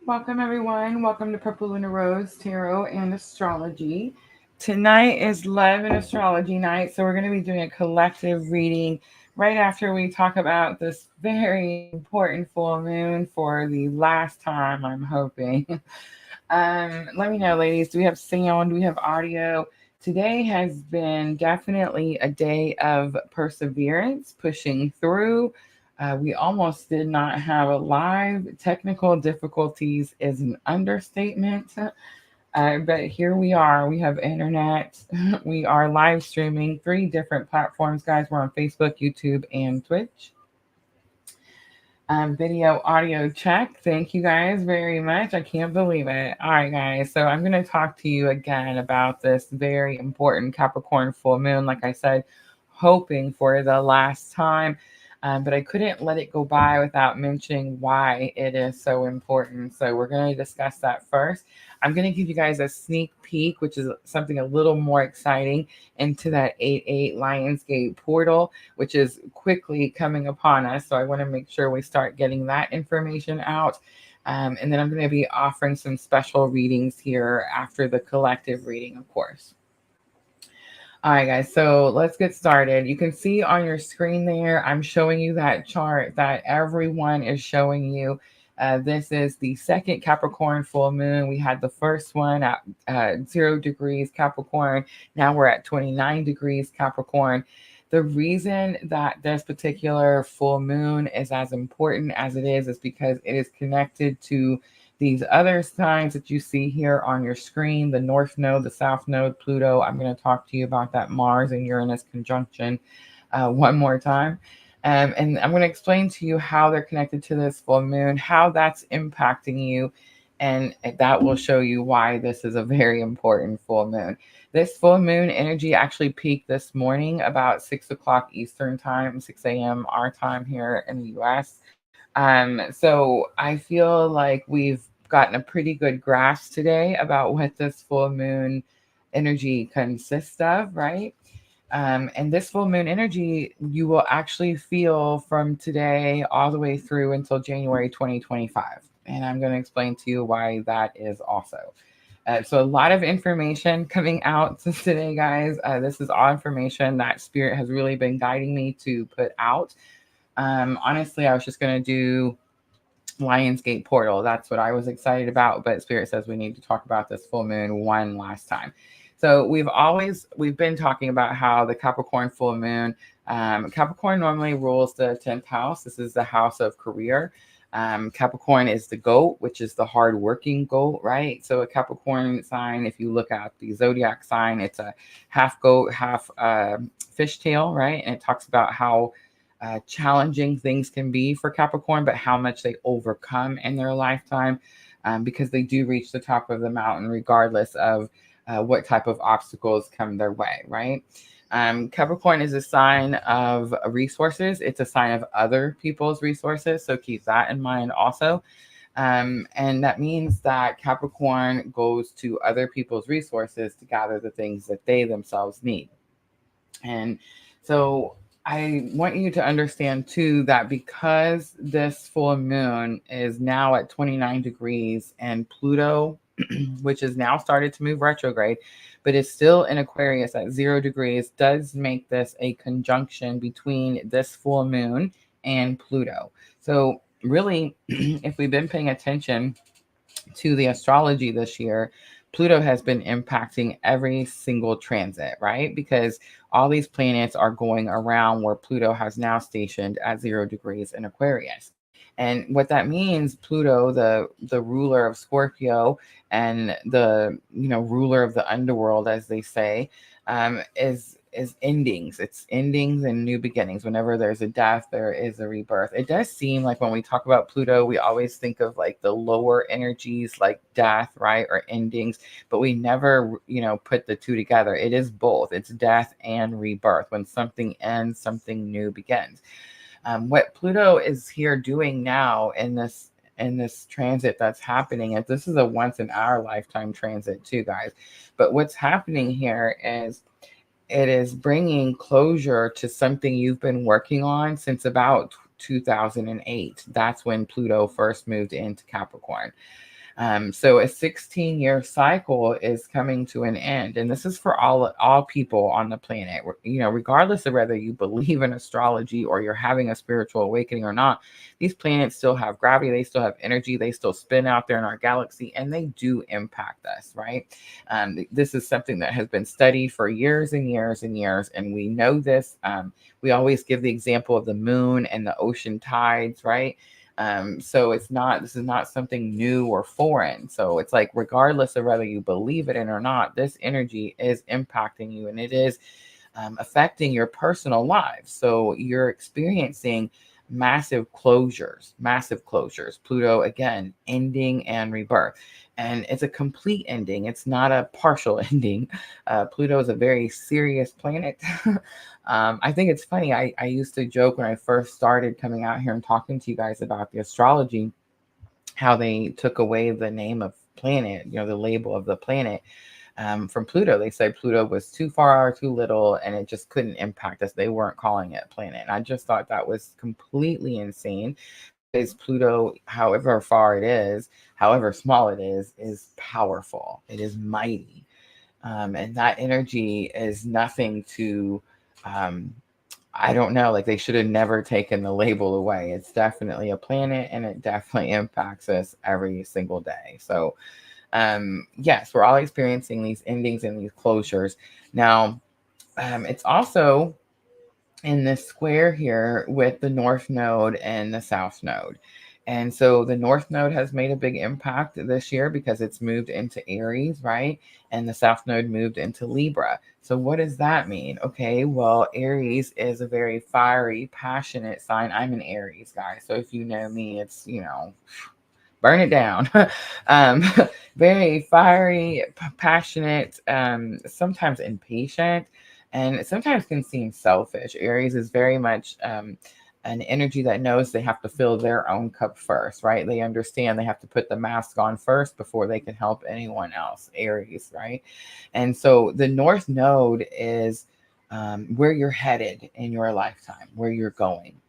Welcome, everyone. Welcome to purplelunarose Tarot and Astrology. Tonight is Love and Astrology night, so we're going to be doing a collective reading right after we talk about this very important full moon for the last time, I'm hoping. Let me know, ladies. Do we have sound? Do we have audio? Today has been definitely a day of perseverance, pushing through. We almost did not have a live. Technical difficulties is an understatement. But here we are. We have internet. We are live streaming 3 different platforms, guys. We're on Facebook, YouTube, and Twitch. Video audio check. Thank you guys very much. I can't believe it. All right, guys. So I'm going to talk to you again about this very important Capricorn full moon. Like I said, hoping for the last time. But I couldn't let it go by without mentioning why it is so important. So we're going to discuss that first. I'm going to give you guys a sneak peek, which is something a little more exciting, into that 8/8 Lionsgate Portal, which is quickly coming upon us. So I want to make sure we start getting that information out. And then I'm going to be offering some special readings here after the collective reading, of course. All right, guys, so let's get started. You can see on your screen there, I'm showing you that chart that everyone is showing you. This is the second Capricorn full moon. We had the first one at 0 degrees Capricorn. Now we're at 29 degrees Capricorn. The reason that this particular full moon is as important as it is because it is connected to these other signs that you see here on your screen, the North Node, the South Node, Pluto. I'm going to talk to you about that Mars and Uranus conjunction one more time. And I'm going to explain to you how they're connected to this full moon, how that's impacting you, and that will show you why this is a very important full moon. This full moon energy actually peaked this morning about 6 o'clock Eastern time, 6 a.m. our time here in the US. So I feel like we've gotten a pretty good grasp today about what this full moon energy consists of, right? And this full moon energy, you will actually feel from today all the way through until January 2025. And I'm going to explain to you why that is also. So a lot of information coming out today, guys. This is all information that Spirit has really been guiding me to put out. Honestly, I was just going to do Lionsgate Portal. That's what I was excited about. But Spirit says we need to talk about this full moon one last time. So we've been talking about how the Capricorn full moon, Capricorn normally rules the 10th house. This is the house of career. Capricorn is the goat, which is the hardworking goat, right? So a Capricorn sign, if you look at the zodiac sign, it's a half goat, half fishtail, right? And it talks about how challenging things can be for Capricorn, but how much they overcome in their lifetime, because they do reach the top of the mountain regardless of what type of obstacles come their way, right? Capricorn is a sign of resources. It's a sign of other people's resources. So keep that in mind also. And that means that Capricorn goes to other people's resources to gather the things that they themselves need. And so I want you to understand too that because this full moon is now at 29 degrees and Pluto, which has now started to move retrograde, but is still in Aquarius at 0 degrees, does make this a conjunction between this full moon and Pluto. So, really, if we've been paying attention to the astrology this year, Pluto has been impacting every single transit, right? Because all these planets are going around where Pluto has now stationed at 0 degrees in Aquarius. And what that means, Pluto, the ruler of Scorpio and the ruler of the underworld, as they say, is endings. It's endings and new beginnings. Whenever there's a death, there is a rebirth. It does seem like when we talk about Pluto, we always think of like the lower energies like death, right? Or endings, but we never, put the two together. It is both. It's death and rebirth. When something ends, something new begins. What Pluto is here doing now in this transit that's happening, and this is a once in our lifetime transit too, guys. But what's happening here is it is bringing closure to something you've been working on since about 2008. That's when Pluto first moved into Capricorn. So a 16-year cycle is coming to an end, and this is for all people on the planet. Regardless of whether you believe in astrology or you're having a spiritual awakening or not, these planets still have gravity, they still have energy, they still spin out there in our galaxy, and they do impact us, right? This is something that has been studied for years and years and years, and we know this. We always give the example of the moon and the ocean tides, right? So this is not something new or foreign. So it's like, regardless of whether you believe it in or not, this energy is impacting you and it is affecting your personal lives. So you're experiencing massive closures, massive closures. Pluto, again, ending and rebirth. And it's a complete ending. It's not a partial ending. Pluto is a very serious planet. I think it's funny. I used to joke when I first started coming out here and talking to you guys about the astrology, how they took away the name of planet, the label of the planet from Pluto. They said Pluto was too far, too little, and it just couldn't impact us. They weren't calling it planet. And I just thought that was completely insane. Because Pluto, however far it is, however small it is powerful. It is mighty. And that energy is nothing to, I don't know, like they should have never taken the label away. It's definitely a planet and it definitely impacts us every single day. So, yes, we're all experiencing these endings and these closures. Now, it's also in this square here with the North Node and the South Node. And so the North Node has made a big impact this year because it's moved into Aries, right? And the South Node moved into Libra. So what does that mean? Okay, well, Aries is a very fiery, passionate sign. I'm an Aries guy. So if you know me, it's, burn it down. um, Very fiery, passionate, sometimes impatient, and sometimes can seem selfish. Aries is very much an energy that knows they have to fill their own cup first, right? They understand they have to put the mask on first before they can help anyone else. Aries, right? And so the North Node is where you're headed in your lifetime, where you're going.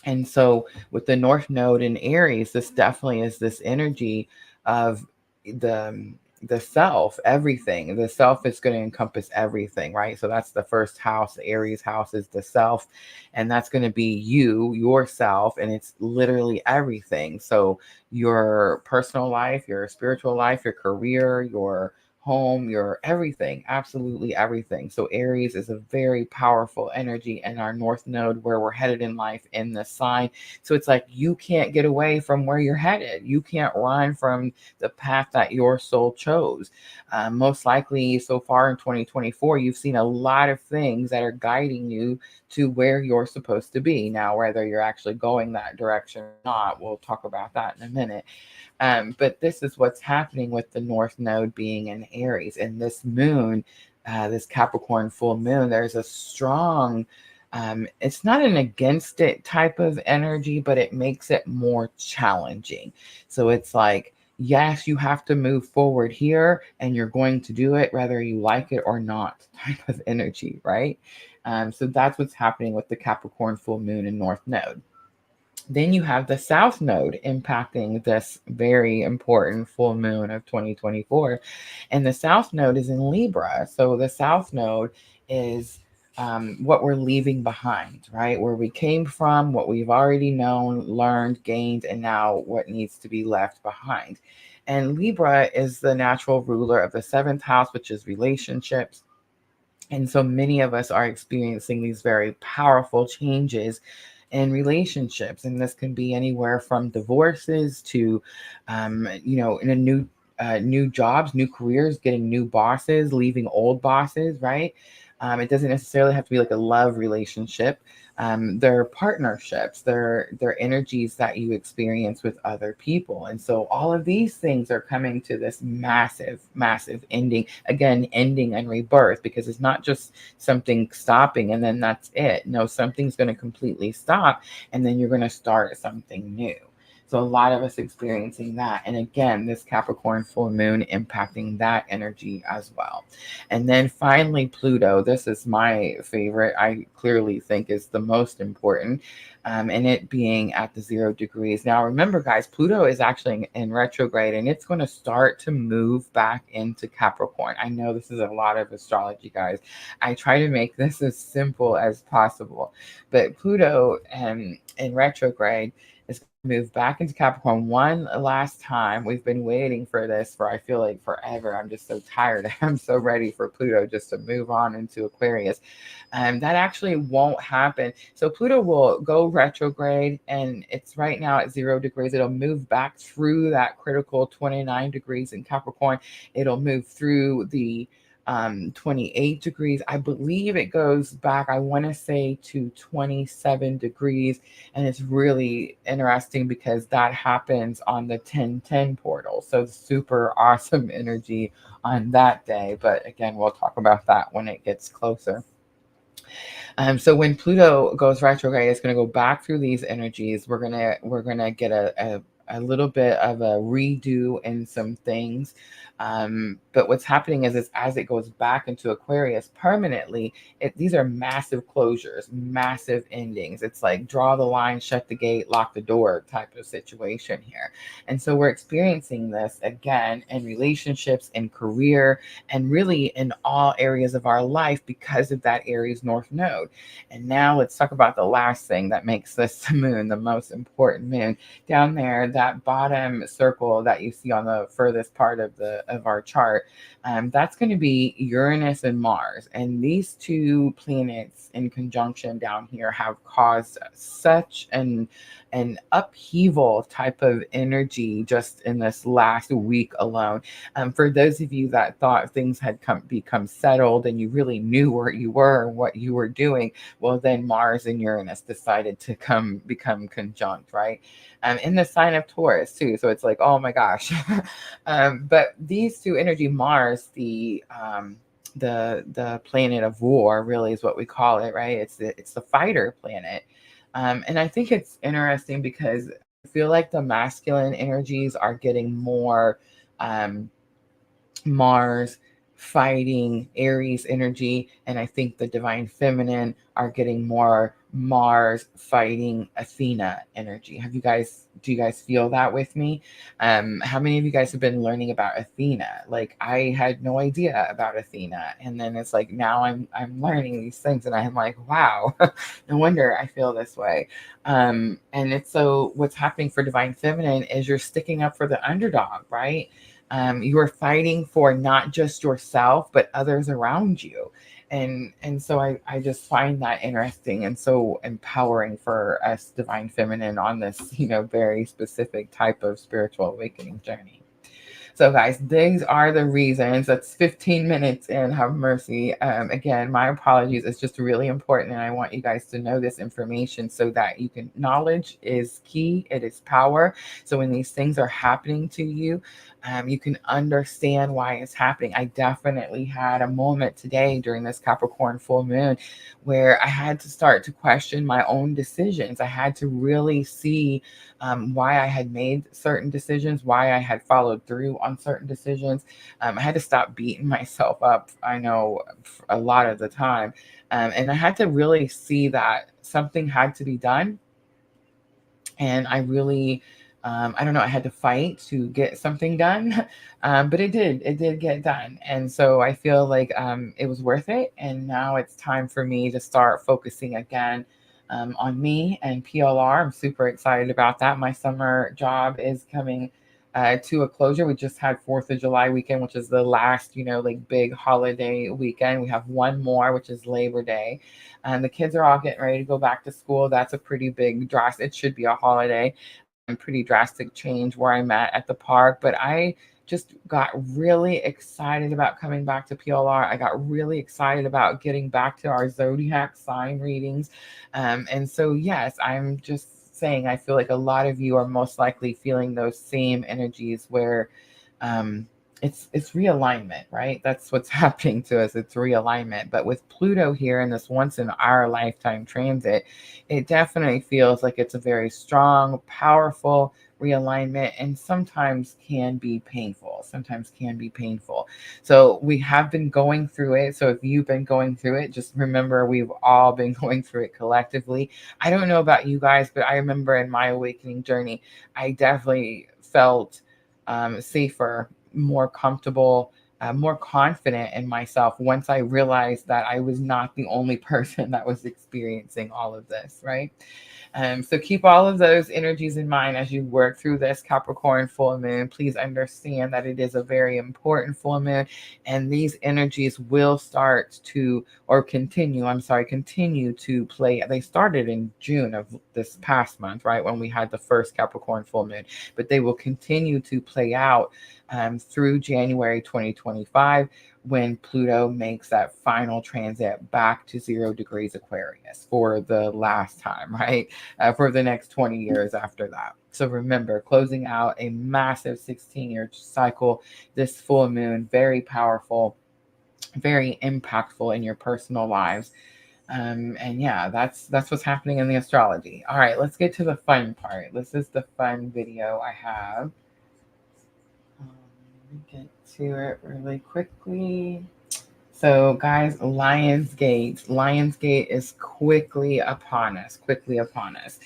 And so with the North Node in Aries, this definitely is this energy of the the self, everything. The self is going to encompass everything, right? So that's the first house. The Aries house is the self, and that's going to be you, yourself, and it's literally everything. So your personal life, your spiritual life, your career, your home, your everything, absolutely everything. So Aries is a very powerful energy in our North Node where we're headed in life in the sign. So it's like you can't get away from where you're headed. You can't run from the path that your soul chose. Most likely, so far in 2024, you've seen a lot of things that are guiding you to where you're supposed to be. Now, whether you're actually going that direction or not, we'll talk about that in a minute. But this is what's happening with the North Node being in Aries. And this moon this Capricorn full moon, there's a strong, it's not an against it type of energy, but it makes it more challenging. So it's like, yes, you have to move forward here and you're going to do it whether you like it or not type of energy, right? So that's what's happening with the Capricorn full moon and North Node. Then you have the South Node impacting this very important full moon of 2024. And the South Node is in Libra. So the South Node is what we're leaving behind, right? Where we came from, what we've already known, learned, gained, and now what needs to be left behind. And Libra is the natural ruler of the seventh house, which is relationships. And so many of us are experiencing these very powerful changes in relationships. And this can be anywhere from divorces to, in a new jobs, new careers, getting new bosses, leaving old bosses, right? It doesn't necessarily have to be like a love relationship. They're partnerships, they're energies that you experience with other people. And so all of these things are coming to this massive, massive ending. Again, ending and rebirth, because it's not just something stopping and then that's it. No, something's going to completely stop and then you're going to start something new. So a lot of us experiencing that. And again, this Capricorn full moon impacting that energy as well. And then finally, Pluto. This is my favorite. I clearly think is the most important. And it being at the 0 degrees. Now, remember, guys, Pluto is actually in retrograde and it's going to start to move back into Capricorn. I know this is a lot of astrology, guys. I try to make this as simple as possible. But Pluto in retrograde is move back into Capricorn one last time. We've been waiting for this for, I feel like, forever. I'm just so tired. I'm so ready for Pluto just to move on into Aquarius. That actually won't happen. So Pluto will go retrograde and it's right now at 0 degrees. It'll move back through that critical 29 degrees in Capricorn. It'll move through the 28 degrees. I believe it goes back, I want to say, to 27 degrees. And it's really interesting because that happens on the 1010 portal. So super awesome energy on that day. But again, we'll talk about that when it gets closer. So when Pluto goes retrograde, it's going to go back through these energies. We're gonna get a little bit of a redo in some things. But what's happening is as it goes back into Aquarius permanently, these are massive closures, massive endings. It's like draw the line, shut the gate, lock the door type of situation here. And so we're experiencing this again in relationships, in career, and really in all areas of our life because of that Aries North Node. And now let's talk about the last thing that makes this moon the most important moon. Down there, that bottom circle that you see on the furthest part of our chart, that's going to be Uranus and Mars. And these two planets in conjunction down here have caused such an upheaval type of energy just in this last week alone. For those of you that thought things had become settled and you really knew where you were and what you were doing, well, then Mars and Uranus decided to become conjunct, right? In the sign of Taurus too. So it's like, oh my gosh. But these two energy, Mars, the planet of war, really is what we call it, right? It's the fighter planet. And I think it's interesting because I feel like the masculine energies are getting more Mars fighting Aries energy, and I think the divine feminine are getting more Mars fighting Athena energy. Do you guys feel that with me? How many of you guys have been learning about Athena? Like, I had no idea about Athena, and then it's like now I'm learning these things, and I'm like, wow, no wonder I feel this way. And it's so what's happening for divine feminine is you're sticking up for the underdog, right? You are fighting for not just yourself, but others around you. And so I just find that interesting and so empowering for us divine feminine on this, very specific type of spiritual awakening journey. So, guys, these are the reasons. That's 15 minutes in. Have mercy. Again, my apologies. It's just really important, and I want you guys to know this information so that you can. Knowledge is key. It is power. So when these things are happening to you, You can understand why it's happening. I definitely had a moment today during this Capricorn full moon where I had to start to question my own decisions. I had to really see why I had made certain decisions, why I had followed through on certain decisions. I had to stop beating myself up, I know, a lot of the time. And I had to really see that something had to be done. And I really, I don't know, I had to fight to get something done, but it did get done. And so I feel like it was worth it. And now it's time for me to start focusing again on me and PLR. I'm super excited about that. My summer job is coming to a closure. We just had 4th of July weekend, which is the last, like big holiday weekend. We have one more, which is Labor Day. And the kids are all getting ready to go back to school. That's a pretty big drastic, it should be a holiday, and pretty drastic change where I'm at the park. But I just got really excited about coming back to PLR. I got really excited about getting back to our zodiac sign readings. And so, yes, I'm just saying, I feel like a lot of you are most likely feeling those same energies where um, it's realignment, right? That's what's happening to us. It's realignment. But with Pluto here in this once in our lifetime transit, it definitely feels like it's a very strong, powerful realignment, and sometimes can be painful. Sometimes can be painful. So we have been going through it. So if you've been going through it, just remember we've all been going through it collectively. I don't know about you guys, but I remember in my awakening journey, I definitely felt safer, more comfortable, more confident in myself once I realized that I was not the only person that was experiencing all of this, right? So keep all of those energies in mind as you work through this Capricorn full moon. Please understand that it is a very important full moon, and these energies will start to, or continue, I'm sorry, continue to play. They started in June of this past month, right, when we had the first Capricorn full moon, but they will continue to play out through January 2025 when Pluto makes that final transit back to 0 degrees Aquarius for the last time, right? For the next 20 years after that. So remember, closing out a massive 16-year cycle, this full moon, very powerful, very impactful in your personal lives. And yeah, that's what's happening in the astrology. All right, let's get to the fun part. This is the fun video I have. Let me get to it really quickly. So, guys, Lionsgate is quickly upon us, quickly upon us.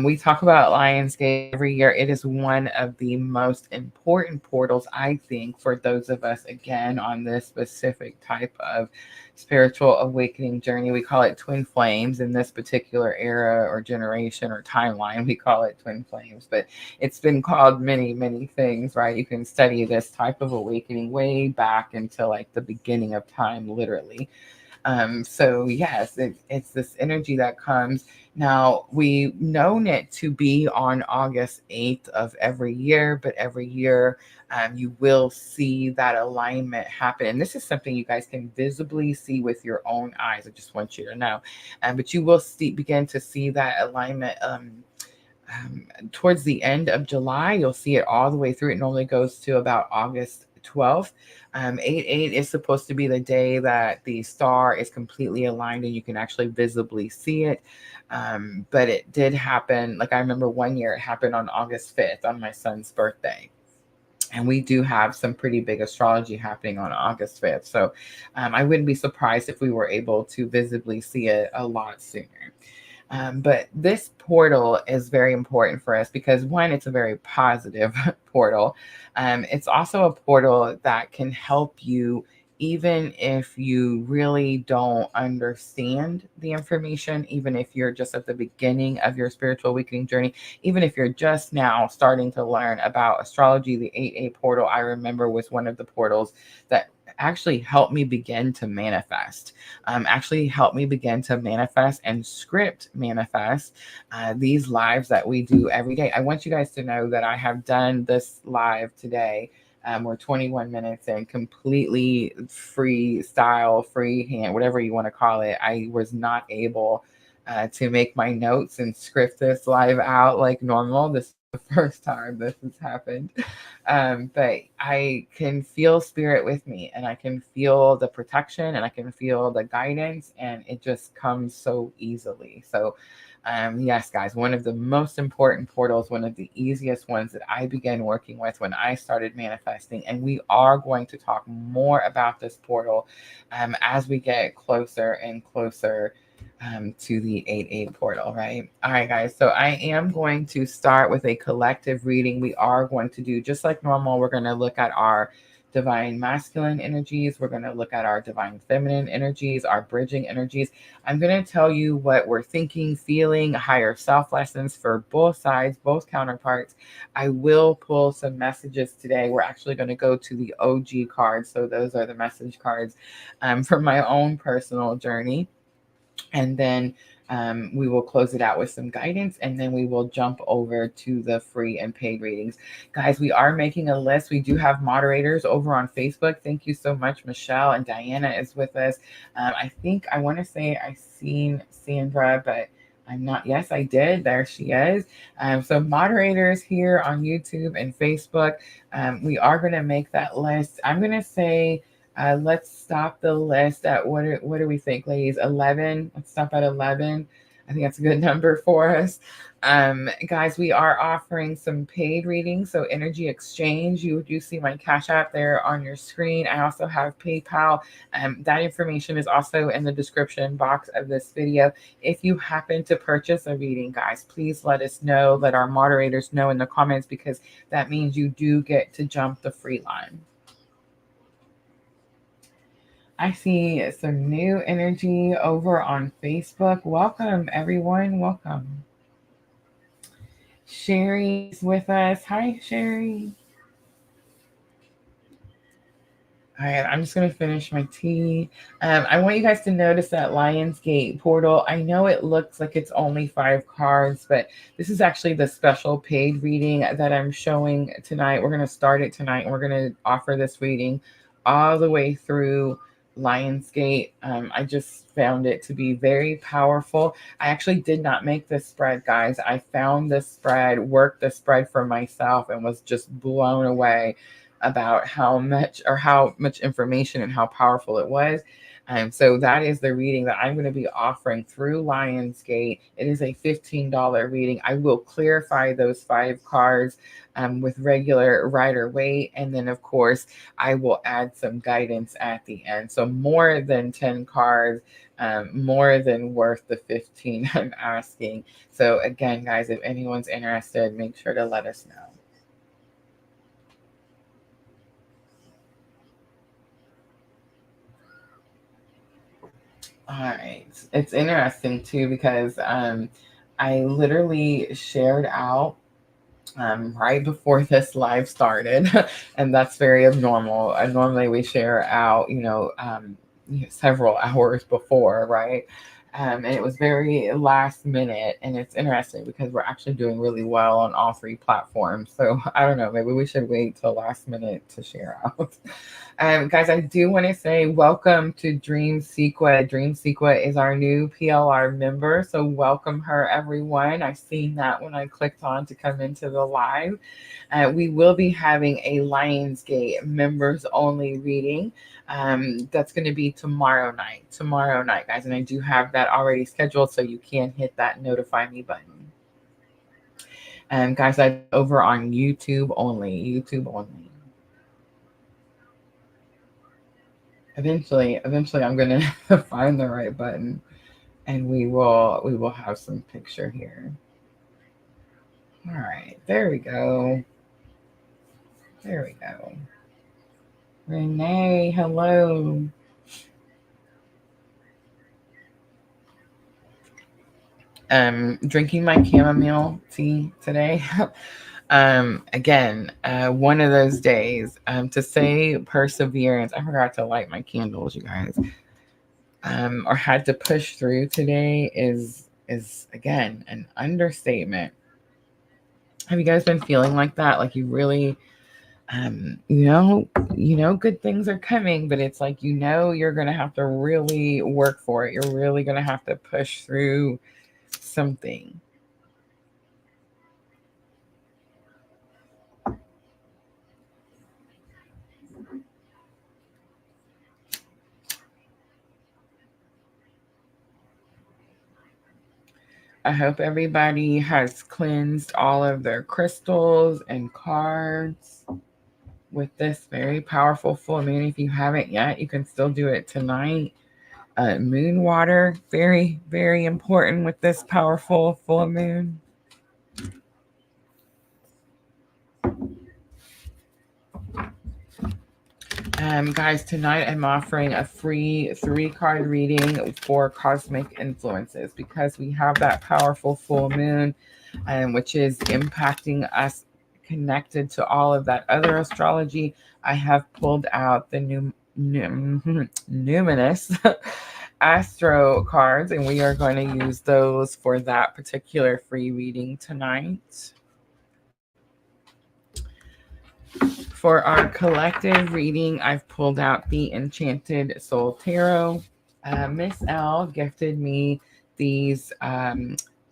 We talk about Lionsgate every year. It is one of the most important portals, I think, for those of us, again, on this specific type of spiritual awakening journey. We call it twin flames in this particular era or generation or timeline. We call it twin flames, but it's been called many, many things, right? You can study this type of awakening way back into like the beginning of time, literally. So yes, it's this energy that comes. Now, we've known it to be on August 8th of every year, but every year you will see that alignment happen. And this is something you guys can visibly see with your own eyes. I just want you to know. But you will begin to see that alignment towards the end of July. You'll see it all the way through. It normally goes to about August 12th. 8/8 is supposed to be the day that the star is completely aligned and you can actually visibly see it. But it did happen. Like I remember one year it happened on August 5th on my son's birthday. And we do have some pretty big astrology happening on August 5th. So I wouldn't be surprised if we were able to visibly see it a lot sooner. But this portal is very important for us because, one, it's a very positive portal. It's also a portal that can help you even if you really don't understand the information, even if you're just at the beginning of your spiritual awakening journey, even if you're just now starting to learn about astrology. The 8/8 portal, I remember, was one of the portals that actually helped me begin to manifest, and script manifest these lives that we do every day. I want you guys to know that I have done this live today. We're 21 minutes in, completely freestyle, freehand, whatever you want to call it. I was not able to make my notes and script this live out like normal. This is the first time this has happened. But I can feel spirit with me, and I can feel the protection, and I can feel the guidance, and it just comes so easily. So yes, guys, one of the most important portals, one of the easiest ones that I began working with when I started manifesting. And we are going to talk more about this portal as we get closer and closer to the 8-8 portal, right? All right, guys. So I am going to start with a collective reading. We are going to do just like normal. We're going to look at our divine masculine energies. We're going to look at our divine feminine energies, our bridging energies. I'm going to tell you what we're thinking, feeling, higher self lessons for both sides, both counterparts. I will pull some messages today. We're actually going to go to the OG cards. So those are the message cards from my own personal journey. And then we will close it out with some guidance, and then we will jump over to the free and paid readings. Guys, we are making a list. We do have moderators over on Facebook. Thank you so much. Michelle and Diana is with us. I think I want to say I seen Sandra, but I'm not. Yes, I did. There she is. So moderators here on YouTube and Facebook, we are going to make that list. I'm going to say, let's stop the list at what do we think, ladies? 11. Let's stop at 11. I think that's a good number for us. Guys, we are offering some paid readings, so energy exchange. You do see my Cash App there on your screen. I also have PayPal. That information is also in the description box of this video. If you happen to purchase a reading, guys, please let us know. Let our moderators know in the comments, because that means you do get to jump the free line. I see some new energy over on Facebook. Welcome, everyone. Welcome. Sherry's with us. Hi, Sherry. All right, I'm just going to finish my tea. I want you guys to notice that Lionsgate Portal. I know it looks like it's only 5 cards, but this is actually the special paid reading that I'm showing tonight. We're going to start it tonight, and we're going to offer this reading all the way through Lionsgate. I just found it to be very powerful. I actually did not make this spread, guys. I found this spread, worked the spread for myself, and was just blown away about how much information and how powerful it was. So that is the reading that I'm going to be offering through Lionsgate. It is a $15 reading. I will clarify those 5 cards with regular Rider-Waite. And then, of course, I will add some guidance at the end. So more than 10 cards, more than worth the 15 I'm asking. So again, guys, if anyone's interested, make sure to let us know. All right. It's interesting too, because I literally shared out right before this live started, and that's very abnormal. Normally we share out, several hours before, right? And it was very last minute, and it's interesting because we're actually doing really well on all 3 platforms. So I don't know, maybe we should wait till last minute to share out. Guys, I do want to say welcome to Dream Sequa. Dream Sequa is our new PLR member, so welcome her, everyone. I've seen that when I clicked on to come into the live. We will be having a Lionsgate members only reading. That's going to be tomorrow night, guys. And I do have that already scheduled, so you can hit that notify me button. Guys, that's over on YouTube only. Eventually I'm going to find the right button, and we will have some picture here. All right, there we go. Renee, hello. Drinking my chamomile tea today. Again, one of those days. To say perseverance, I forgot to light my candles, you guys. Or had to push through today is again an understatement. Have you guys been feeling like that? Like you really Good things are coming, but it's like, you're going to have to really work for it. You're really going to have to push through something. I hope everybody has cleansed all of their crystals and cards with this very powerful full moon. If you haven't yet, you can still do it tonight. Moon water, very, very important with this powerful full moon. Guys, tonight I'm offering a free 3-card reading for cosmic influences because we have that powerful full moon, which is impacting us, connected to all of that other astrology. I have pulled out the numinous astro cards, and we are going to use those for that particular free reading tonight. For our collective reading, I've pulled out the Enchanted Soul Tarot. Miss L gifted me these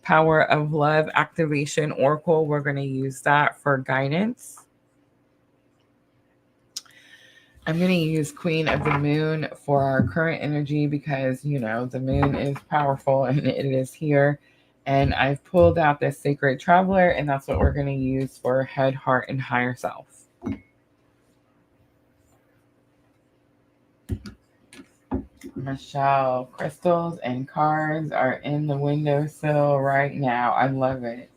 Power of Love Activation Oracle. We're going to use that for guidance. I'm going to use Queen of the Moon for our current energy because, the moon is powerful and it is here. And I've pulled out this Sacred Traveler, and that's what we're going to use for head, heart, and higher self. Michelle, crystals and cards are in the windowsill right now. I love it.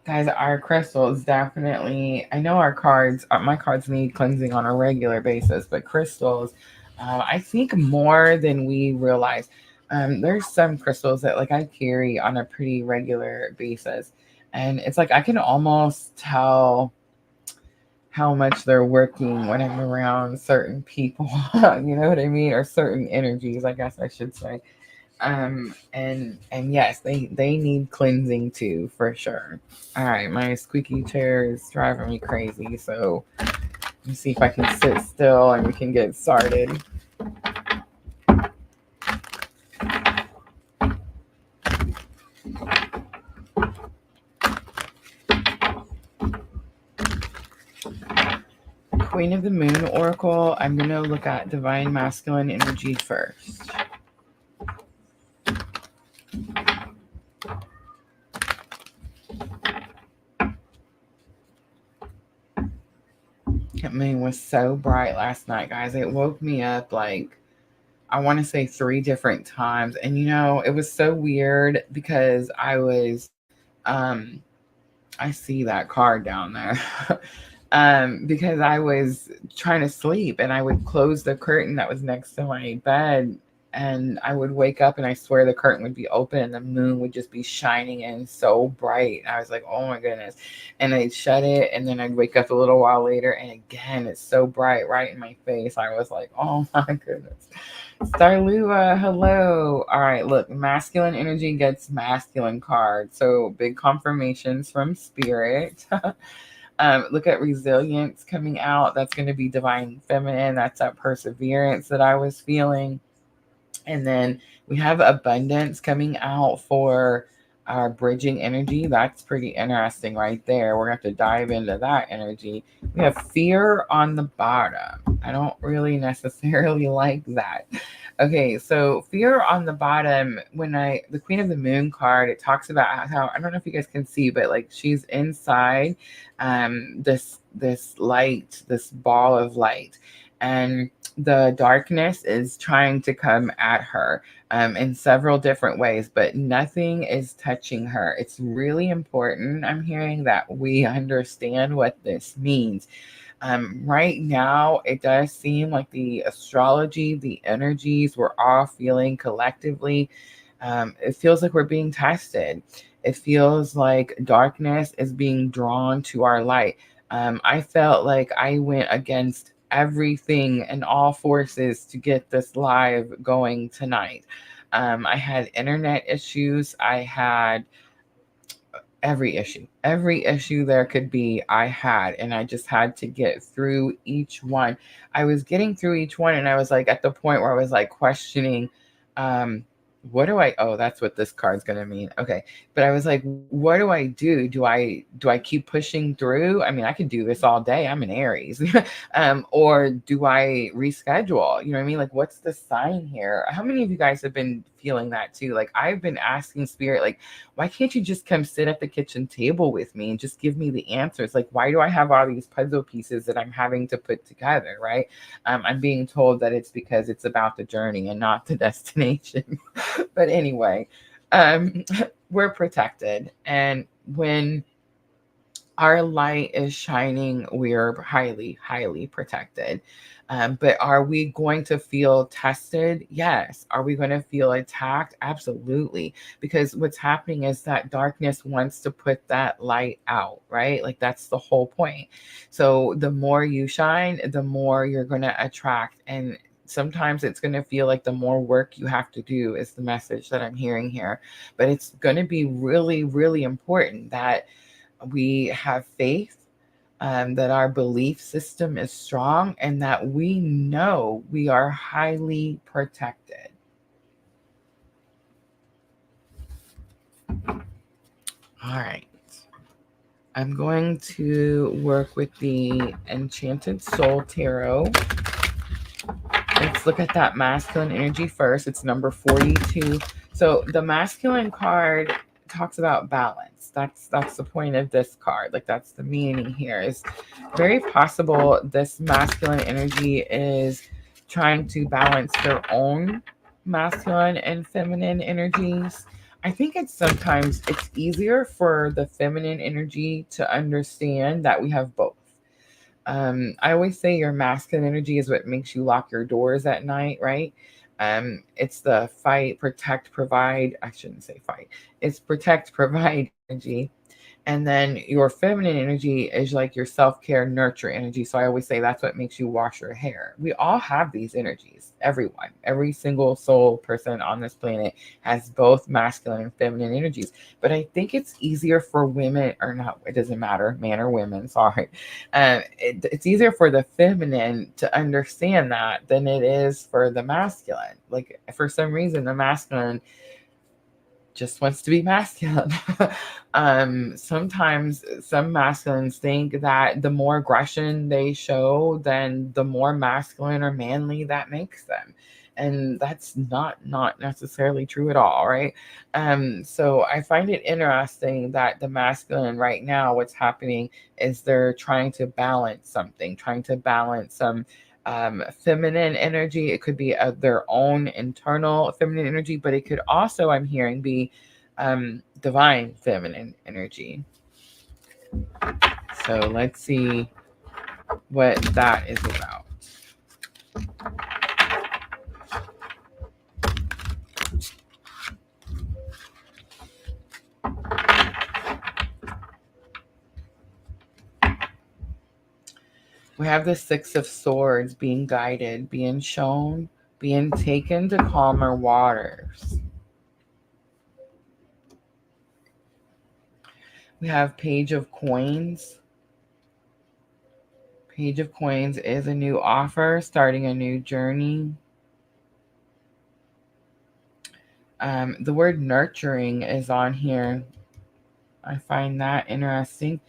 Guys, our crystals definitely, I know our cards, my cards need cleansing on a regular basis, but crystals, I think more than we realize. There's some crystals that I carry on a pretty regular basis. And it's like I can almost tell how much they're working when I'm around certain people, you know what I mean? Or certain energies, I guess I should say. And yes, they need cleansing too, for sure. All right, my squeaky chair is driving me crazy, so let me see if I can sit still and we can get started. Queen of the Moon Oracle, I'm going to look at Divine Masculine energy first. That moon was so bright last night, guys. It woke me up I want to say 3 different times. And it was so weird because I was I see that card down there. Because I was trying to sleep and I would close the curtain that was next to my bed and I would wake up and I swear the curtain would be open and the moon would just be shining in so bright. I was like, oh my goodness. And I'd shut it and then I'd wake up a little while later and again, it's so bright right in my face. I was like, oh my goodness. Starlua, hello. All right, look, masculine energy gets masculine cards. So big confirmations from spirit. Look at resilience coming out. That's going to be divine feminine. That's that perseverance that I was feeling. And then we have abundance coming out for our bridging energy. That's pretty interesting right there. We're going to have to dive into that energy. We have fear on the bottom. I don't really necessarily like that. Okay, so fear on the bottom, the Queen of the Moon card, it talks about how, I don't know if you guys can see, but she's inside this light, this ball of light. And the darkness is trying to come at her in several different ways, but nothing is touching her. It's really important, I'm hearing, that we understand what this means. Right now, it does seem like the astrology, the energies we're all feeling collectively, it feels like we're being tested. It feels like darkness is being drawn to our light. I felt like I went against everything and all forces to get this live going tonight. I had internet issues. I had every issue there could be, I had, and I just had to get through each one. I was getting through each one, and I was like at the point where I was like questioning, um, what do I, oh, that's what this card's gonna mean. Okay. But I was like, what do I do? Do I keep pushing through? I mean, I could do this all day. I'm an Aries. Or do I reschedule? You know what I mean? Like, what's the sign here? How many of you guys have been feeling that too? Like, I've been asking spirit, like, why can't you just come sit at the kitchen table with me and just give me the answers? Like, why do I have all these puzzle pieces that I'm having to put together, right? I'm being told that it's because it's about the journey and not the destination. But anyway, um, we're protected. And when our light is shining, we're highly, highly protected. But are we going to feel tested? Yes. Are we going to feel attacked? Absolutely. Because what's happening is that darkness wants to put that light out, right? Like that's the whole point. So the more you shine, the more you're going to attract. And sometimes it's going to feel like the more work you have to do is the message that I'm hearing here. But it's going to be really, really important that we have faith, that our belief system is strong, and that we know we are highly protected. All right. I'm going to work with the Enchanted Soul Tarot. Let's look at that masculine energy first. It's number 42. So the masculine card talks about balance. That's the point of this card. Like that's the meaning here. Is very possible this masculine energy is trying to balance their own masculine and feminine energies. I think sometimes it's easier for the feminine energy to understand that we have both. I always say your masculine energy is what makes you lock your doors at night, right? It's the fight, protect, provide. I shouldn't say fight. It's protect, provide energy. And then your feminine energy is like your self-care, nurture energy. So I always say that's what makes you wash your hair. We all have these energies. Everyone, every single soul person on this planet has both masculine and feminine energies. But I think it's easier for women, or not, it doesn't matter, man or women, sorry. It's easier for the feminine to understand that than it is for the masculine. Like for some reason, the masculine just wants to be masculine. Sometimes some masculines think that the more aggression they show, then the more masculine or manly that makes them. And that's not necessarily true at all, right? So I find it interesting that the masculine right now, what's happening is they're trying to balance something, trying to balance some feminine energy. It could be their own internal feminine energy, but it could also, I'm hearing, be divine feminine energy. So let's see what that is about. We have the Six of Swords, being guided, being shown, being taken to calmer waters. We have Page of Coins. Page of Coins is a new offer, starting a new journey. The word nurturing is on here. I find that interesting.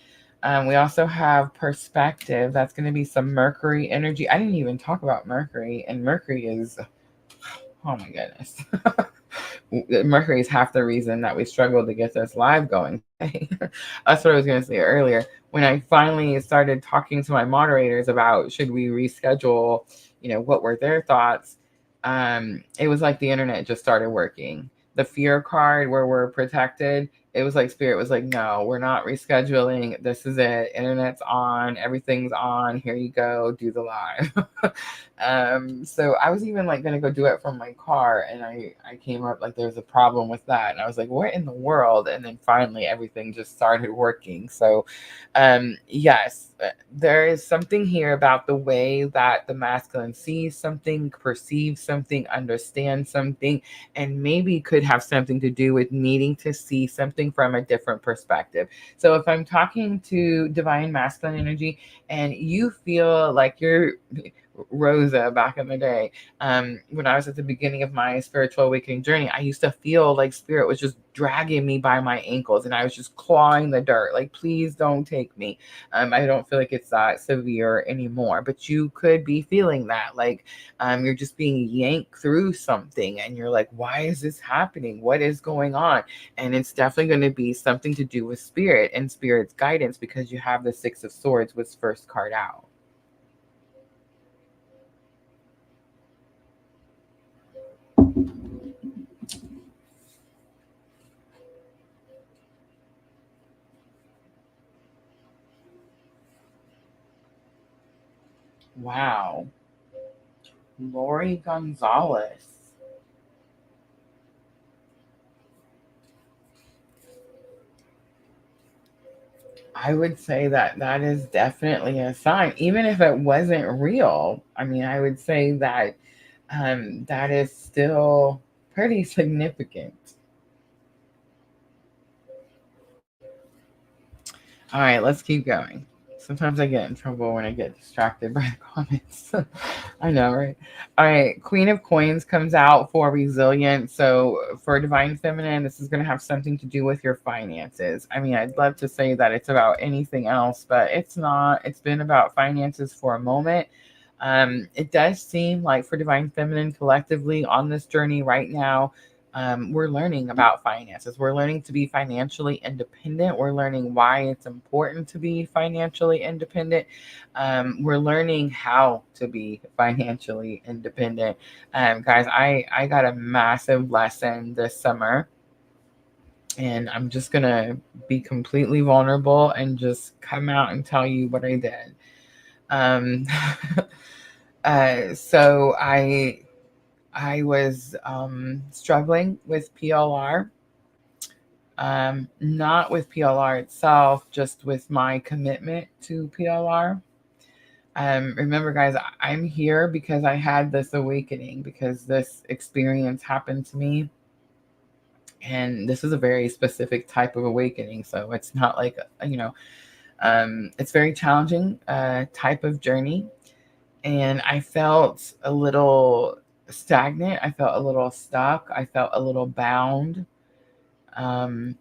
We also have perspective. That's going to be some Mercury energy. I didn't even talk about Mercury, and Mercury is, oh my goodness. Mercury is half the reason that we struggled to get this live going. That's what I was going to say earlier. When I finally started talking to my moderators about should we reschedule, what were their thoughts, it was like the internet just started working. The fear card where we're protected, it was like spirit was like, no, we're not rescheduling. This is it. Internet's on. Everything's on. Here you go. Do the live. So I was even like going to go do it from my car. And I came up like there's a problem with that. And I was like, what in the world? And then finally everything just started working. So yes, there is something here about the way that the masculine sees something, perceives something, understands something, and maybe could have something to do with needing to see something something from a different perspective. So if I'm talking to divine masculine energy and you feel like you're Rosa back in the day, when I was at the beginning of my spiritual awakening journey, I used to feel like spirit was just dragging me by my ankles and I was just clawing the dirt. Like, please don't take me. I don't feel like it's that severe anymore, but you could be feeling that. Like, you're just being yanked through something and you're like, why is this happening? What is going on? And it's definitely going to be something to do with spirit and spirit's guidance, because you have the Six of Swords was first card out. Wow. Lori Gonzalez. I would say that that is definitely a sign, even if it wasn't real. I mean, I would say that that is still pretty significant. All right, let's keep going. Sometimes I get in trouble when I get distracted by the comments. I know, right? All right, Queen of Coins comes out for resilience. So for Divine Feminine, this is going to have something to do with your finances. I mean, I'd love to say that it's about anything else, but it's not. It's been about finances for a moment. It does seem like for Divine Feminine collectively on this journey right now, we're learning about finances. We're learning to be financially independent. We're learning why it's important to be financially independent. We're learning how to be financially independent. Guys, I got a massive lesson this summer, and I'm just going to be completely vulnerable and just come out and tell you what I did. Um, so I was struggling with PLR, not with PLR itself, just with my commitment to PLR. Remember, guys, I'm here because I had this awakening, because this experience happened to me. And this is a very specific type of awakening. So it's not like, it's very challenging type of journey. And I felt a little stagnant. I felt a little stuck. I felt a little bound. Um,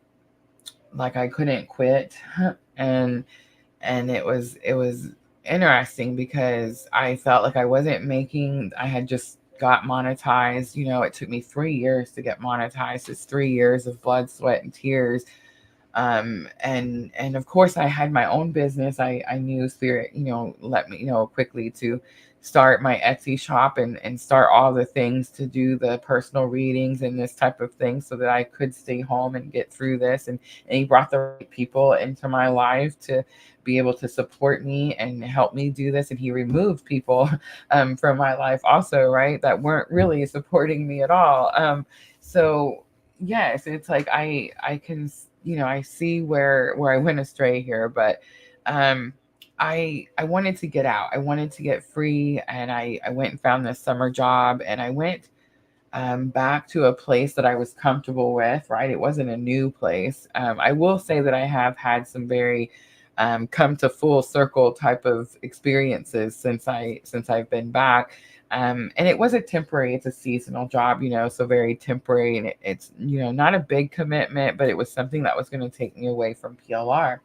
like I couldn't quit. and it was interesting because I felt like I wasn't making. I had just got monetized. It took me 3 years to get monetized. It's 3 years of blood, sweat, and tears. And of course I had my own business. I knew spirit, let me, quickly to start my Etsy shop and start all the things to do the personal readings and this type of thing so that I could stay home and get through this. And he brought the right people into my life to be able to support me and help me do this. And he removed people from my life also, right, that weren't really supporting me at all. So yes, it's like I can, I see where I went astray here, but um I wanted to get out. I wanted to get free, and I went and found this summer job, and I went back to a place that I was comfortable with, right? It wasn't a new place. I will say that I have had some very come to full circle type of experiences since I've been back. And it was a temporary, it's a seasonal job, so very temporary. And it's, not a big commitment, but it was something that was going to take me away from PLR.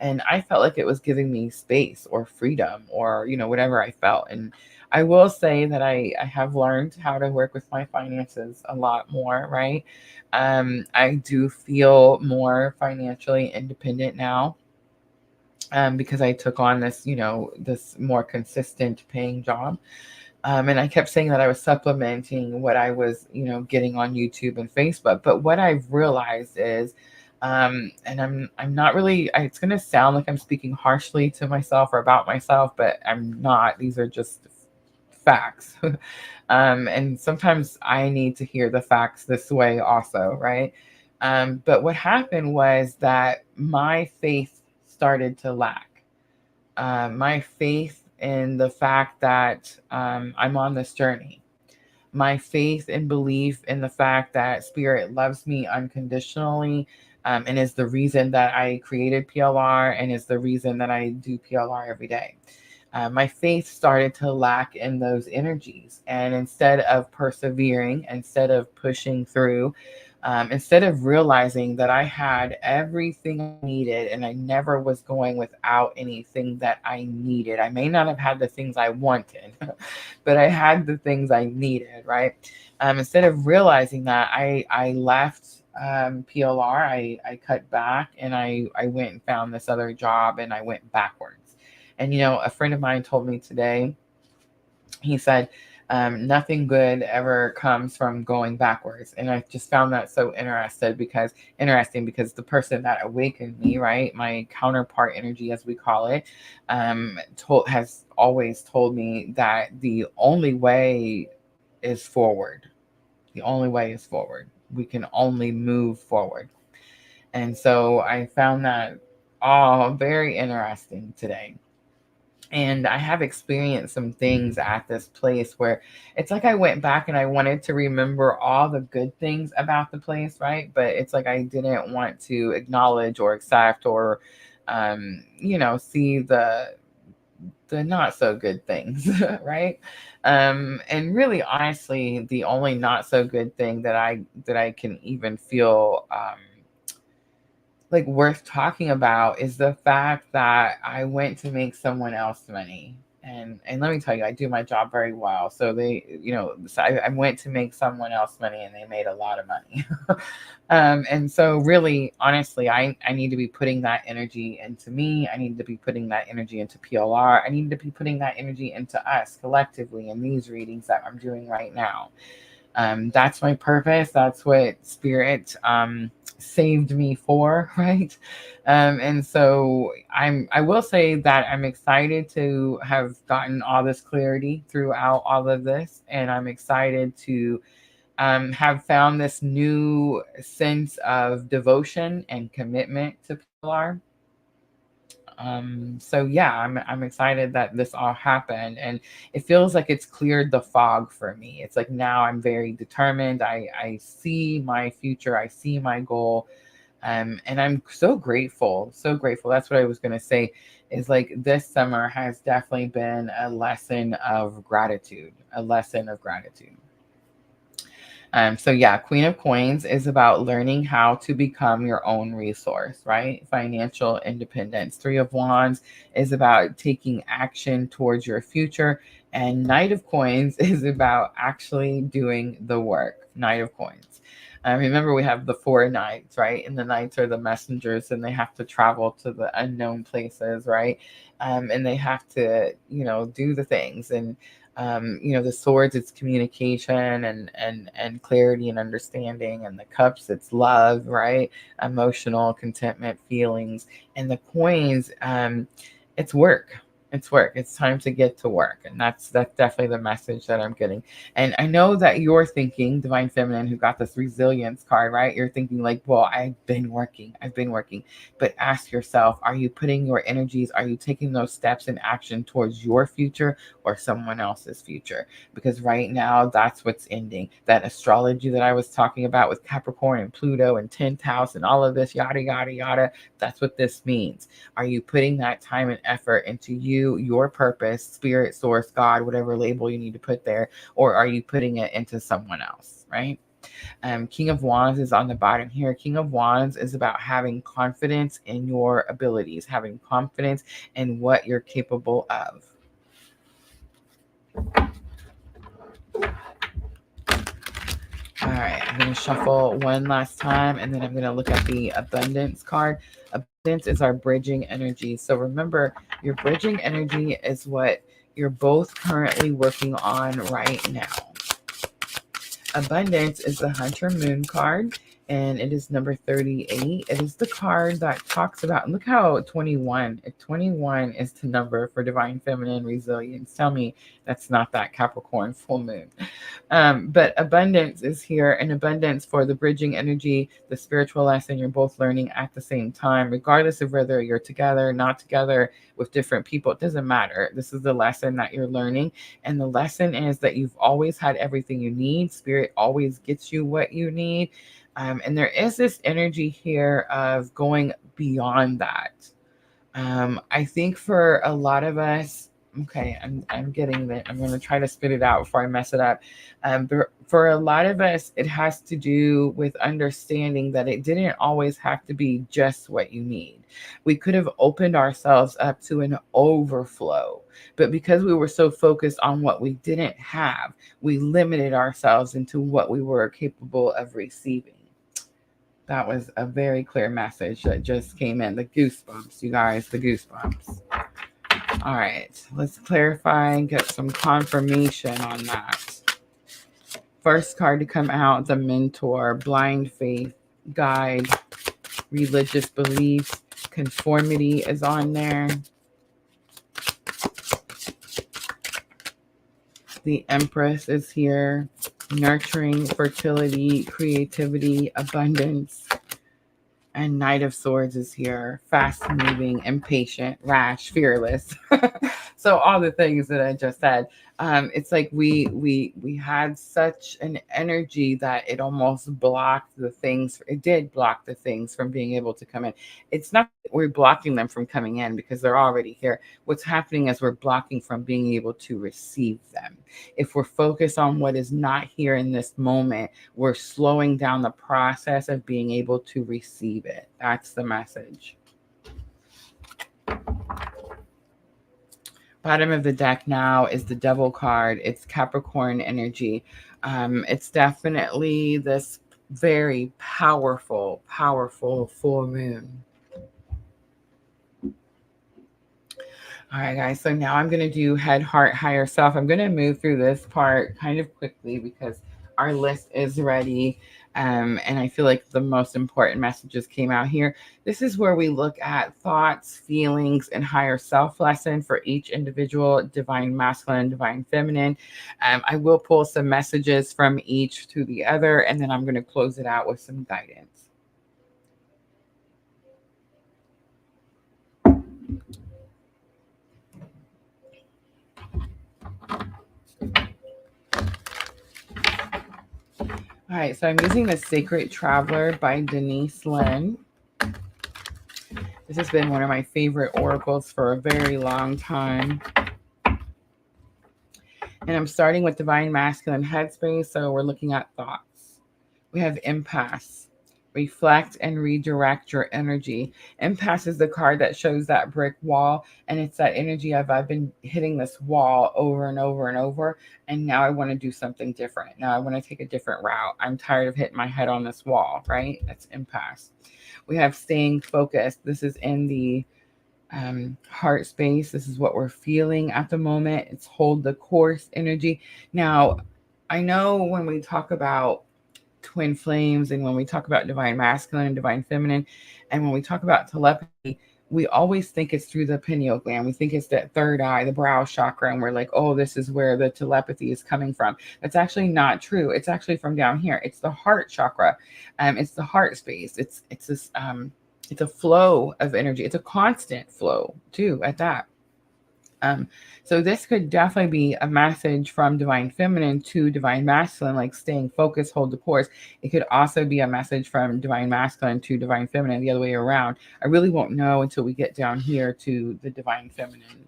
And I felt like it was giving me space or freedom or, whatever I felt. And I will say that I have learned how to work with my finances a lot more, right? I do feel more financially independent now, because I took on this, this more consistent paying job. And I kept saying that I was supplementing what I was, getting on YouTube and Facebook. But what I've realized is, and I'm not really, it's going to sound like I'm speaking harshly to myself or about myself, but I'm not. These are just facts. And sometimes I need to hear the facts this way also, right? But what happened was that my faith started to lack. My faith in the fact that I'm on this journey. my faith and belief in the fact that spirit loves me unconditionally, and is the reason that I created PLR and is the reason that I do PLR every day. My faith started to lack in those energies. And instead of persevering, instead of pushing through, instead of realizing that I had everything I needed and I never was going without anything that I needed. I may not have had the things I wanted, but I had the things I needed, right? Instead of realizing that, I left PLR, I cut back and I went and found this other job and I went backwards. And, a friend of mine told me today, he said, nothing good ever comes from going backwards. And I just found that so interesting because the person that awakened me, right, my counterpart energy, as we call it, has always told me that the only way is forward. The only way is forward. We can only move forward. And so I found that all very interesting today. And I have experienced some things at this place where it's like I went back and I wanted to remember all the good things about the place, right? But it's like I didn't want to acknowledge or accept or, see the not so good things, right? And really, honestly, the only not so good thing that I can even feel like worth talking about is the fact that I went to make someone else money. And let me tell you, I do my job very well. So I went to make someone else money and they made a lot of money. And so really, honestly, I need to be putting that energy into me. I need to be putting that energy into PLR. I need to be putting that energy into us collectively in these readings that I'm doing right now. That's my purpose. That's what spirit saved me for, right? And so I will say that I'm excited to have gotten all this clarity throughout all of this, and I'm excited to have found this new sense of devotion and commitment to PLR. So yeah, I'm excited that this all happened, and it feels like it's cleared the fog for me. It's like now I'm very determined. I see my future. I see my goal. And I'm so grateful, so grateful. That's what I was gonna say. Is like this summer has definitely been a lesson of gratitude. A lesson of gratitude. So yeah, Queen of Coins is about learning how to become your own resource, right? Financial independence. Three of Wands is about taking action towards your future. And Knight of Coins is about actually doing the work. Knight of Coins. Remember, we have the four knights, right? And the knights are the messengers, and they have to travel to the unknown places, right? And they have to, do the things. And the swords, it's communication and clarity and understanding, and the cups, it's love, right? Emotional contentment, feelings, and the coins, it's work. It's work. It's time to get to work. And that's definitely the message that I'm getting. And I know that you're thinking, Divine Feminine, who got this resilience card, right? You're thinking like, well, I've been working. But ask yourself, are you putting your energies, are you taking those steps in action towards your future or someone else's future? Because right now, that's what's ending. That astrology that I was talking about with Capricorn and Pluto and 10th house and all of this, yada, yada, yada. That's what this means. Are you putting that time and effort into you, your purpose, spirit, source, God, whatever label you need to put there, or are you putting it into someone else, right? King of Wands is on the bottom here. King of Wands is about having confidence in your abilities, having confidence in what you're capable of. All right, I'm going to shuffle one last time, and then I'm going to look at the abundance card. Abundance is our bridging energy. So remember, your bridging energy is what you're both currently working on right now. Abundance is the Hunter Moon card, and it is number 38. It is the card that talks about, and look how 21, if 21 is the number for divine feminine resilience. Tell me that's not that Capricorn full moon. But abundance is here, and abundance for the bridging energy, the spiritual lesson you're both learning at the same time, regardless of whether you're together, not together, with different people. It doesn't matter. This is the lesson that you're learning. And the lesson is that you've always had everything you need. Spirit always gets you what you need. And there is this energy here of going beyond that. I think for a lot of us, okay, I'm getting that. I'm going to try to spit it out before I mess it up. But for a lot of us, it has to do with understanding that it didn't always have to be just what you need. We could have opened ourselves up to an overflow, but because we were so focused on what we didn't have, we limited ourselves into what we were capable of receiving. That was a very clear message that just came in. The goosebumps, you guys, the goosebumps. All right, let's clarify and get some confirmation on that. First card to come out, the Mentor, blind faith, guide, religious beliefs, conformity is on there. The Empress is here, nurturing, fertility, creativity, abundance. And Knight of Swords is here, fast moving, impatient, rash, fearless. So all the things that I just said. It's like we had such an energy that it almost blocked the things. It did block the things from being able to come in. It's not that we're blocking them from coming in because they're already here. What's happening is we're blocking from being able to receive them. If we're focused on what is not here in this moment, we're slowing down the process of being able to receive it. That's the message. Bottom of the deck now is the Devil card. It's Capricorn energy. It's definitely this very powerful, powerful full moon. All right, guys. So now I'm going to do head, heart, higher self. I'm going to move through this part kind of quickly because our list is ready. And I feel like the most important messages came out here. This is where we look at thoughts, feelings, and higher self lesson for each individual, divine masculine, divine feminine. I will pull some messages from each to the other, and then I'm going to close it out with some guidance. All right, so I'm using the Sacred Traveler by Denise Lynn. This has been one of my favorite oracles for a very long time. And I'm starting with Divine Masculine Headspace, so we're looking at thoughts. We have Impasse. Reflect and redirect your energy. Impasse is the card that shows that brick wall, and it's that energy of I've been hitting this wall over and over and over, and now I want to do something different. Now I want to take a different route. I'm tired of hitting my head on this wall, right? That's impasse. We have staying focused. This is in the heart space. This is what we're feeling at the moment. It's hold the course energy. Now, I know when we talk about twin flames and when we talk about divine masculine and divine feminine, and when we talk about telepathy, we always think it's through the pineal gland. We think it's that third eye, the brow chakra, and we're like, oh, this is where the telepathy is coming from. That's actually not true. It's actually from down here. It's the heart chakra. It's the heart space. It's this it's a flow of energy. It's a constant flow too at that. So this could definitely be a message from divine feminine to divine masculine, like staying focused, hold the course. It could also be a message from divine masculine to divine feminine, the other way around. I really won't know until we get down here to the divine feminine.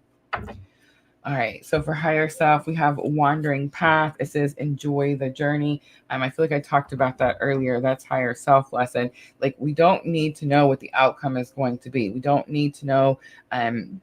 All right, so for higher self, we have wandering path. It says enjoy the journey. I feel like I talked about that earlier. That's higher self lesson. Like we don't need to know what the outcome is going to be. We don't need to know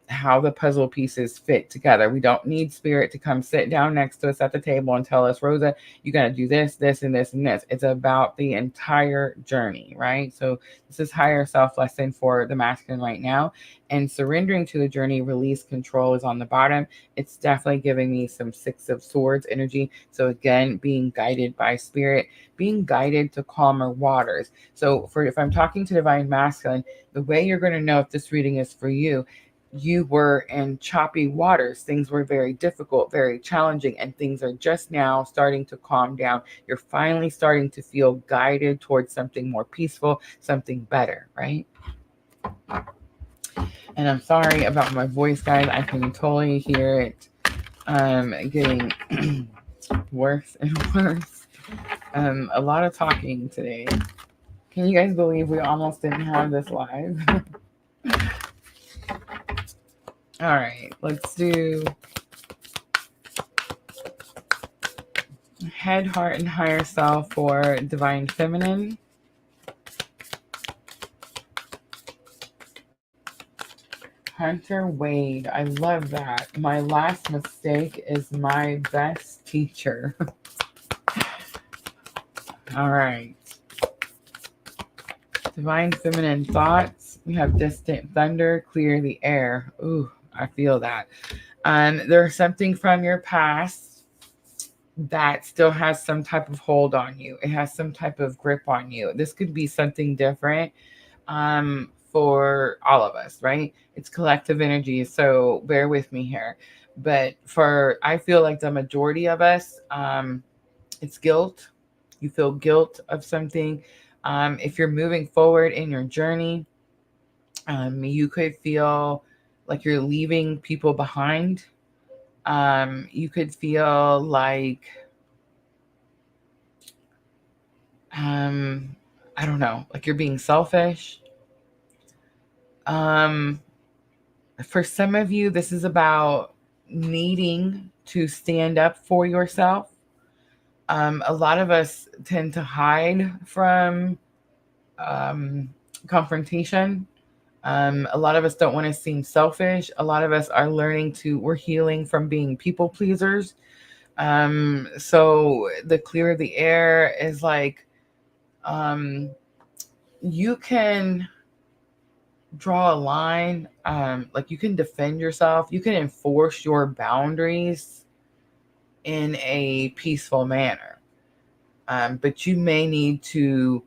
how the puzzle pieces fit together. We don't need spirit to come sit down next to us at the table and tell us, Rosa, you got to do this, this, and this, and this. It's about the entire journey, right? So this is higher self lesson for the masculine right now. And surrendering to the journey, release control is on the bottom. it's definitely giving me some Six of Swords energy. So again, being guided by spirit, being guided to calmer waters. So for if I'm talking to divine masculine, the way you're going to know if this reading is for you, you were in choppy waters. Things were very difficult, very challenging, and things are just now starting to calm down. You're finally starting to feel guided towards something more peaceful, something better, right? And I'm sorry about my voice, guys. I can totally hear it getting worse and worse. A lot of talking today. Can you guys believe we almost didn't have this live? All right, let's do head, heart, and higher self for divine feminine. Hunter Wade, I love that. My last mistake is my best teacher. All right. Divine feminine thoughts. We have distant thunder, clear the air. Ooh, I feel that. There's something from your past that still has some type of hold on you. It has some type of grip on you. This could be something different for all of us, right? It's collective energy, so bear with me here. But I feel like the majority of us, it's guilt. You feel guilt of something. If you're moving forward in your journey, you could feel like you're leaving people behind. You could feel like, I don't know, like you're being selfish. For some of you, this is about needing to stand up for yourself. A lot of us tend to hide from confrontation. A lot of us don't want to seem selfish. A lot of us are we're healing from being people pleasers. So the clear the air is like, you can draw a line, like you can defend yourself, you can enforce your boundaries in a peaceful manner. But you may need to,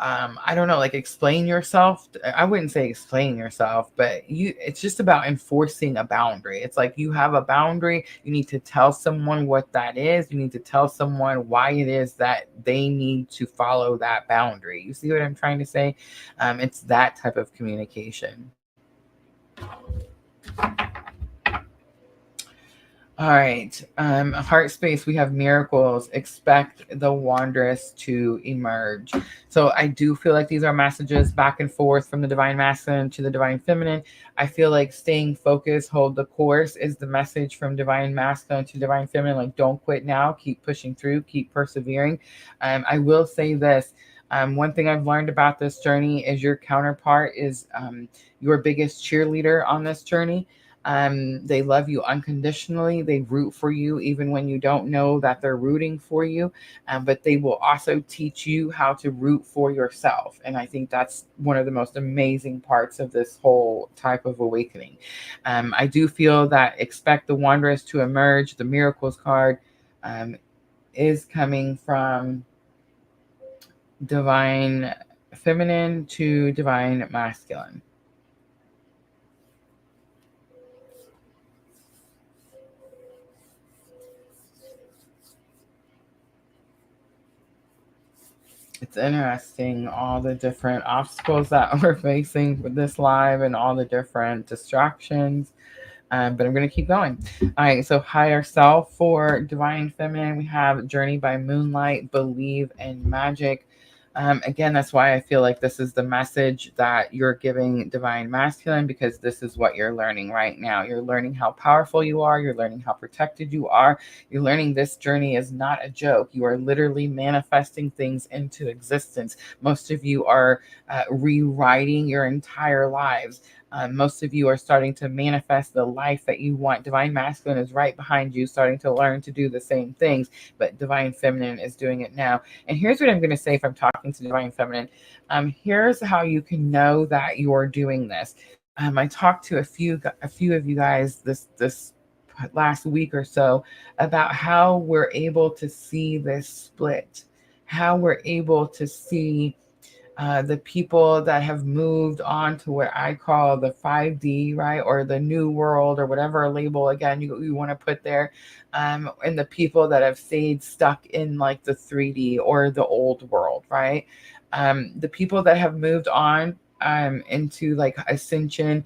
I don't know, like explain yourself. I wouldn't say explain yourself, but it's just about enforcing a boundary. It's like you have a boundary. You need to tell someone what that is. You need to tell someone why it is that they need to follow that boundary. You see what I'm trying to say? It's that type of communication. All right. Heart space, we have miracles. Expect the wondrous to emerge. So I do feel like these are messages back and forth from the divine masculine to the divine feminine. I feel like staying focused, hold the course is the message from divine masculine to divine feminine. Like, don't quit now. Keep pushing through. Keep persevering. I will say this. One thing I've learned about this journey is your counterpart is your biggest cheerleader on this journey. They love you unconditionally. They root for you even when you don't know that they're rooting for you. But they will also teach you how to root for yourself. And I think that's one of the most amazing parts of this whole type of awakening. I do feel that expect the wondrous to emerge. The miracles card is coming from divine feminine to divine masculine. It's interesting, all the different obstacles that we're facing with this live and all the different distractions. But I'm going to keep going. All right, so higher self for divine feminine, we have journey by moonlight, believe in magic. Again, that's why I feel like this is the message that you're giving divine masculine, because this is what you're learning right now. You're learning how powerful you are. You're learning how protected you are. You're learning this journey is not a joke. You are literally manifesting things into existence. Most of you are rewriting your entire lives. Most of you are starting to manifest the life that you want. Divine masculine is right behind you, starting to learn to do the same things, but divine feminine is doing it now. And here's what I'm going to say if I'm talking to divine feminine. Here's how you can know that you're doing this. I talked to a few of you guys this last week or so about how we're able to see this split, how we're able to see the people that have moved on to what I call the 5D, right? Or the new world, or whatever label, again, you want to put there. And the people that have stayed stuck in like the 3D or the old world, right? The people that have moved on into like ascension,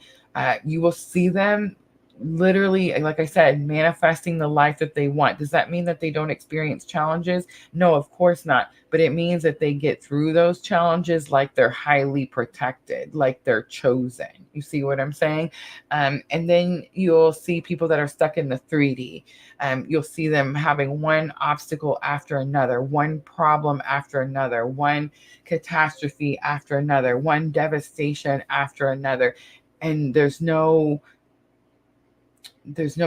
you will see them literally, like I said, manifesting the life that they want. Does that mean that they don't experience challenges? No, of course not. But it means that they get through those challenges like they're highly protected, like they're chosen. You see what I'm saying? And then you'll see people that are stuck in the 3D. You'll see them having one obstacle after another, one problem after another, one catastrophe after another, one devastation after another. And there's no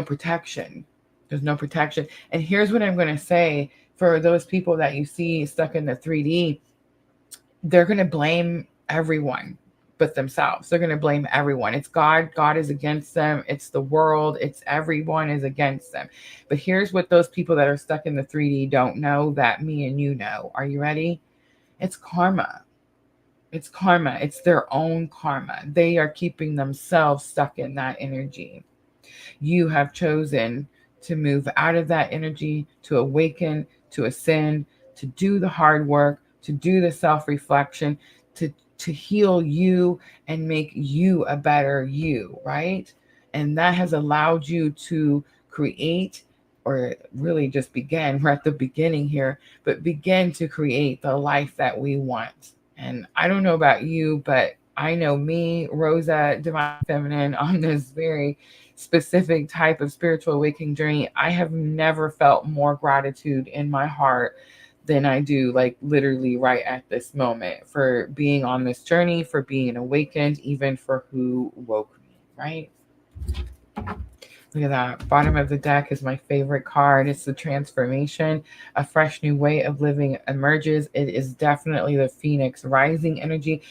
protection. There's no protection. And here's what I'm going to say for those people that you see stuck in the 3D, they're going to blame everyone but themselves. They're going to blame everyone. It's God. God is against them. It's the world. It's everyone is against them. But here's what those people that are stuck in the 3D don't know that me and you know. Are you ready? It's karma. It's karma. It's their own karma. They are keeping themselves stuck in that energy. You have chosen to move out of that energy, to awaken, to ascend, to do the hard work, to do the self-reflection, to heal you and make you a better you, right? And that has allowed you to create, or really just begin, we're at the beginning here, but begin to create the life that we want. And I don't know about you, but I know me, Rosa, Divine Feminine, on this very specific type of spiritual awakening journey, I have never felt more gratitude in my heart than I do, like literally right at this moment, for being on this journey, for being awakened, even for who woke me, right? Look at that. Bottom of the deck is my favorite card. It's the transformation. A fresh new way of living emerges. It is definitely the Phoenix rising energy.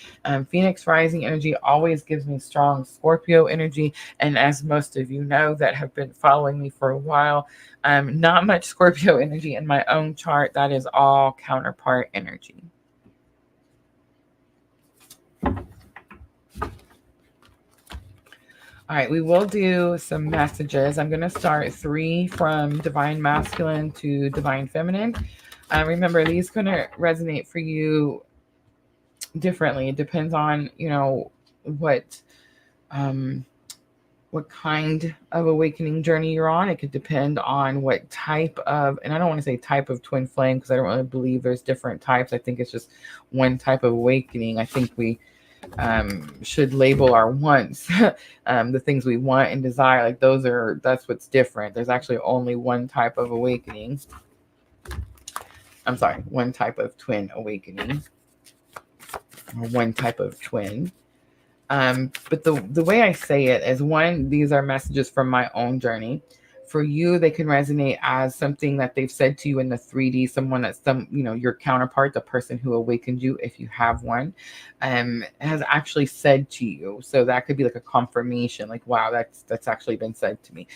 Phoenix rising energy always gives me strong Scorpio energy. And as most of you know that have been following me for a while, not much Scorpio energy in my own chart. That is all counterpart energy. All right, we will do some messages. I'm going to start 3 from Divine Masculine to Divine Feminine. Remember, these going to resonate for you differently. It depends on, what kind of awakening journey you're on. It could depend on what type of, and I don't want to say type of twin flame because I don't really believe there's different types. I think it's just one type of awakening. I think we should label our wants, the things we want and desire, like that's what's different. There's actually only one type of awakening. I'm sorry, one type of twin awakening, or one type of twin. But the way I say it is, one, these are messages from my own journey. For you, they can resonate as something that they've said to you in the 3D, someone that's your counterpart, the person who awakened you, if you have one, has actually said to you. So that could be like a confirmation, like, wow, that's actually been said to me.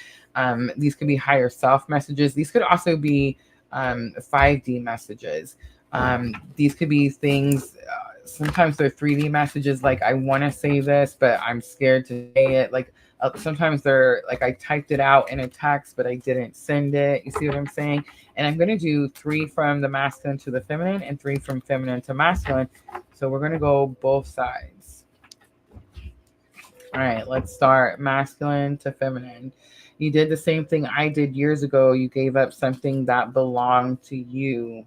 These could be higher self messages. These could also be 5D messages. These could be things, sometimes they're 3D messages, like, I want to say this, but I'm scared to say it. Like, sometimes they're like, I typed it out in a text, but I didn't send it. You see what I'm saying? And I'm going to do 3 from the masculine to the feminine and 3 from feminine to masculine. So we're going to go both sides. All right, let's start masculine to feminine. You did the same thing I did years ago. You gave up something that belonged to you.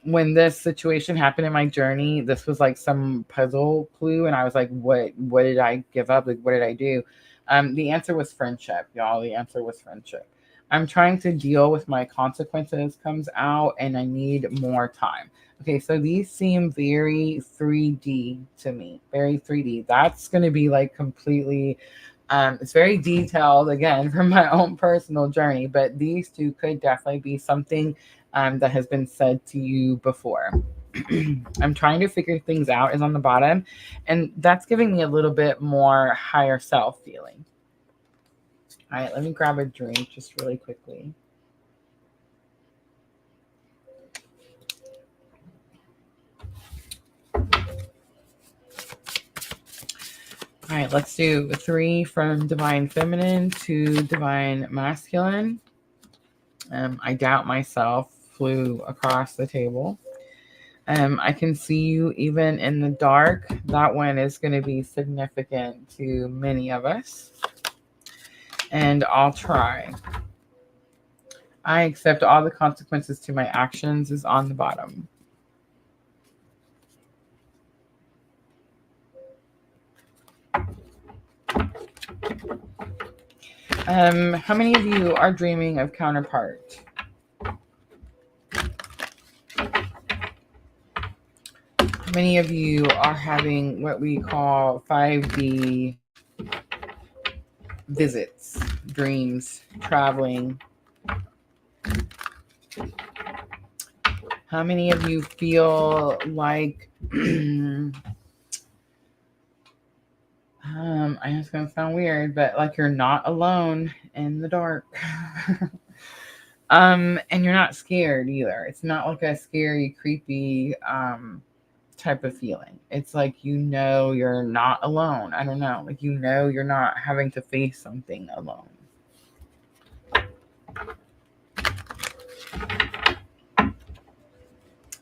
When this situation happened in my journey, this was like some puzzle clue, and I was like, what did I give up? Like, what did I do? The answer was friendship, y'all. The answer was friendship. I'm trying to deal with my consequences comes out, and I need more time. Okay, so these seem very 3D to me. Very 3D. That's going to be like completely, it's very detailed, again, from my own personal journey, but these two could definitely be something that has been said to you before. I'm trying to figure things out is on the bottom, and that's giving me a little bit more higher self feeling. All right, let me grab a drink just really quickly. All right, let's do 3 from Divine Feminine to Divine Masculine. I doubt myself flew across the table. I can see you even in the dark. That one is going to be significant to many of us. And I'll try. I accept all the consequences to my actions is on the bottom. How many of you are dreaming of counterpart? How many of you are having what we call 5D visits, dreams, traveling? How many of you feel like I know it's gonna sound weird, but like you're not alone in the dark. And you're not scared either. It's not like a scary, creepy type of feeling. It's like you're not alone. I don't know. Like you're not having to face something alone.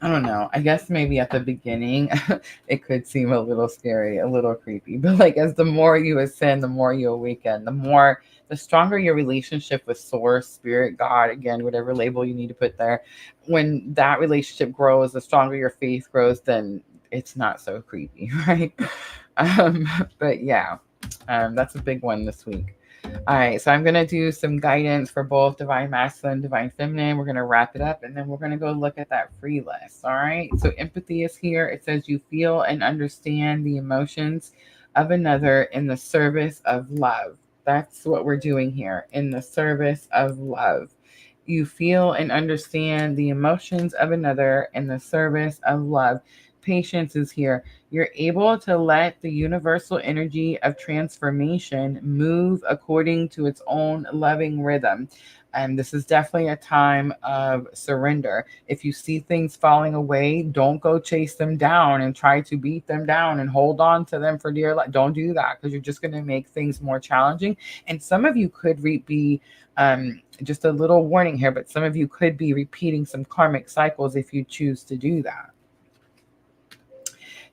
I don't know. I guess maybe at the beginning it could seem a little scary, a little creepy. But like as the more you ascend, the more you awaken, the stronger your relationship with source, spirit, God, again, whatever label you need to put there. When that relationship grows, the stronger your faith grows, then it's not so creepy, right? But yeah, that's a big one this week. All right, so I'm going to do some guidance for both Divine Masculine, Divine Feminine. We're going to wrap it up, and then we're going to go look at that free list. All right, so empathy is here. It says you feel and understand the emotions of another in the service of love. That's what we're doing here, in the service of love. You feel and understand the emotions of another in the service of love. Patience is here. You're able to let the universal energy of transformation move according to its own loving rhythm. And this is definitely a time of surrender. If you see things falling away, don't go chase them down and try to beat them down and hold on to them for dear life. Don't do that, because you're just going to make things more challenging. And some of you could be just a little warning here, but some of you could be repeating some karmic cycles if you choose to do that.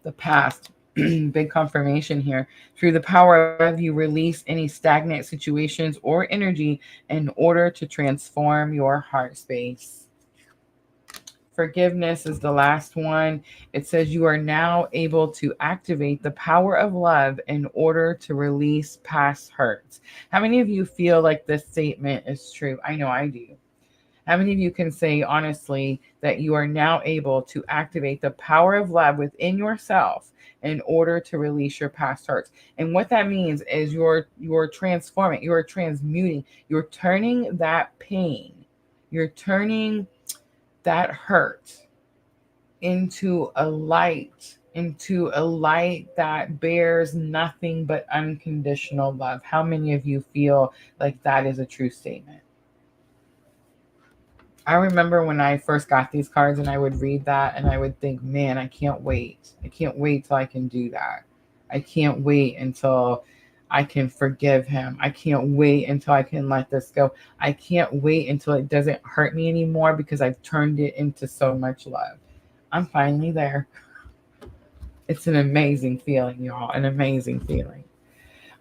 The past, big confirmation here. Through the power of you, release any stagnant situations or energy in order to transform your heart space. Forgiveness is the last one. It says you are now able to activate the power of love in order to release past hurts. How many of you feel like this statement is true? I know I do. How many of you can say honestly that you are now able to activate the power of love within yourself in order to release your past hurts? And what that means is you're transforming, you're transmuting, you're turning that pain, you're turning that hurt into a light that bears nothing but unconditional love. How many of you feel like that is a true statement? I remember when I first got these cards and I would read that and I would think, man, I can't wait. I can't wait till I can do that. I can't wait until I can forgive him. I can't wait until I can let this go. I can't wait until it doesn't hurt me anymore because I've turned it into so much love. I'm finally there. It's an amazing feeling, y'all. An amazing feeling.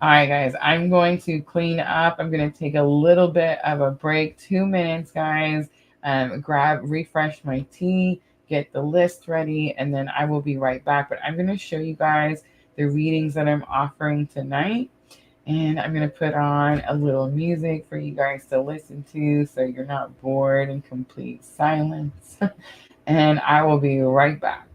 All right, guys, I'm going to clean up. I'm going to take a little bit of a break, 2 minutes, guys. Refresh my tea, get the list ready, and then I will be right back. But I'm going to show you guys the readings that I'm offering tonight. And I'm going to put on a little music for you guys to listen to so you're not bored in complete silence. And I will be right back.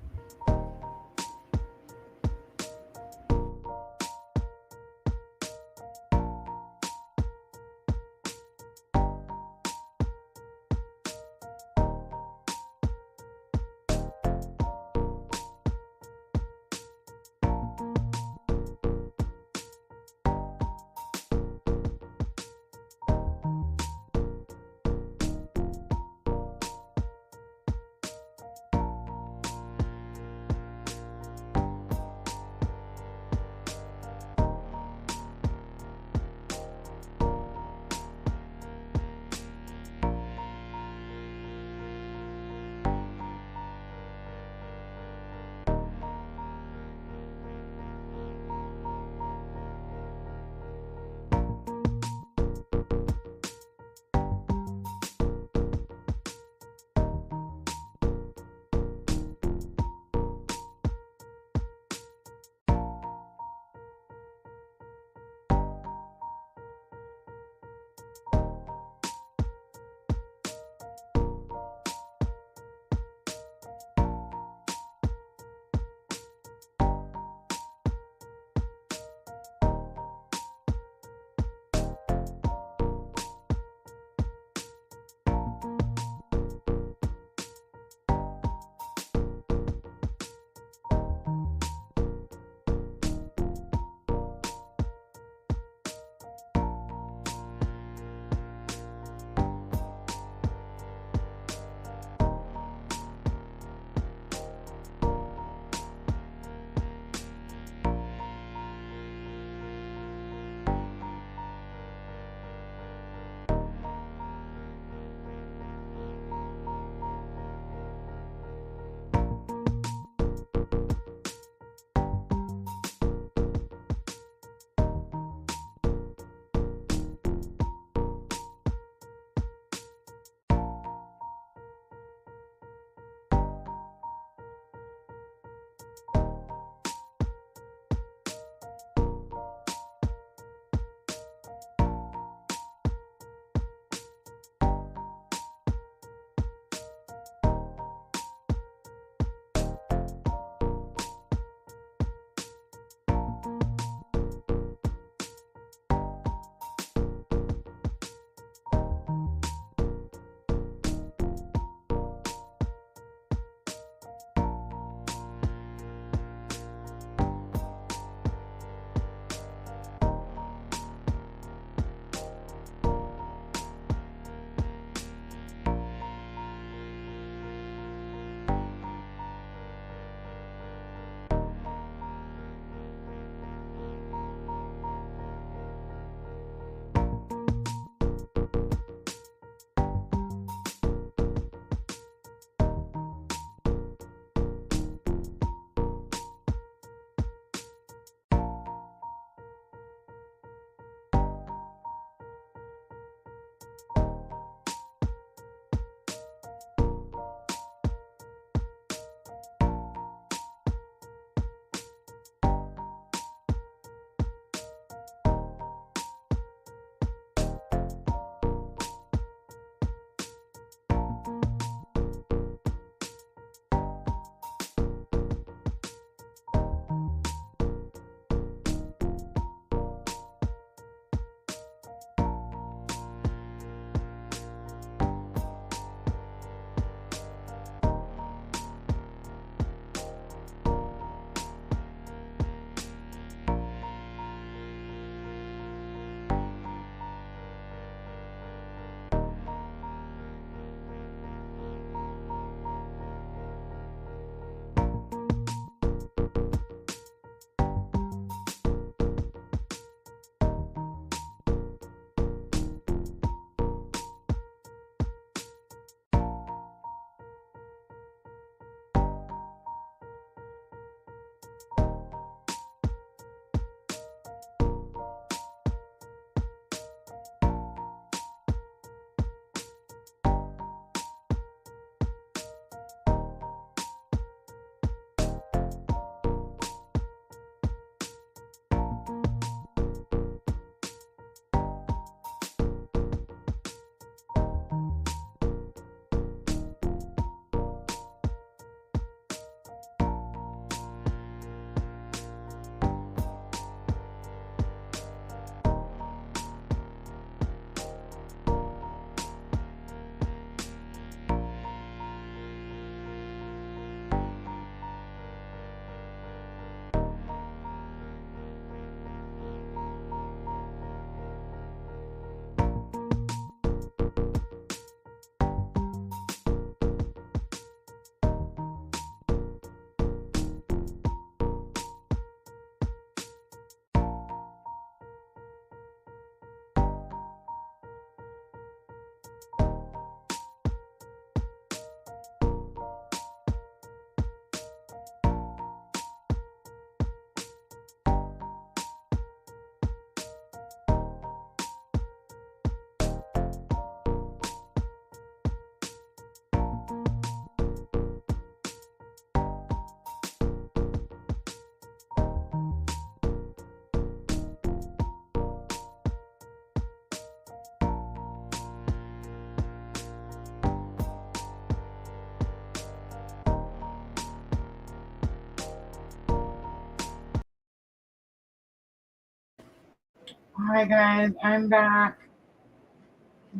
All right, guys, I'm back.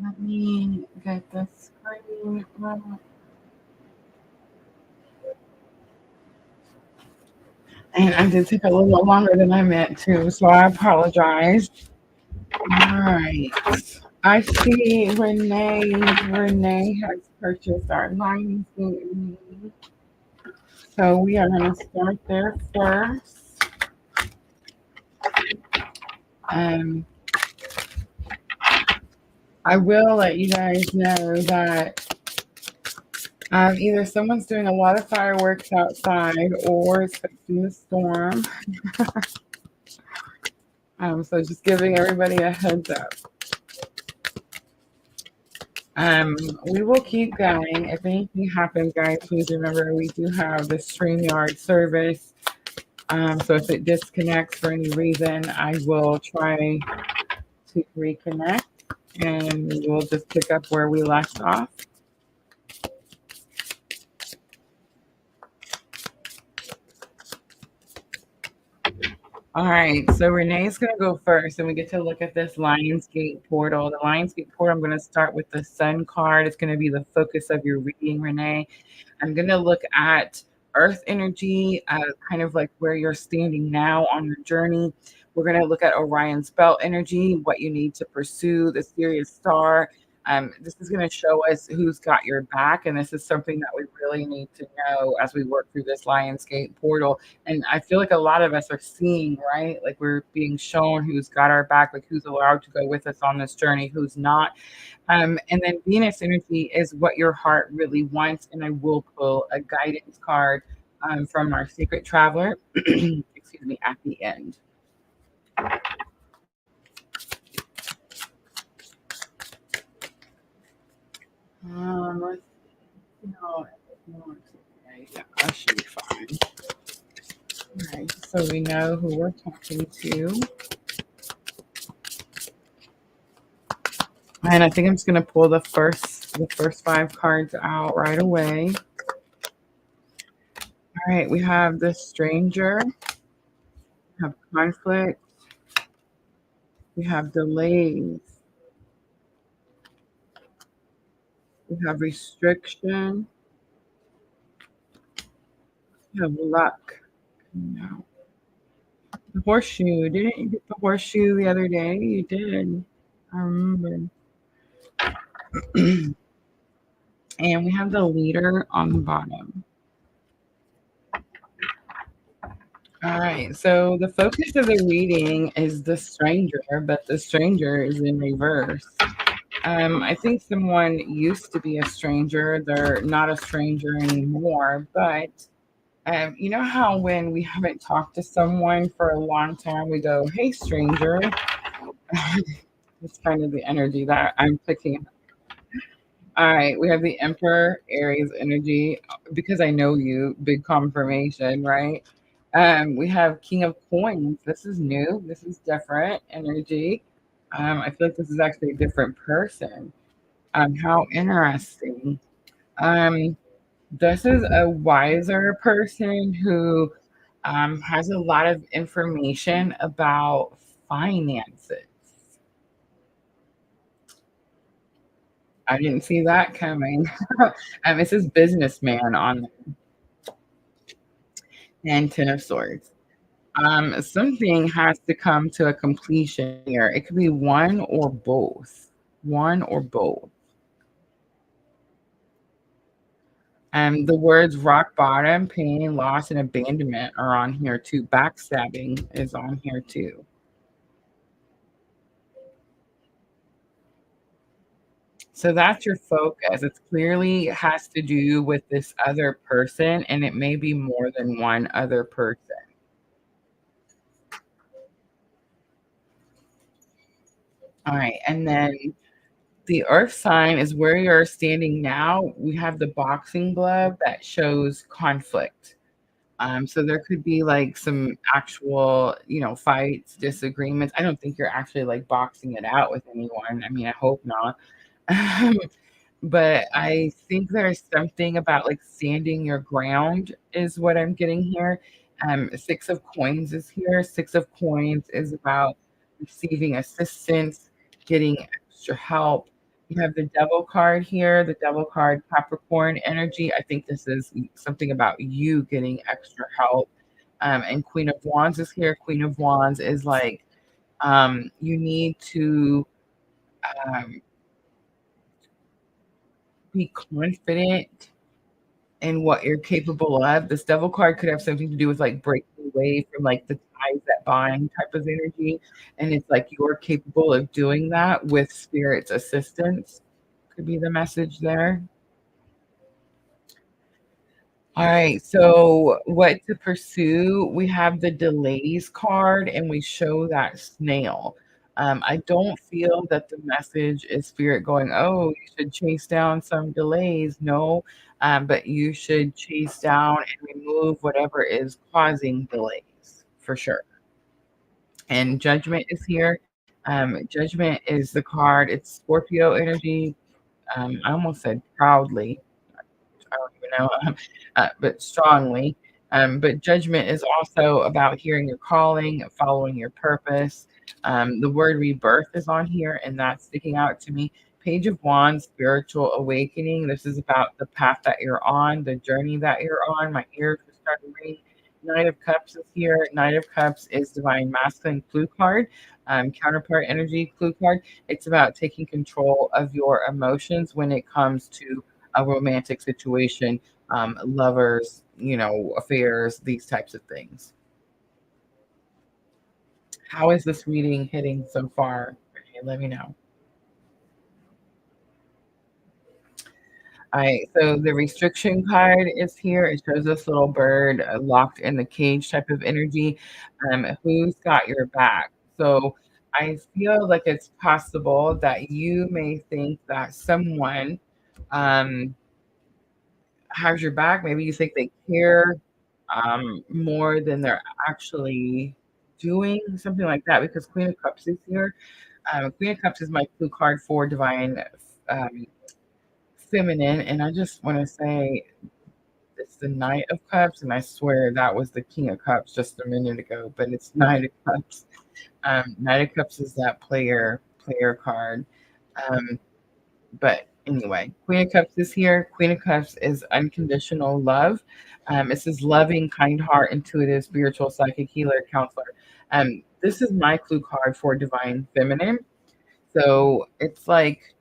Let me get this screen up. And I did take a little longer than I meant to, so I apologize. All right. I see Renee. Renee has purchased our Lionsgate. So we are going to start there first. Um, I will let you guys know that either someone's doing a lot of fireworks outside or it's fixing the storm. So just giving everybody a heads up. We will keep going. If anything happens, guys, please remember we do have the StreamYard service. So if it disconnects for any reason, I will try to reconnect and we'll just pick up where we left off. All right, so Renee's going to go first, and we get to look at this Lionsgate Portal. The Lionsgate Portal, I'm going to start with the Sun card. It's going to be the focus of your reading, Renee. I'm going to look at Earth energy, kind of like where you're standing now on your journey. We're going to look at Orion's belt energy, what you need to pursue, the Sirius star. This is going to show us who's got your back, and this is something that we really need to know as we work through this Lionsgate portal. And I feel like a lot of us are seeing, right? Like we're being shown who's got our back, like who's allowed to go with us on this journey, who's not. And then Venus energy is what your heart really wants. And I will pull a guidance card from our secret traveler, excuse me, at the end. Let's see how it looks. Okay, yeah, I should be fine. All right, so we know who we're talking to. And I think I'm just going to pull the first 5 cards out right away. All right, we have the stranger, we have conflict, we have delays, we have restriction, we have luck. No. The horseshoe. Didn't you get the horseshoe the other day? You did. I remember. And we have the leader on the bottom. All right, so the focus of the reading is the stranger, but the stranger is in reverse. I think someone used to be a stranger. They're not a stranger anymore, but you know how when we haven't talked to someone for a long time, we go, "Hey, stranger." It's kind of the energy that I'm picking up. All right, we have the Emperor Aries energy because I know you, big confirmation, right? We have King of Coins. This is new. This is different energy. I feel like this is actually a different person. How interesting. Um, this is a wiser person who has a lot of information about finances. I didn't see that coming. It says businessman on and Ten of Swords. Something has to come to a completion here. It could be one or both. One or both. The words rock bottom, pain, loss, and abandonment are on here too. Backstabbing is on here too. So that's your focus. It clearly has to do with this other person, and it may be more than one other person. All right. And then the earth sign is where you're standing now. We have the boxing glove that shows conflict. So there could be like some actual, fights, disagreements. I don't think you're actually like boxing it out with anyone. I mean, I hope not. But I think there's something about like standing your ground is what I'm getting here. 6 of coins is here. 6 of coins is about receiving assistance, getting extra help. You have the devil card here, the devil card, Capricorn energy. I think this is something about you getting extra help. And Queen of Wands is here. Queen of Wands is like, you need to um, be confident in what you're capable of. This devil card could have something to do with like breaking away from like the ties that bind type of energy. And it's like you're capable of doing that with spirit's assistance, could be the message there. All right, so what to pursue? We have the delays card and we show that snail. I don't feel that the message is spirit going, oh, you should chase down some delays. No, but you should chase down and remove whatever is causing delays for sure. And judgment is here. Judgment is the card, it's Scorpio energy. I almost said proudly. I don't even know, but strongly. But judgment is also about hearing your calling, following your purpose. The word rebirth is on here, and that's sticking out to me. Page of Wands, spiritual awakening. This is about the path that you're on, the journey that you're on. My ears are starting to ring. Knight of Cups is here. Knight of Cups is divine masculine clue card, counterpart energy clue card. It's about taking control of your emotions when it comes to a romantic situation, lovers, affairs, these types of things. How is this reading hitting so far? Okay, let me know. All right, so the restriction card is here. It shows this little bird locked in the cage type of energy. Who's got your back? So I feel like it's possible that you may think that someone um, has your back. Maybe you think they care more than they're actually doing, something like that. Because Queen of Cups is here. Queen of Cups is my clue card for divine um, feminine, and I just want to say it's the Knight of Cups, and I swear that was the King of Cups just a minute ago, but it's Knight of Cups. Knight of Cups is that player card. Um, But anyway, Queen of Cups is here. Queen of Cups is unconditional love. It says loving, kind heart, intuitive, spiritual, psychic healer, counselor. This is my clue card for divine feminine. So it's like,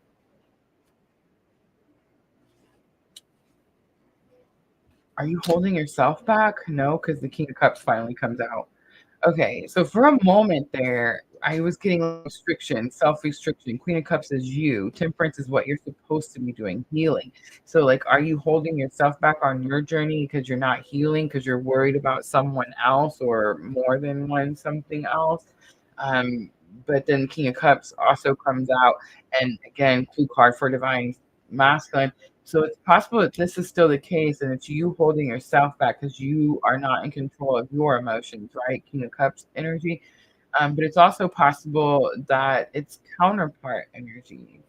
are you holding yourself back? No, because the King of Cups finally comes out. Okay, so for a moment there, I was getting restriction, self-restriction. Queen of Cups is you. Temperance is what you're supposed to be doing, healing. So, like, are you holding yourself back on your journey because you're not healing, because you're worried about someone else or more than one something else? Um, but then King of Cups also comes out, and again, clue card for divine masculine. So it's possible that this is still the case, and it's you holding yourself back because you are not in control of your emotions, right? King of Cups energy. But it's also possible that it's counterpart energy.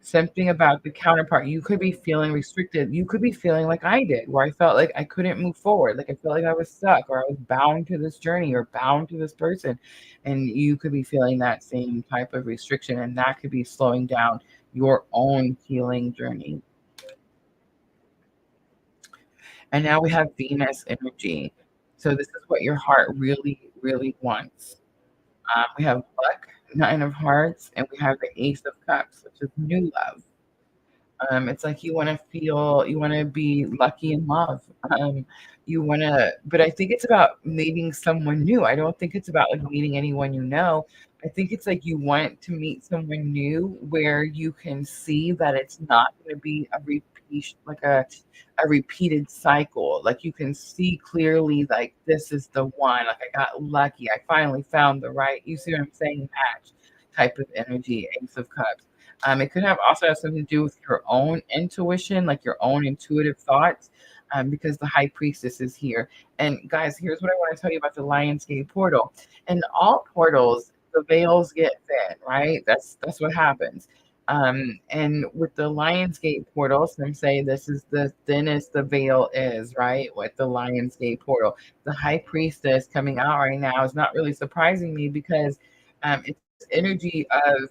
Something about the counterpart. You could be feeling restricted. You could be feeling like I did, where I felt like I couldn't move forward. Like I felt like I was stuck or I was bound to this journey or bound to this person. And you could be feeling that same type of restriction. And that could be slowing down your own healing journey. And now we have Venus energy. So this is what your heart really, really wants. We have luck, Nine of Hearts, and we have the Ace of Cups, which is new love. It's like you want to be lucky in love. You want to, but I think it's about meeting someone new. I don't think it's about like meeting anyone you know. I think it's like you want to meet someone new where you can see that it's not going to be a repeat, like a repeated cycle. Like you can see clearly, like this is the one. Like I got lucky. I finally found the right. You see what I'm saying? Match type of energy. Ace of Cups. It could have also have something to do with your own intuition, like your own intuitive thoughts, because the high priestess is here. And guys, here's what I want to tell you about the Lionsgate portal. In all portals, the veils get thin, right? That's what happens. And with the Lionsgate portal, some say this is the thinnest the veil is, right? With the Lionsgate portal, the high priestess coming out right now is not really surprising me because It's energy of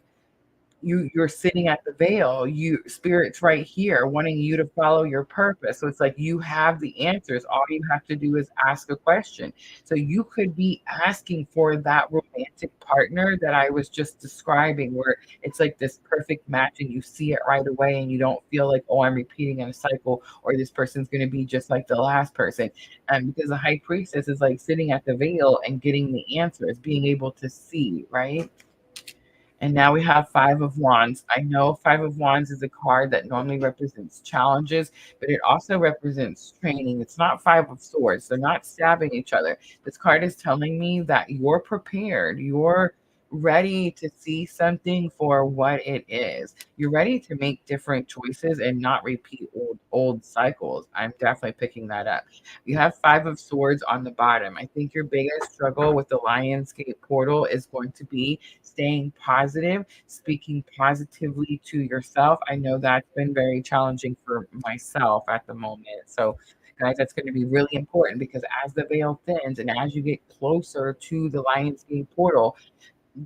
you're sitting at the veil, you spirit's right here wanting you to follow your purpose. So it's like you have the answers. All you have to do is ask a question. So you could be asking for that romantic partner that I was just describing, where it's like this perfect match and you see it right away and you don't feel like, oh, I'm repeating in a cycle or this person's going to be just like the last person. Because the high priestess is like sitting at the veil and getting the answers, being able to see, right? And now we have Five of Wands. I know Five of Wands is a card that normally represents challenges, but it also represents training. It's not Five of Swords. They're not stabbing each other. This card is telling me that you're prepared. You're ready to see something for what it is. You're ready to make different choices and not repeat old cycles. I'm definitely picking that up. You have Five of Swords on the bottom. I think your biggest struggle with the Lionsgate portal is going to be staying positive, speaking positively to yourself. I know that's been very challenging for myself at the moment. So, guys, that's going to be really important because as the veil thins and as you get closer to the Lionsgate portal,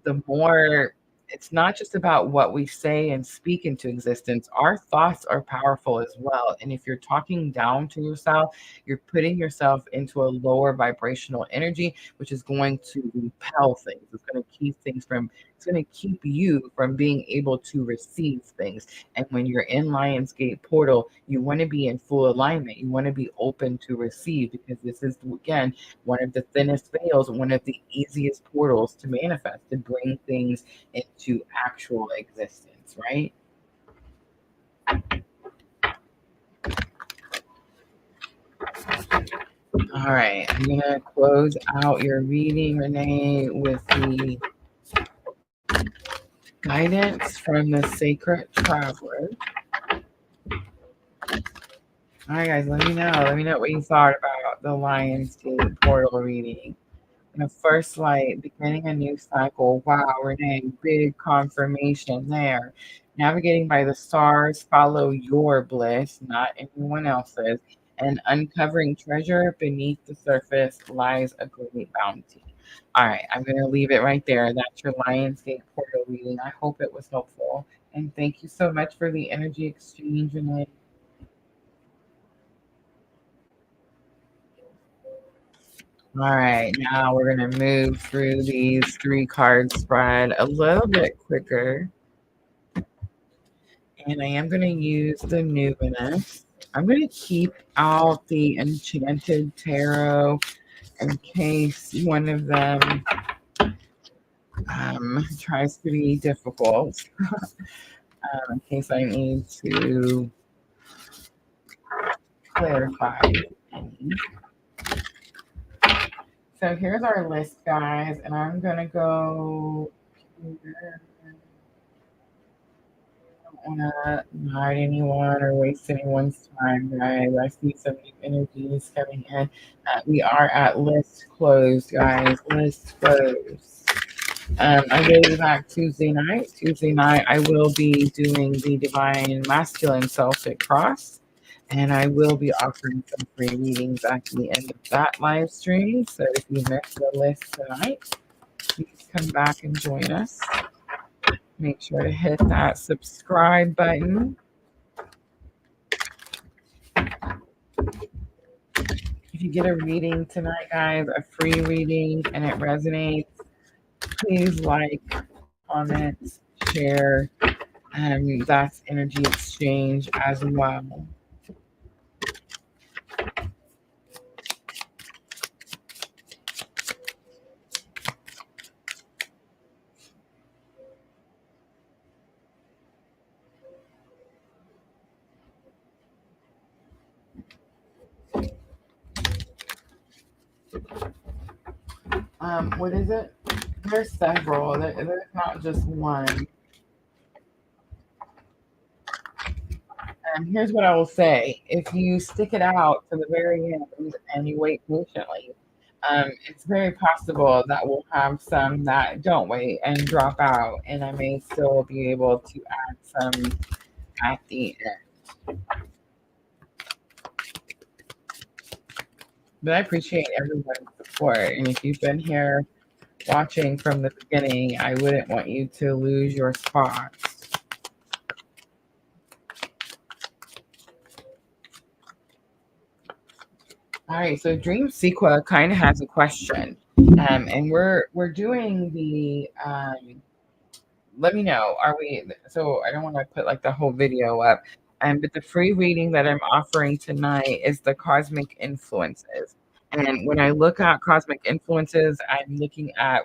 the more it's not just about what we say and speak into existence. Our thoughts are powerful as well. And if you're talking down to yourself, you're putting yourself into a lower vibrational energy, which is going to repel things. It's going to keep things from, it's going to keep you from being able to receive things. And when you're in Lionsgate Portal, you want to be in full alignment. You want to be open to receive because this is, again, one of the thinnest veils, one of the easiest portals to manifest, to bring things into actual existence, right? All right, I'm going to close out your reading, Renee, with the guidance from the Sacred Traveler. All right, guys, let me know. Let me know what you thought about the Lionsgate portal reading. The first light, beginning a new cycle. Wow, Renee, big confirmation there. Navigating by the stars, follow your bliss, not anyone else's. And uncovering treasure beneath the surface lies a great bounty. All right, I'm going to leave it right there. That's your Lionsgate portal reading. I hope it was helpful. And thank you so much for the energy exchange, Renee. All right, now we're going to move through these 3-card spread a little bit quicker. And I am going to use the Numinous. I'm going to keep out the Enchanted Tarot in case one of them tries to be difficult. In case I need to clarify any. So here's our list, guys, and I'm going to go here. I don't want to hide anyone or waste anyone's time, guys. I see some new energies coming in. We are at list closed, guys. List closed. I will be back Tuesday night. Tuesday night, I will be doing the Divine Masculine Celtic Cross. And I will be offering some free readings at the end of that live stream. So if you missed the list tonight, please come back and join us. Make sure to hit that subscribe button. If you get a reading tonight, guys, a free reading, and it resonates, please like, comment, share, and that's energy exchange as well. What is it? There's several. There's not just one. Here's what I will say. If you stick it out to the very end and you wait patiently, it's very possible that we'll have some that don't wait and drop out, and I may still be able to add some at the end. But I appreciate everyone's support, and if you've been here watching from the beginning, I wouldn't want you to lose your spots. All right, so Dream Sequa kind of has a question, and we're doing the let me know. Are we? So I don't want to put like the whole video up. But the free reading that I'm offering tonight is the cosmic influences. And when I look at cosmic influences, I'm looking at,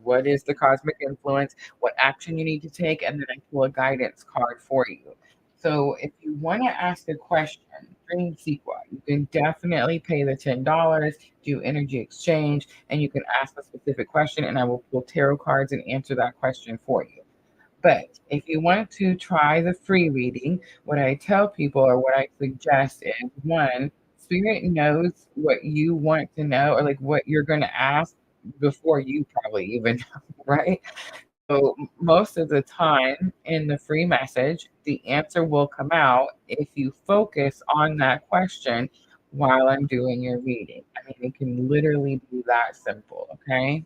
what is the cosmic influence, what action you need to take, and then I pull a guidance card for you. So if you want to ask a question, Dream Sequa, you can definitely pay the $10, do energy exchange, and you can ask a specific question, and I will pull tarot cards and answer that question for you. But if you want to try the free reading, what I tell people or what I suggest is one, Spirit knows what you want to know or like what you're going to ask before you probably even know, right? So most of the time in the free message, the answer will come out if you focus on that question while I'm doing your reading. I mean, it can literally be that simple, okay?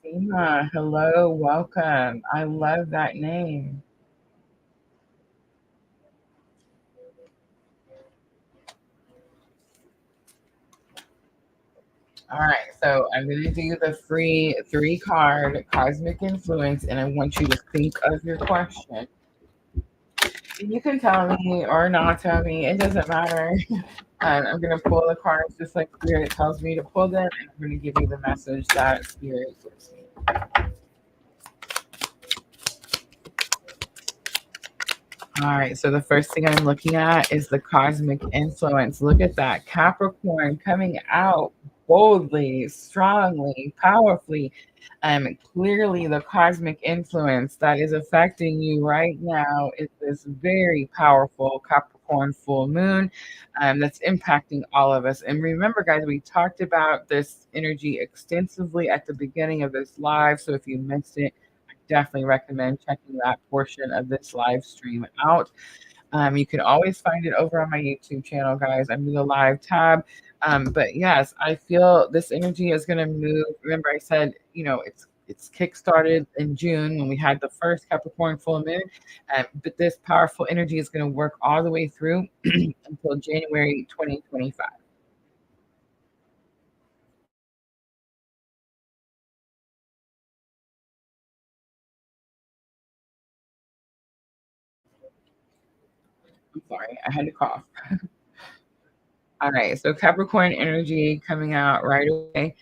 Seema, hello, welcome. I love that name. All right, so I'm going to do the free 3 card cosmic influence, and I want you to think of your question. You can tell me or not tell me, it doesn't matter. I'm going to pull the cards just like Spirit tells me to pull them, and I'm going to give you the message that Spirit gives me. All right, so the first thing I'm looking at is the cosmic influence. Look at that Capricorn coming out boldly, strongly, powerfully. Clearly, the cosmic influence that is affecting you right now is this very powerful Capricorn full moon that's impacting all of us. And remember, guys, we talked about this energy extensively at the beginning of this live. So if you missed it, definitely recommend checking that portion of this live stream out. You can always find it over on my YouTube channel, guys. I'm in the live tab. But yes, I feel this energy is going to move. Remember, I said, it's kick-started in June when we had the first Capricorn full moon. But this powerful energy is going to work all the way through until January 2025. I'm sorry, I had to cough. All right, so Capricorn energy coming out right away.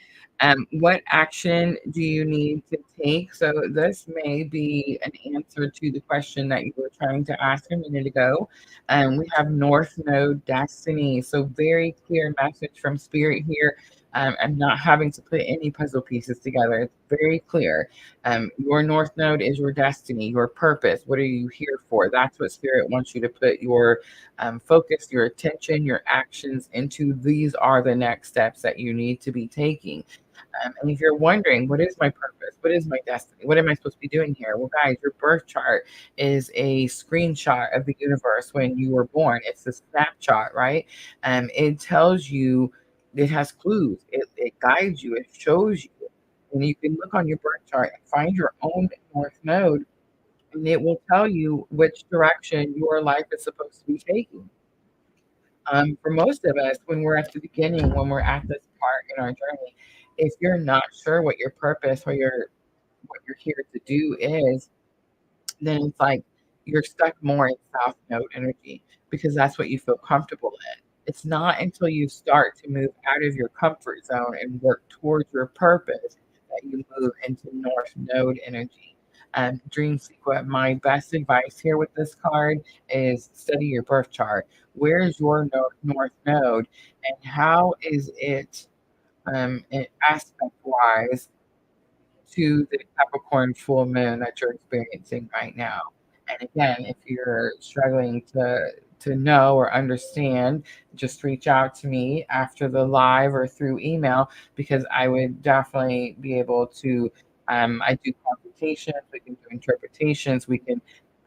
What action do you need to take? So this may be an answer to the question that you were trying to ask a minute ago. We have North Node Destiny. So very clear message from Spirit here. I'm not having to put any puzzle pieces together. It's very clear. Your North Node is your destiny, your purpose. What are you here for? That's what Spirit wants you to put your focus your attention, your actions into. These are the next steps that you need to be taking. And if you're wondering, what is my purpose? What is my destiny? What am I supposed to be doing here? Well, guys, your birth chart is a screenshot of the universe when you were born. It's a snapshot, right? It tells you, it has clues, it guides you, it shows you. And you can look on your birth chart and find your own North Node, and it will tell you which direction your life is supposed to be taking. For most of us, when we're at the beginning, when we're at this part in our journey, if you're not sure what your purpose or what you're here to do is, then it's like you're stuck more in South Node energy because that's what you feel comfortable in. It's not until you start to move out of your comfort zone and work towards your purpose that you move into North Node energy. Dream Sequence, my best advice here with this card is study your birth chart. Where is your North Node, and how is it aspect wise to the Capricorn full moon that you're experiencing right now. And again, if you're struggling to know or understand, just reach out to me after the live or through email because I would definitely be able to. I do consultations, we can do interpretations, we can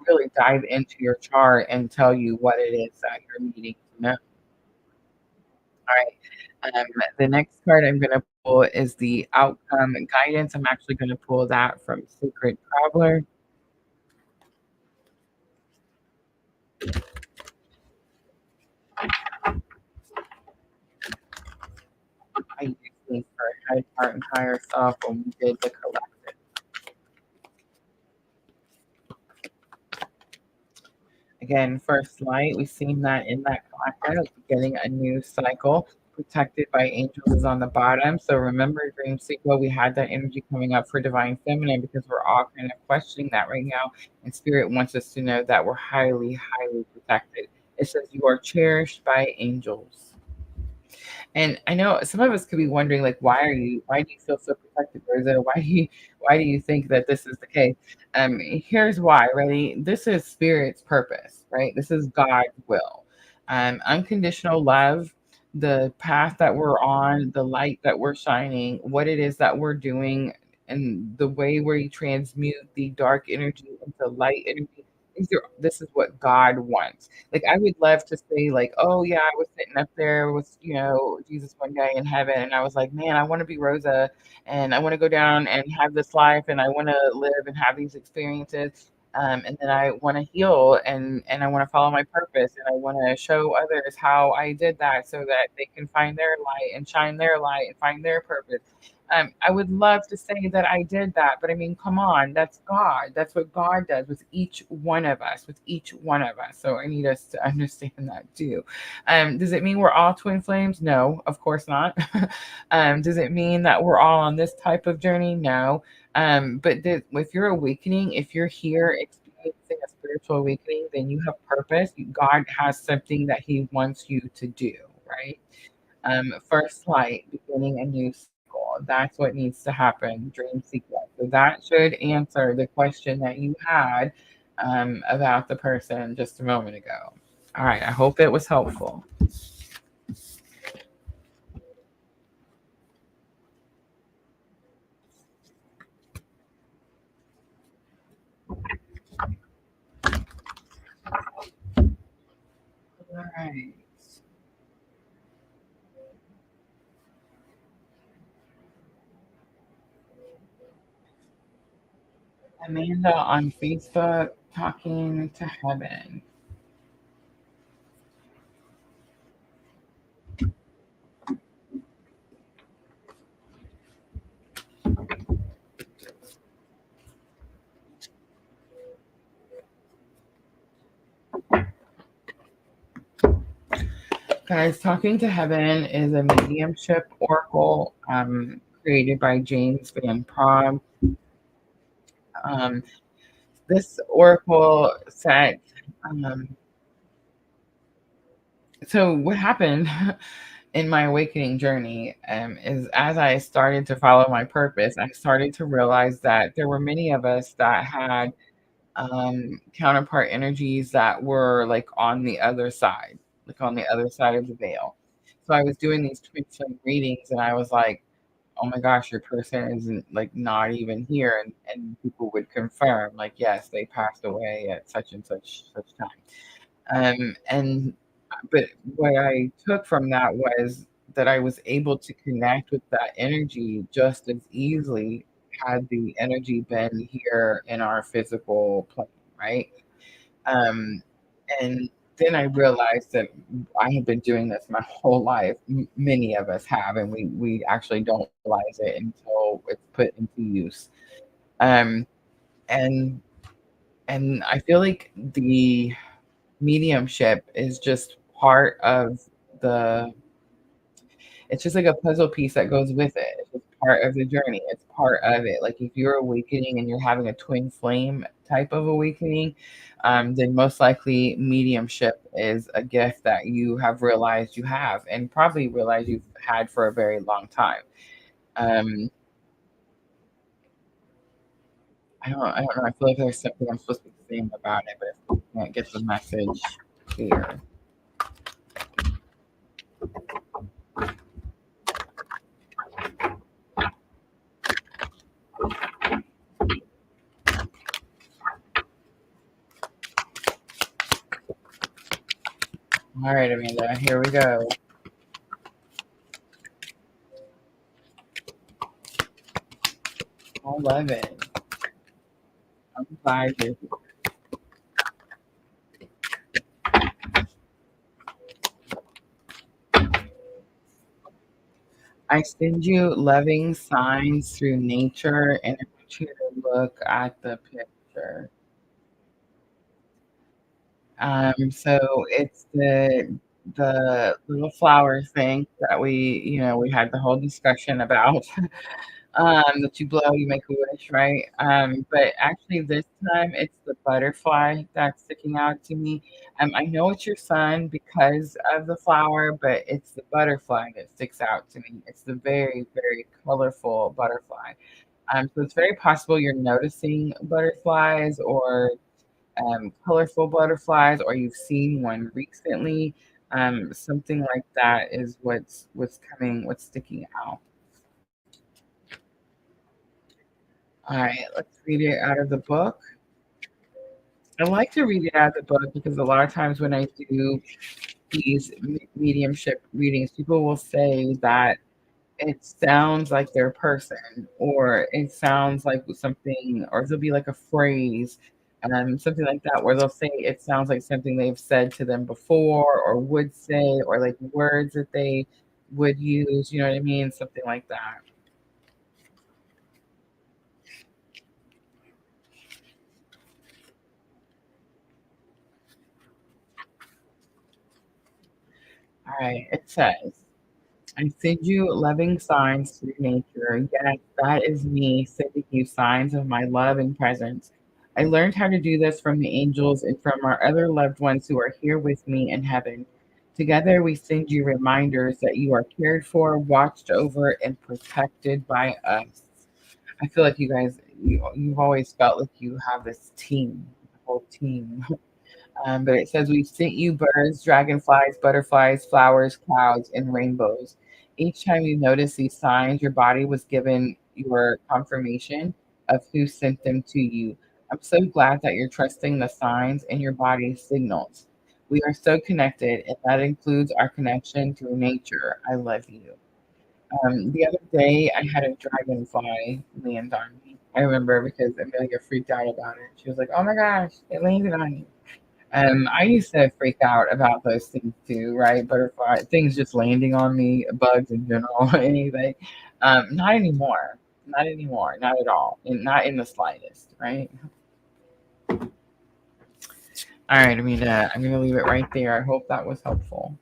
really dive into your chart and tell you what it is that you're needing to know. right. The next card I'm going to pull is the outcome guidance. I'm actually going to pull that from Secret Traveler. I used these for head, heart, and higher self when we did the collective. Again, first light, we've seen that in that collective, beginning a new cycle. Protected by angels is on the bottom. So remember, dream sequel, we had that energy coming up for divine feminine because we're all kind of questioning that right now. And spirit wants us to know that we're highly, highly protected. It says you are cherished by angels. And I know some of us could be wondering, like, why do you feel so protected, Rosa? Why do you think that this is the case? Here's why, ready? This is spirit's purpose, right? This is God's will. Unconditional love, the path that we're on, the light that we're shining, what it is that we're doing, and the way where you transmute the dark energy into light energy. This is what God wants. Like, I would love to say, like, oh yeah, I was sitting up there with, Jesus one day in heaven, and I was like, man, I want to be Rosa, and I want to go down and have this life, and I want to live and have these experiences. And then I want to heal, and I want to follow my purpose, and I want to show others how I did that so that they can find their light and shine their light and find their purpose. I would love to say that I did that, but I mean, come on, that's God. That's what God does with each one of us, with each one of us. So I need us to understand that too. Does it mean we're all twin flames? No, of course not. Does it mean that we're all on this type of journey? No. If you're awakening, if you're here experiencing a spiritual awakening, then you have purpose. God has something that He wants you to do, right? First light, beginning a new cycle. That's what needs to happen, dream sequence. So that should answer the question that you had about the person just a moment ago. All right, I hope it was helpful. All right. Amanda on Facebook talking to heaven. Guys, talking to heaven is a mediumship oracle created by James Van Praagh. Um, this oracle set. Um, so what happened in my awakening journey is as I started to follow my purpose, I started to realize that there were many of us that had counterpart energies that were like on the other side, like on the other side of the veil. So I was doing these twin flame readings, and I was like, "Oh my gosh, your person isn't like not even here," and people would confirm, like, "Yes, they passed away at such and such time." And but what I took from that was that I was able to connect with that energy just as easily had the energy been here in our physical plane, right? Um, and then I realized that I had been doing this my whole life. Many of us have, and we actually don't realize it until it's put into use. Um, and and I feel like the mediumship is just part of the it's just like a puzzle piece that goes with it. It's just part of the journey. It's part of it. Like if you're awakening and you're having a twin flame type of awakening, then most likely mediumship is a gift that you have realized you have and probably realized you've had for a very long time. Um, I don't know. I feel like there's something I'm supposed to be saying about it, but if I can't get the message clear. All right, Amanda, here we go. love it. I'm glad you're I send you loving signs through nature, and I want you to look at the picture. So it's the little flower thing that we had the whole discussion about. That you blow, you make a wish, right? But actually, this time it's the butterfly that's sticking out to me. I know it's your son because of the flower, but it's the butterfly that sticks out to me. It's the very, very colorful butterfly. So it's very possible you're noticing butterflies or colorful butterflies, or you've seen one recently. Something like that is what's sticking out. All right, let's read it out of the book. I like to read it out of the book because a lot of times when I do these mediumship readings, people will say that it sounds like their person, or it sounds like something, or there'll be like a phrase, something like that, where they'll say it sounds like something they've said to them before, or would say, or like words that they would use. You know what I mean? Something like that. All right, it says. I send you loving signs through nature. Yes, that is me sending you signs of my love and presence. I learned how to do this from the angels and from our other loved ones who are here with me in heaven. Together, we send you reminders that you are cared for, watched over, and protected by us. I feel like you guys, you've always felt like you have this team, a whole team. But it says, we've sent you birds, dragonflies, butterflies, flowers, clouds, and rainbows. Each time you notice these signs, your body was given your confirmation of who sent them to you. I'm so glad that you're trusting the signs and your body's signals. We are so connected, and that includes our connection through nature. I love you. The other day, I had a dragonfly land on me. I remember because Amelia freaked out about it. She was like, "Oh my gosh, it landed on you." I used to freak out about those things too, right? Butterfly things just landing on me, bugs in general, anything. Not anymore. Not anymore. Not at all. And not in the slightest, right? All right, I'm gonna leave it right there. I hope that was helpful.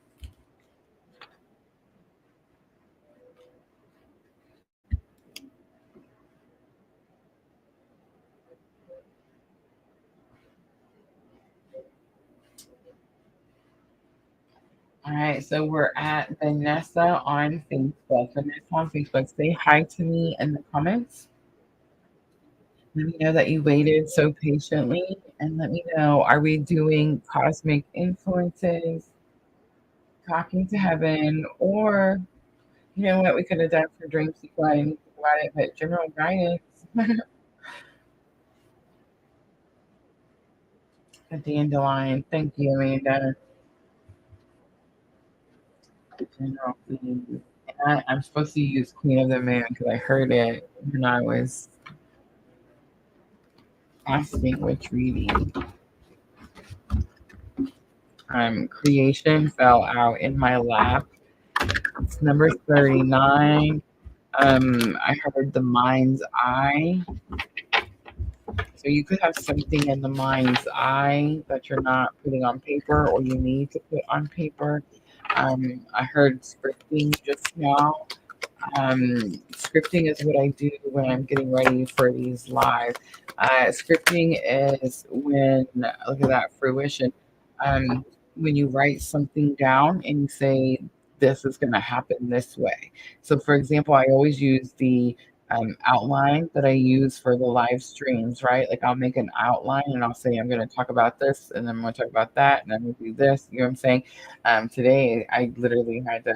All right, so we're at Vanessa on Facebook. Vanessa on Facebook, say hi to me in the comments. Let me know that you waited so patiently, and let me know, are we doing cosmic influences, talking to heaven, or you know what we could have done for dreams before I didn't think about it, but general guidance. A dandelion. Thank you, Amanda. General themes. And I'm supposed to use Queen of the Moon because I heard it when I was asking which reading. Creation fell out in my lap. It's number 39. I heard the mind's eye. So you could have something in the mind's eye that you're not putting on paper or you need to put on paper. I heard scripting just now. Scripting is what I do when I'm getting ready for these live. Scripting is when, look at that, fruition. When you write something down and you say, this is going to happen this way. So, for example, I always use the outline that I use for the live streams, right? Like I'll make an outline and I'll say, I'm going to talk about this and then I'm going to talk about that and I'm going to do this. You know what I'm saying? Today, I literally had to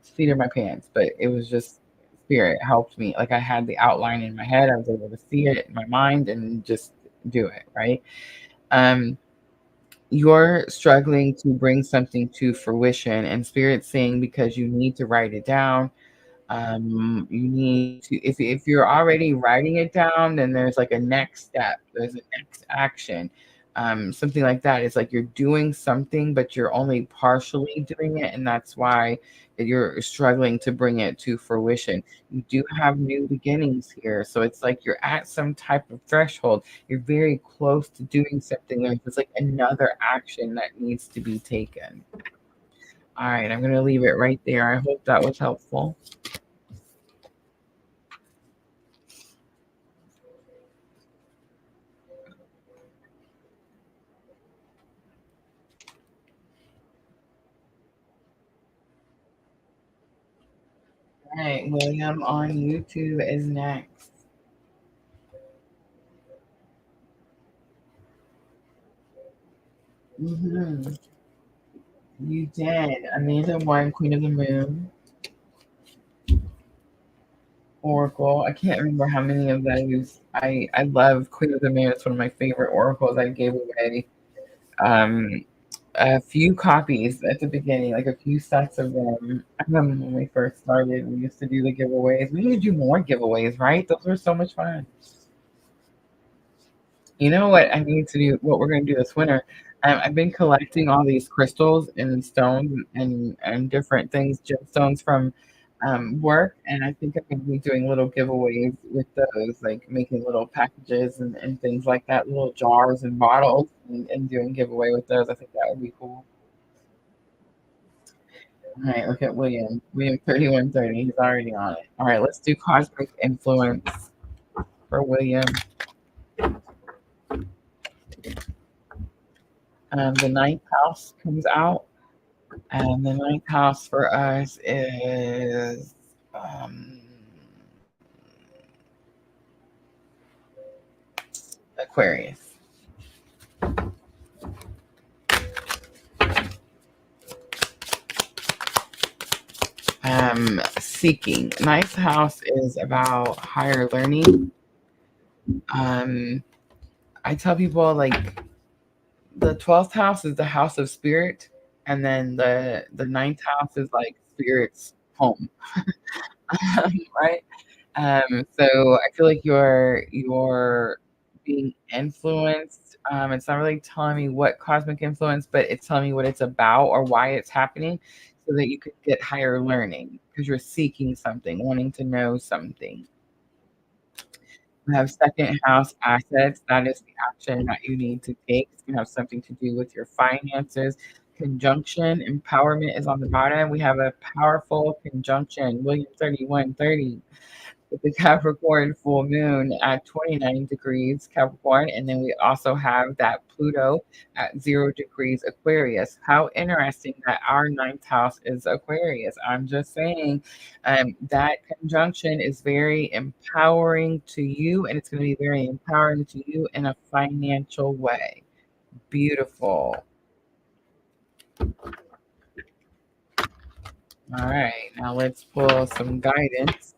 seat in my pants, but it was just spirit helped me. Like I had the outline in my head, I was able to see it in my mind and just do it, right? Um, you're struggling to bring something to fruition, and spirit saying because you need to write it down. You need to, if you're already writing it down, then there's like a next step. There's a next action. Something like that. It's like you're doing something, but you're only partially doing it, and that's why you're struggling to bring it to fruition. You do have new beginnings here, so it's like you're at some type of threshold. You're very close to doing something. There's just like another action that needs to be taken. All right, I'm gonna leave it right there. I hope that was helpful. All right, William on YouTube is next. Hmm. You did. Amanda won Queen of the Moon, Oracle. I can't remember how many of those. I love Queen of the Moon. It's one of my favorite oracles. I gave away um, a few copies at the beginning, like a few sets of them. I remember when we first started, we used to do the giveaways. We need to do more giveaways, right? Those were so much fun. You know what I need to do? What we're going to do this winter? I've been collecting all these crystals and stones and different things, gemstones from work, and I think I'm going to be doing little giveaways with those, like making little packages and things like that, little jars and bottles, and doing giveaway with those. I think that would be cool. All right, look at William. William 3130. He's already on it. All right, let's do cosmic influence for William. The ninth house comes out. And the ninth house for us is Aquarius. Seeking. Ninth house is about higher learning. Um, I tell people like the 12th house is the house of spirit, and then the ninth house is like spirit's home, right? So I feel like you're being influenced. It's not really telling me what cosmic influence, but it's telling me what it's about or why it's happening, so that you could get higher learning because you're seeking something, wanting to know something. You have second house assets. That is the action that you need to take. It's going to have something to do with your finances. Conjunction, empowerment is on the bottom. We have a powerful conjunction. William 3130 with the Capricorn full moon at 29 degrees Capricorn. And then we also have that Pluto at 0 degrees Aquarius. How interesting that our ninth house is Aquarius. I'm just saying that conjunction is very empowering to you, and it's going to be very empowering to you in a financial way. Beautiful. All right, now let's pull some guidance.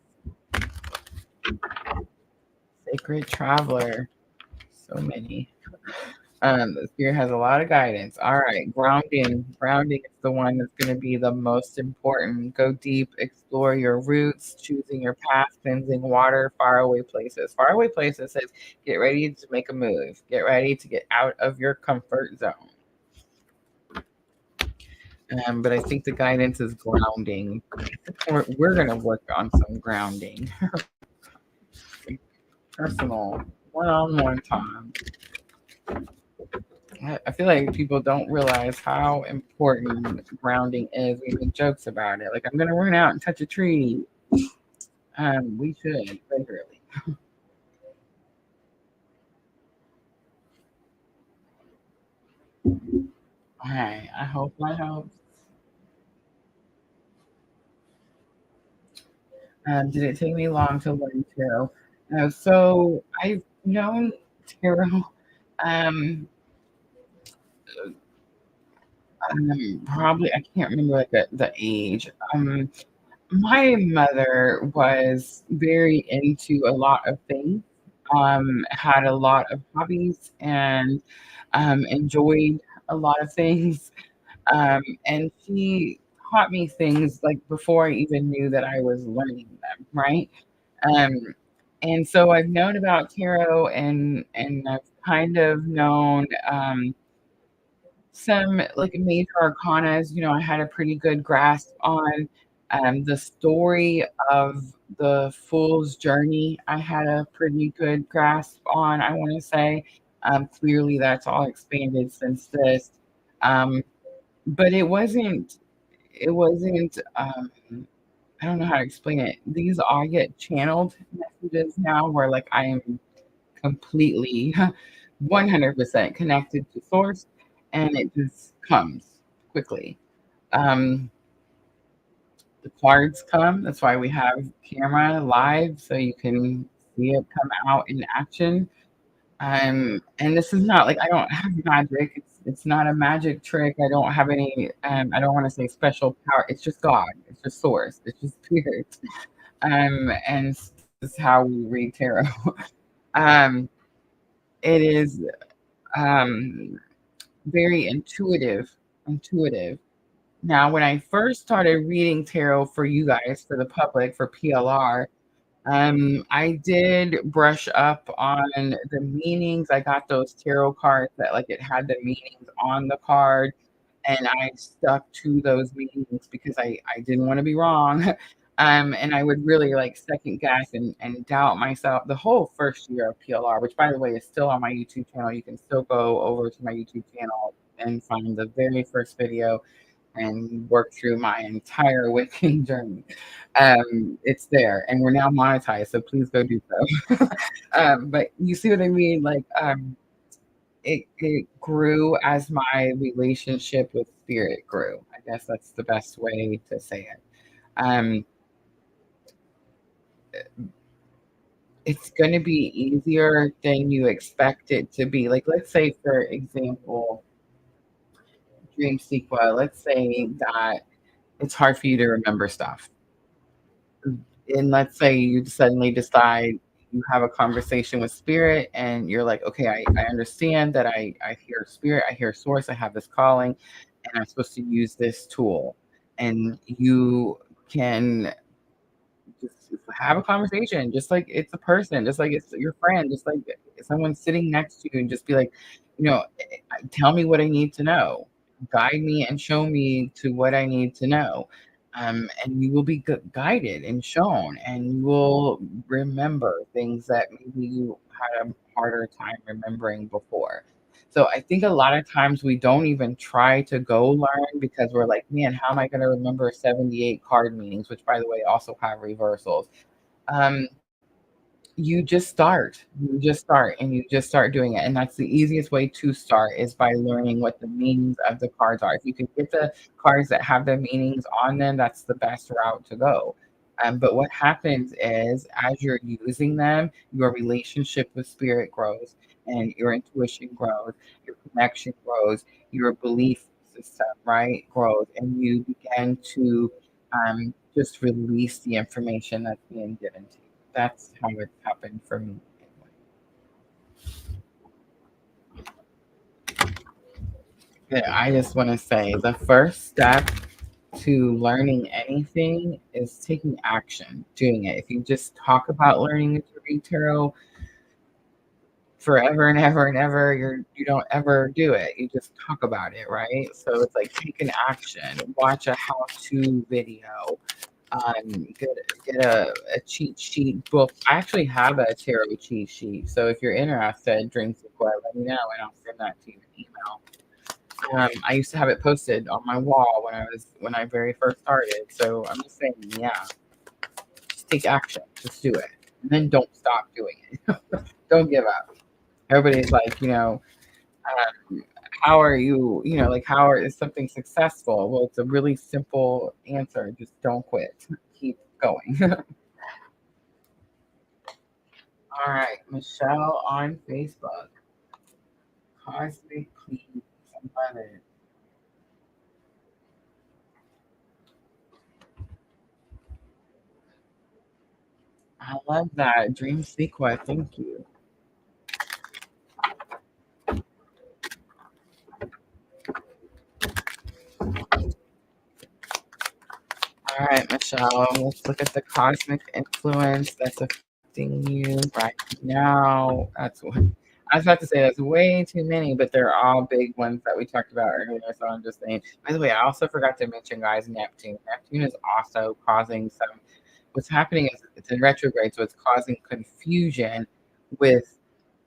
Sacred Traveler. So many. The spirit has a lot of guidance. All right, grounding. Grounding is the one that's going to be the most important. Go deep, explore your roots, choosing your path, cleansing water, faraway places. Faraway places says get ready to make a move. Get ready to get out of your comfort zone. But I think the guidance is grounding. We're going to work on some grounding. Personal, one-on-one time. I feel like people don't realize how important grounding is. We make jokes about it. Like, I'm going to run out and touch a tree. We should regularly. All right. I hope that helps. Did it take me long to learn tarot? So I've known tarot um, probably, I can't remember like the age. My mother was very into a lot of things, had a lot of hobbies, and enjoyed a lot of things. And she taught me things like before I even knew that I was learning them, right? Um, and so I've known about tarot, and I've kind of known some like major arcanas. I had a pretty good grasp on the story of the Fool's Journey. I had a pretty good grasp on, I want to say. Clearly, that's all expanded since this. Um, but it wasn't, I don't know how to explain it. These all get channeled messages now where like I am completely 100% connected to source, and it just comes quickly. Um, the cards come. That's why we have camera live so you can see it come out in action. And this is not like I don't have magic. It's not a magic trick. I don't have any. I don't want to say special power. It's just God. It's just source. It's just spirit. And this is how we read tarot. um, it is um very intuitive. Intuitive. Now, when I first started reading tarot for you guys, for the public, for PLR, I did brush up on the meanings. I got those tarot cards that like it had the meanings on the card, and I stuck to those meanings because I didn't want to be wrong. And I would really like second guess and doubt myself the whole first year of PLR, which by the way is still on my YouTube channel. You can still go over to my YouTube channel and find the very first video and work through my entire wicking journey. It's there, and we're now monetized, so please go do so. But you see what I mean? Like, it grew as my relationship with spirit grew. I guess that's the best way to say it. Um, it's going to be easier than you expect it to be. Like, let's say, for example, dream sequel. Let's say that it's hard for you to remember stuff. And let's say you suddenly decide you have a conversation with spirit and you're like, okay, I understand that I hear spirit, I hear source, I have this calling, and I'm supposed to use this tool. And you can just have a conversation, just like it's a person, just like it's your friend, just like someone sitting next to you, and just be like, tell me what I need to know, guide me and show me to what I need to know. And you will be guided and shown, and you will remember things that maybe you had a harder time remembering before. So I think a lot of times we don't even try to go learn because we're like, man, how am I going to remember 78 card meanings, which by the way also have reversals. Um, you just start and you just start doing it, and that's the easiest way to start is by learning what the meanings of the cards are. If you can get the cards that have the meanings on them, that's the best route to go. But what happens is as you're using them, your relationship with spirit grows, and your intuition grows, your connection grows, your belief system, right, grows, and you begin to just release the information that's being given to you. That's how it happened for me. Yeah, I just want to say the first step to learning anything is taking action, doing it. If you just talk about learning to read tarot forever and ever and ever, you don't ever do it. You just talk about it, right? So it's like take an action, watch a how-to video, get a cheat sheet book. I actually have a tarot cheat sheet. So if you're interested, Dream Sequel, let me know and I'll send that to you in email. I used to have it posted on my wall when I very first started. So I'm just saying, yeah, just take action, just do it, and then don't stop doing it. Don't give up. Everybody's like, um, how are you? Like is something successful? Well, it's a really simple answer. Just don't quit. Keep going. All right, Michelle on Facebook. Cosmic Queen. I love it. I love that. Dream sequence. Thank you. Michelle, let's look at the cosmic influence that's affecting you right now. That's what I was about to say. That's way too many, but they're all big ones that we talked about earlier. So I'm just saying. By the way, I also forgot to mention, guys, Neptune. Neptune is also causing some. What's happening is it's in retrograde, so it's causing confusion with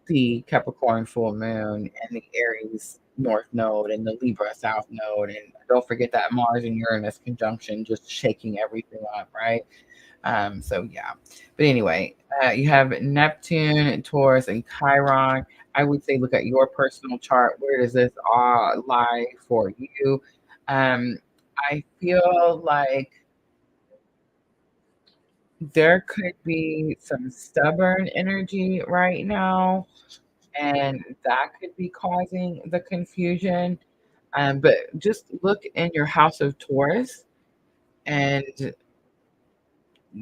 the Capricorn full moon and the Aries north node and the Libra south node. And don't forget that Mars and Uranus conjunction just shaking everything up, right? So yeah. But anyway, you have Neptune, Taurus, and Chiron. I would say look at your personal chart. Where does this all lie for you? Um, I feel like there could be some stubborn energy right now, and that could be causing the confusion. But just look in your house of Taurus, and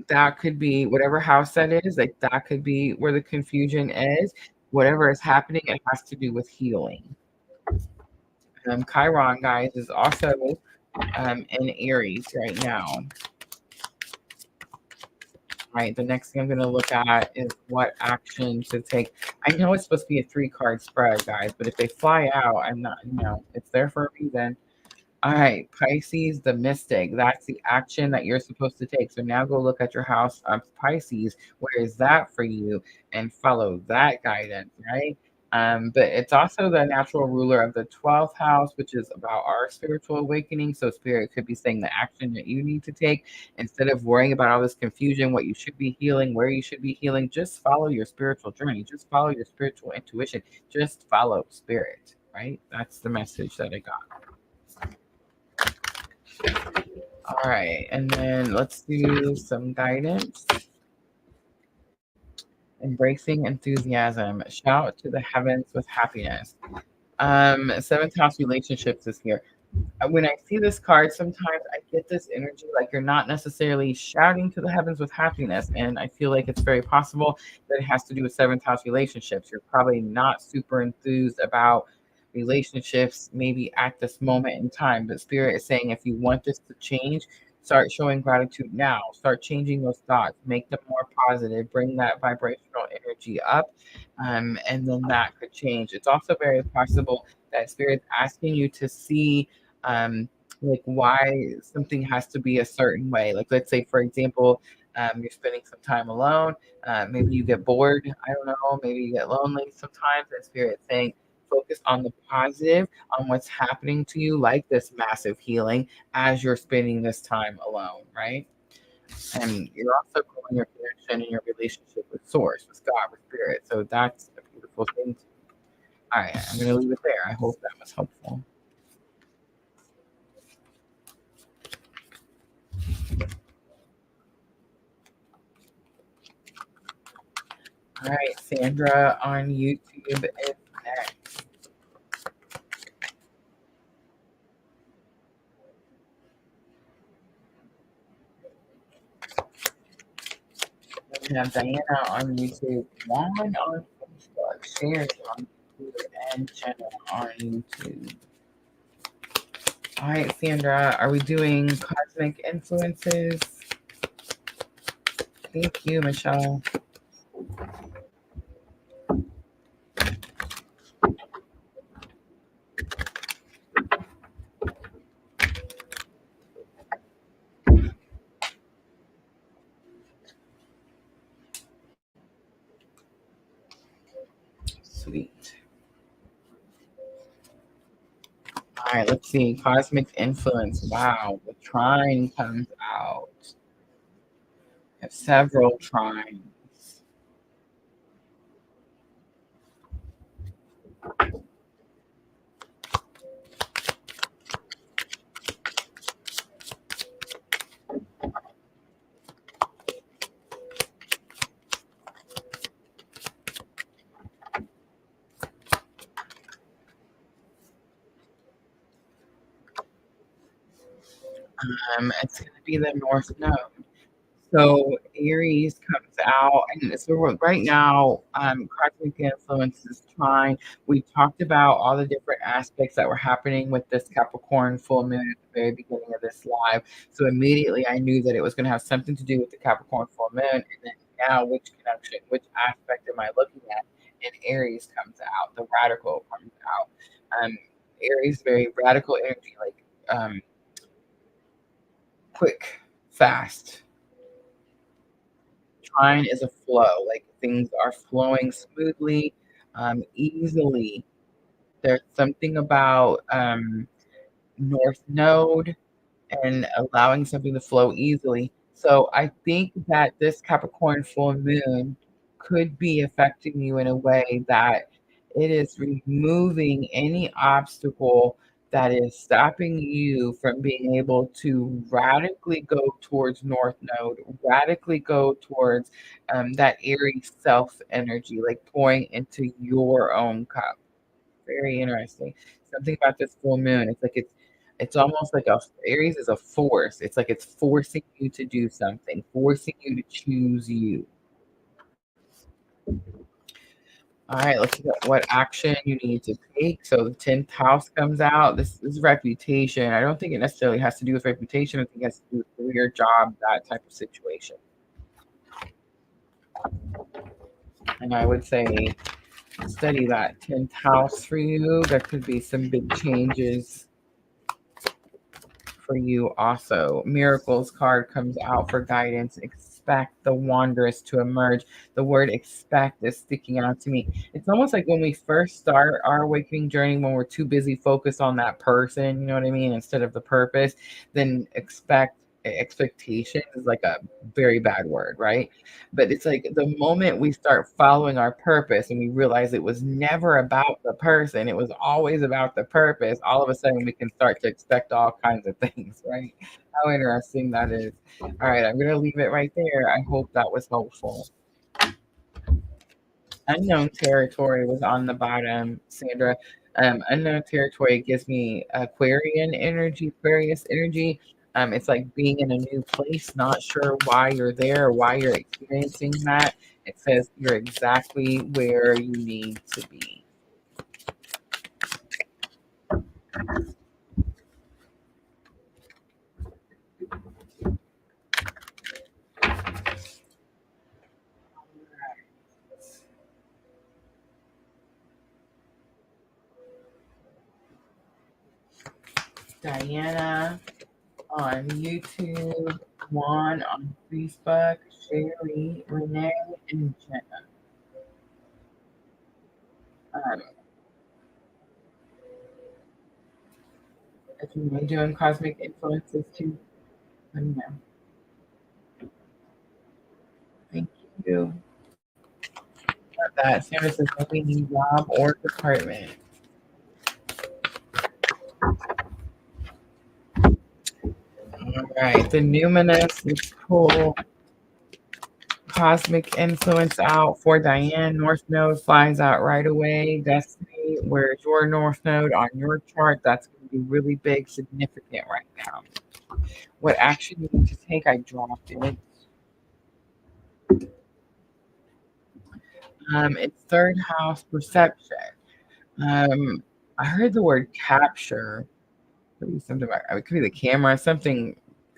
that could be whatever house that is, like that could be where the confusion is. Whatever is happening, it has to do with healing. Chiron, guys, is also in Aries right now. Right. The next thing I'm going to look at is what action to take. I know it's supposed to be a 3-card spread, guys, but if they fly out, I'm not, it's there for a reason. All right, Pisces, the mystic. That's the action that you're supposed to take. So now go look at your house of Pisces. Where is that for you? And follow that guidance, right? But it's also the natural ruler of the 12th house, which is about our spiritual awakening. So spirit could be saying the action that you need to take instead of worrying about all this confusion, what you should be healing, where you should be healing. Just follow your spiritual journey. Just follow your spiritual intuition. Just follow spirit, right? That's the message that I got. All right, and then let's do some guidance. Embracing enthusiasm. Shout to the heavens with happiness. Seventh house relationships is here. When I see this card, sometimes I get this energy like you're not necessarily shouting to the heavens with happiness. And I feel like it's very possible that it has to do with seventh house relationships. You're probably not super enthused about relationships, maybe at this moment in time. But Spirit is saying if you want this to change, start showing gratitude now. Start changing those thoughts, make them more positive, bring that vibrational energy up. And then that could change. It's also very possible that Spirit's asking you to see like why something has to be a certain way. Like let's say, for example, you're spending some time alone. Maybe you get bored. I don't know. Maybe you get lonely sometimes. And Spirit saying, focus on the positive, on what's happening to you, like this massive healing as you're spending this time alone, right? And you're also growing your connection and your relationship with Source, with God, with Spirit. So that's a beautiful thing. All right, I'm going to leave it there. I hope that was helpful. All right, Sandra on YouTube is next. We have Diana on YouTube, Juan on Facebook, Sherry on YouTube, and Jenna on YouTube. All right, Sandra, are we doing cosmic influences? Thank you, Michelle. Sweet. All right, let's see. Cosmic influence. Wow, the trine comes out. I have several trines. It's going to be the North Node. So Aries comes out, and so right now, cosmic influence is trying. We talked about all the different aspects that were happening with this Capricorn full moon at the very beginning of this live. So immediately I knew that it was going to have something to do with the Capricorn full moon, and then now which connection, which aspect am I looking at? And Aries comes out, the radical comes out. Um, Aries, very radical energy, like quick, fast. Trine is a flow, like things are flowing smoothly, easily. There's something about North Node and allowing something to flow easily. So I think that this Capricorn full moon could be affecting you in a way that it is removing any obstacle that is stopping you from being able to radically go towards North Node, radically go towards that Aries self energy, like pouring into your own cup. Very interesting. Something about this full moon. It's almost like a Aries is a force. It's like it's forcing you to do something, forcing you to choose you. All right, let's look at what action you need to take. So the 10th house comes out. This is reputation. I don't think it necessarily has to do with reputation. I think it has to do with career, job, that type of situation. And I would say study that 10th house for you. There could be some big changes for you also. Miracles card comes out for guidance. Expect the wondrous to emerge. The word expect is sticking out to me. It's almost like when we first start our awakening journey, when we're too busy focused on that person, you know what I mean, instead of the purpose, then expectation is like a very bad word, right? But it's like the moment we start following our purpose and we realize it was never about the person, it was always about the purpose, all of a sudden we can start to expect all kinds of things, right? How interesting that is. All right, I'm going to leave it right there. I hope that was helpful. Unknown territory was on the bottom, Sandra. Unknown territory gives me Aquarius energy. It's like being in a new place, not sure why you're there or why you're experiencing that. It says you're exactly where you need to be. Diana on YouTube, Juan on Facebook, Sherry, Renee, and Jenna. Um, if you're doing cosmic influences too, let me know. Thank you. That Sandra says maybe new job or department. All right, the numinous, let's pull cosmic influence out for Diane. North Node flies out right away. Destiny, where's your North Node on your chart? That's going to be really big, significant right now. What action you need to take? I dropped it. It's third house perception. I heard the word capture. Could be something about, it could be the camera, something.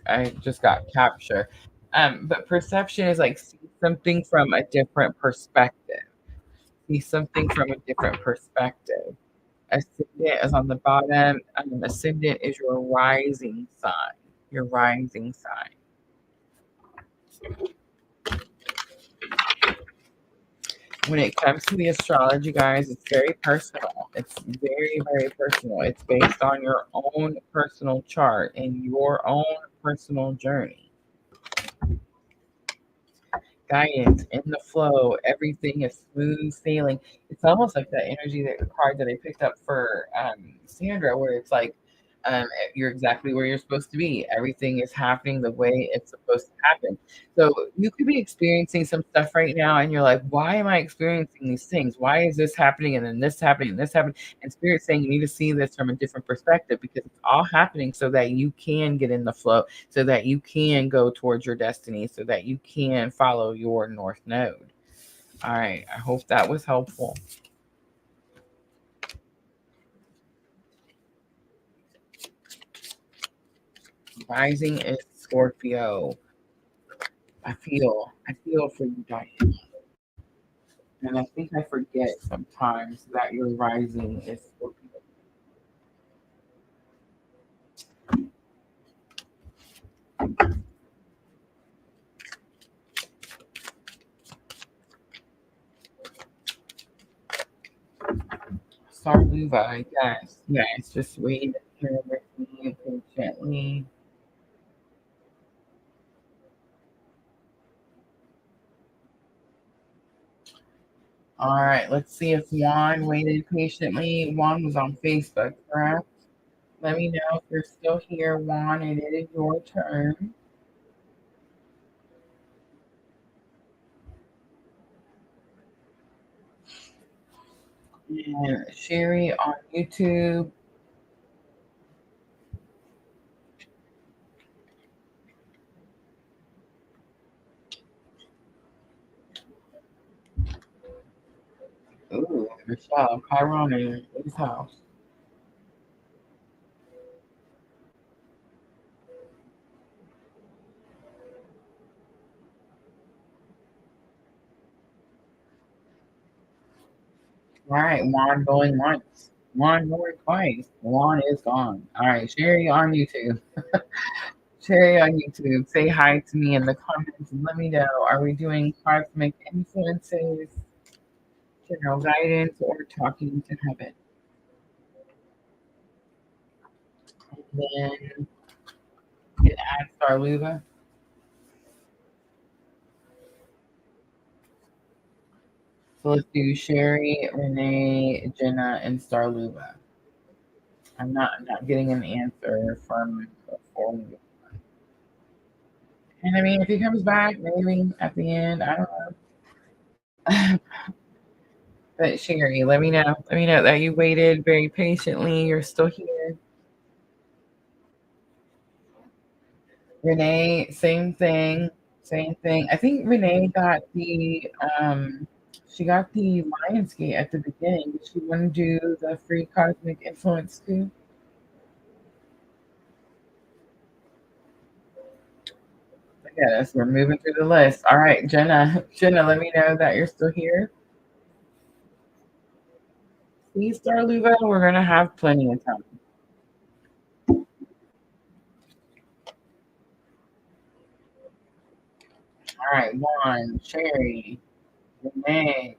I just got capture. But perception is like see something from a different perspective. See something from a different perspective. Ascendant is on the bottom. Ascendant is your rising sign. Your rising sign. When it comes to the astrology, guys, it's very personal. It's very, very personal. It's based on your own personal chart and your own personal journey. Guidance in the flow, everything is smooth sailing. It's almost like that energy, that card that I picked up for Sandra, where it's like um, you're exactly where you're supposed to be. Everything is happening the way it's supposed to happen. So you could be experiencing some stuff right now, and you're like, why am I experiencing these things? Why is this happening? And then this happening and this happening. And Spirit's saying you need to see this from a different perspective because it's all happening so that you can get in the flow, so that you can go towards your destiny, so that you can follow your North Node. All right. I hope that was helpful. Rising is Scorpio. I feel for you, Diane. And I think I forget sometimes that your rising is Scorpio. Sarluva, yes, yes. Just wait here with me patiently. All right, let's see if Juan waited patiently. Juan was on Facebook, correct? Let me know if you're still here, Juan. It is your turn. And Sherry on YouTube. Ooh, Michelle, Chiron in his house. All right, Juan going once. Juan going twice. Juan is gone. All right, Sherry on YouTube. Sherry on YouTube. Say hi to me in the comments and let me know. Are we doing cosmic influences, general guidance, or talking to heaven? And then you can add Starluva. So let's do Sherry, Renee, Jenna, and Starluva. I'm not getting an answer from before. And I mean, if he comes back, maybe at the end, I don't know. But Sherry, let me know. Let me know that you waited very patiently. You're still here. Renee, same thing. Same thing. I think Renee got the she got the Lionsgate at the beginning. Did she want to do the free cosmic influence too? Look at us. We're moving through the list. All right, Jenna. Jenna, let me know that you're still here. Please, Star Luva. We're gonna have plenty of time. All right, Juan, Sherry, Renee,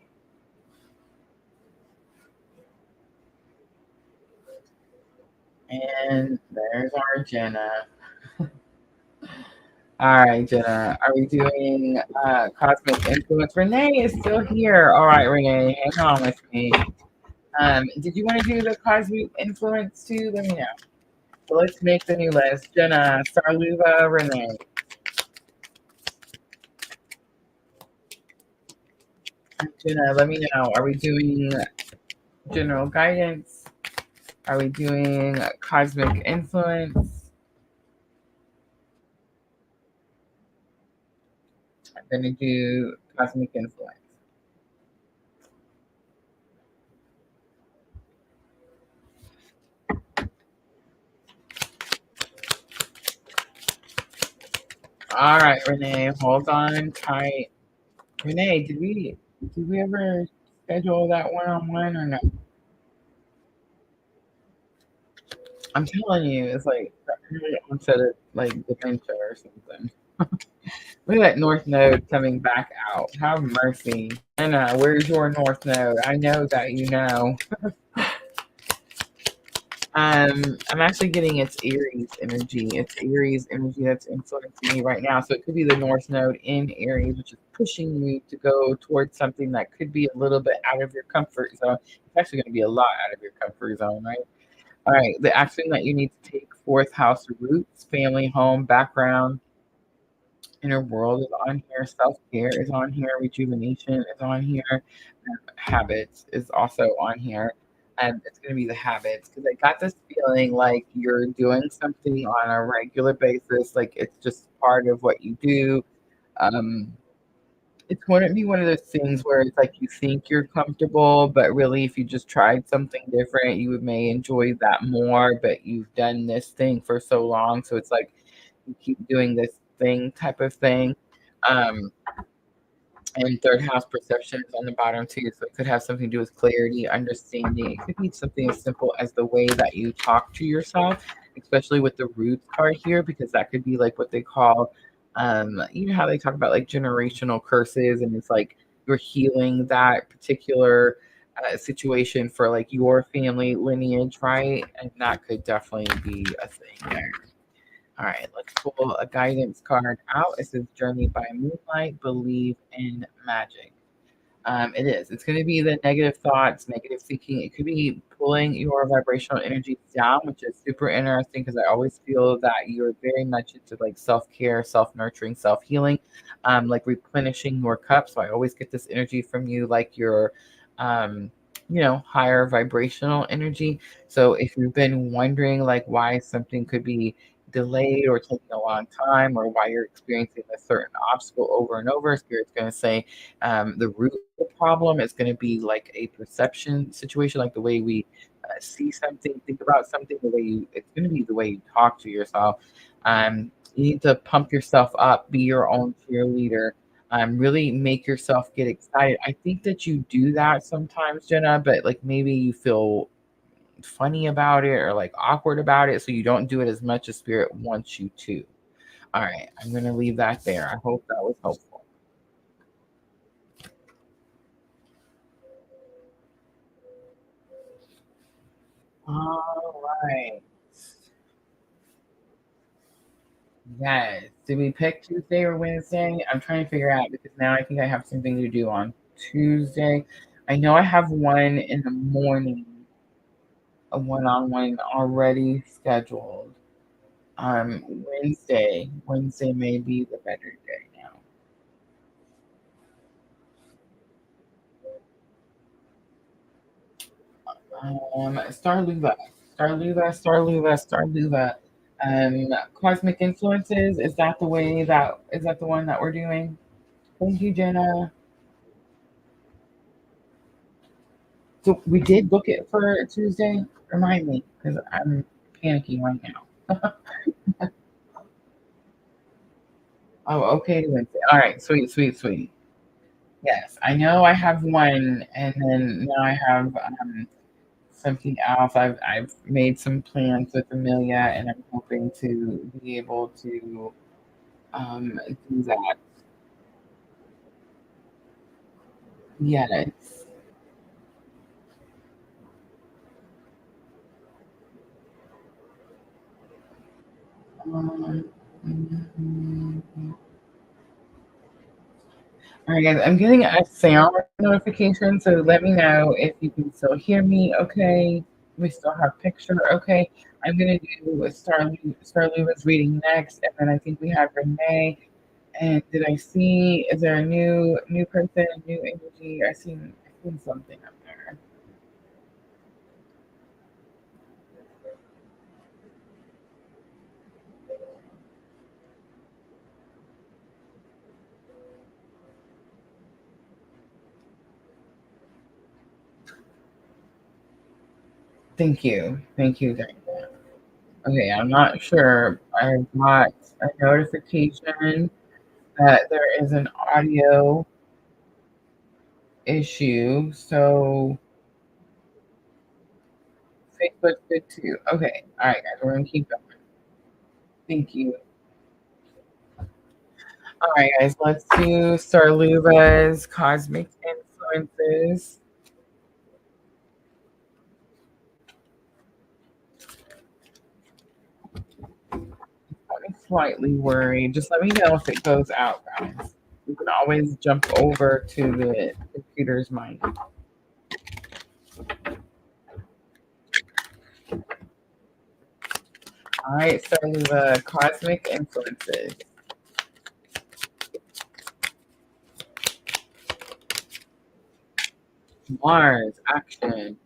and there's our Jenna. All right, Jenna. Are we doing cosmic influence? Renee is still here. All right, Renee, hang on with me. Did you want to do the cosmic influence too? Let me know. So let's make the new list. Jenna, Sarluva, Renee. Jenna, let me know. Are we doing general guidance? Are we doing cosmic influence? I'm going to do cosmic influence. All right, Renee, hold on tight. Renee, did we ever schedule that one-on-one or no? I'm telling you, it's like onset of like dementia or something. Look at that North Node coming back out. Have mercy. Anna, where's your North Node? I know that you know. I'm actually getting its Aries energy. It's Aries energy that's influencing me right now. So it could be the North Node in Aries, which is pushing you to go towards something that could be a little bit out of your comfort zone. It's actually going to be a lot out of your comfort zone, right? All right, the action that you need to take: fourth house roots, family, home, background, inner world is on here, self care is on here, rejuvenation is on here, habits is also on here. And it's going to be the habits because I got this feeling like you're doing something on a regular basis, like it's just part of what you do. Um, it's going to be one of those things where it's like you think you're comfortable, but really, if you just tried something different, you may enjoy that more. But you've done this thing for so long, so it's like you keep doing this thing type of thing. Um, and third house perception is on the bottom too. So it could have something to do with clarity, understanding. It could be something as simple as the way that you talk to yourself, especially with the roots card here, because that could be like what they call, you know, how they talk about like generational curses, and it's like you're healing that particular situation for like your family lineage, right? And that could definitely be a thing there. All right, let's pull a guidance card out. It says Journey by Moonlight, Believe in Magic. It is. It's going to be the negative thoughts, negative thinking. It could be pulling your vibrational energy down, which is super interesting because I always feel that you're very much into like self care, self nurturing, self healing, like replenishing your cup. So I always get this energy from you, like your, um, higher vibrational energy. So if you've been wondering like why something could be delayed or taking a long time, or why you're experiencing a certain obstacle over and over, Spirit's going to say the root of the problem is going to be like a perception situation, like the way we see something, think about something, the way you, it's going to be the way you talk to yourself. You need to pump yourself up, be your own cheerleader, really make yourself get excited. I think that you do that sometimes, Jenna, but like maybe you feel funny about it or like awkward about it, so you don't do it as much as Spirit wants you to. All right, I'm going to leave that there. I hope that was helpful. All right. Yes. Did we pick Tuesday or Wednesday? I'm trying to figure out because now I think I have something to do on Tuesday. I know I have one in the morning, a one-on-one already scheduled. Wednesday may be the better day now. Starluva, Starluva. Cosmic influences. Is that the one that we're doing? Thank you, Jenna. So we did book it for Tuesday. Remind me, because I'm panicking right now. Oh, okay, Wednesday. All right, sweet, sweet, sweet. Yes, I know I have one, and then now I have something else. I've made some plans with Amelia, and I'm hoping to be able to do that. Yes. Um, mhm. All right, guys, I'm getting a sound notification, so let me know if you can still hear me. Okay, we still have picture. Okay, I'm gonna do a Starluva's reading next, and then I think we have Renee. And did I see? Is there a new person, new energy? I seen something up there. Thank you, Diana. Okay, I'm not sure. I got a notification that there is an audio issue, so Facebook's good too. Okay. All right, guys. We're gonna keep going. Thank you. All right, guys. Let's do Sarluva's cosmic influences. I'm slightly worried. Just let me know if it goes out, guys. You can always jump over to the computer's mind. All right, starting with cosmic influences. Mars, action.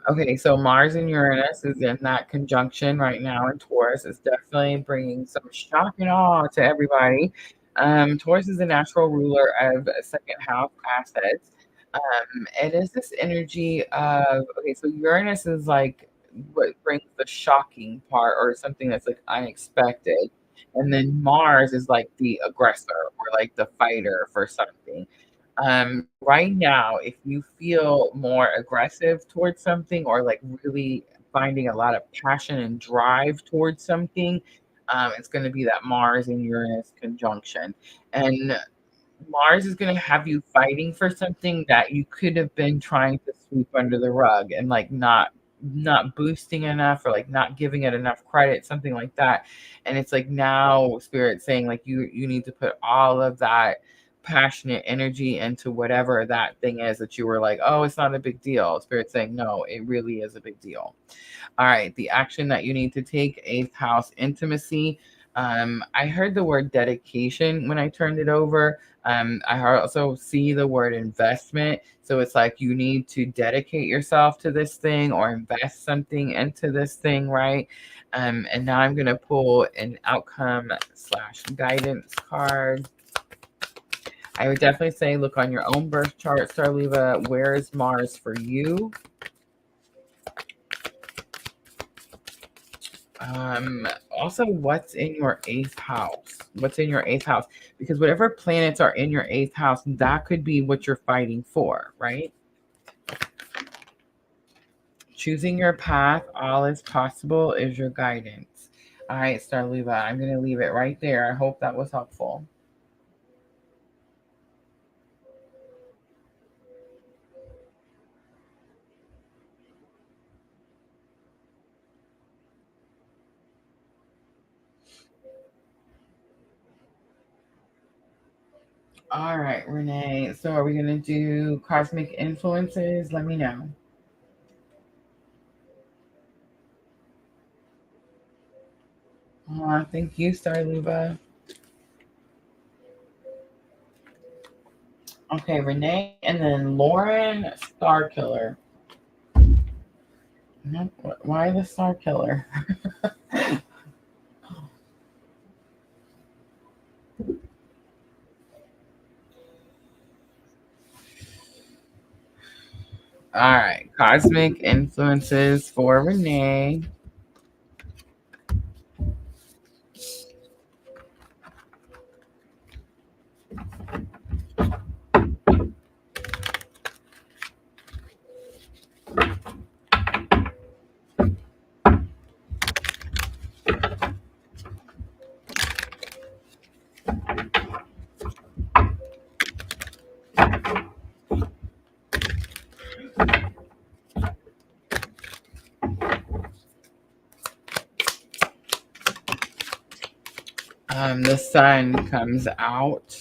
Okay, so Mars and Uranus is in that conjunction right now in Taurus. It's definitely bringing some shock and awe to everybody. Taurus is the natural ruler of second house assets. It is this energy of, okay, so Uranus is like what brings the shocking part or something that's like unexpected. And then Mars is like the aggressor or like the fighter for something. Right now, if you feel more aggressive towards something or like really finding a lot of passion and drive towards something, it's going to be that Mars and Uranus conjunction. And Mars is going to have you fighting for something that you could have been trying to sweep under the rug and like not boosting enough or like not giving it enough credit, something like that. And it's like now spirit saying like you need to put all of that passionate energy into whatever that thing is that you were like, oh, it's not a big deal. Spirit saying, no, it really is a big deal. All right, the action that you need to take, eighth house intimacy. I heard the word dedication when I turned it over. Also see the word investment. So it's like you need to dedicate yourself to this thing or invest something into this thing, right? And now I'm going to pull an outcome slash guidance card. I would definitely say look on your own birth chart, Starleva. Where is Mars for you? Also, what's in your eighth house? What's in your eighth house? Because whatever planets are in your eighth house, that could be what you're fighting for, right? Choosing your path, all is possible, is your guidance. All right, Starleva, I'm going to leave it right there. I hope that was helpful. All right, Renee. So, are we going to do cosmic influences? Let me know. Thank you, Starleva. Okay, Renee, and then Lauren, Star Killer. No, why the Star Killer? All right, cosmic influences for Renee. The sun comes out.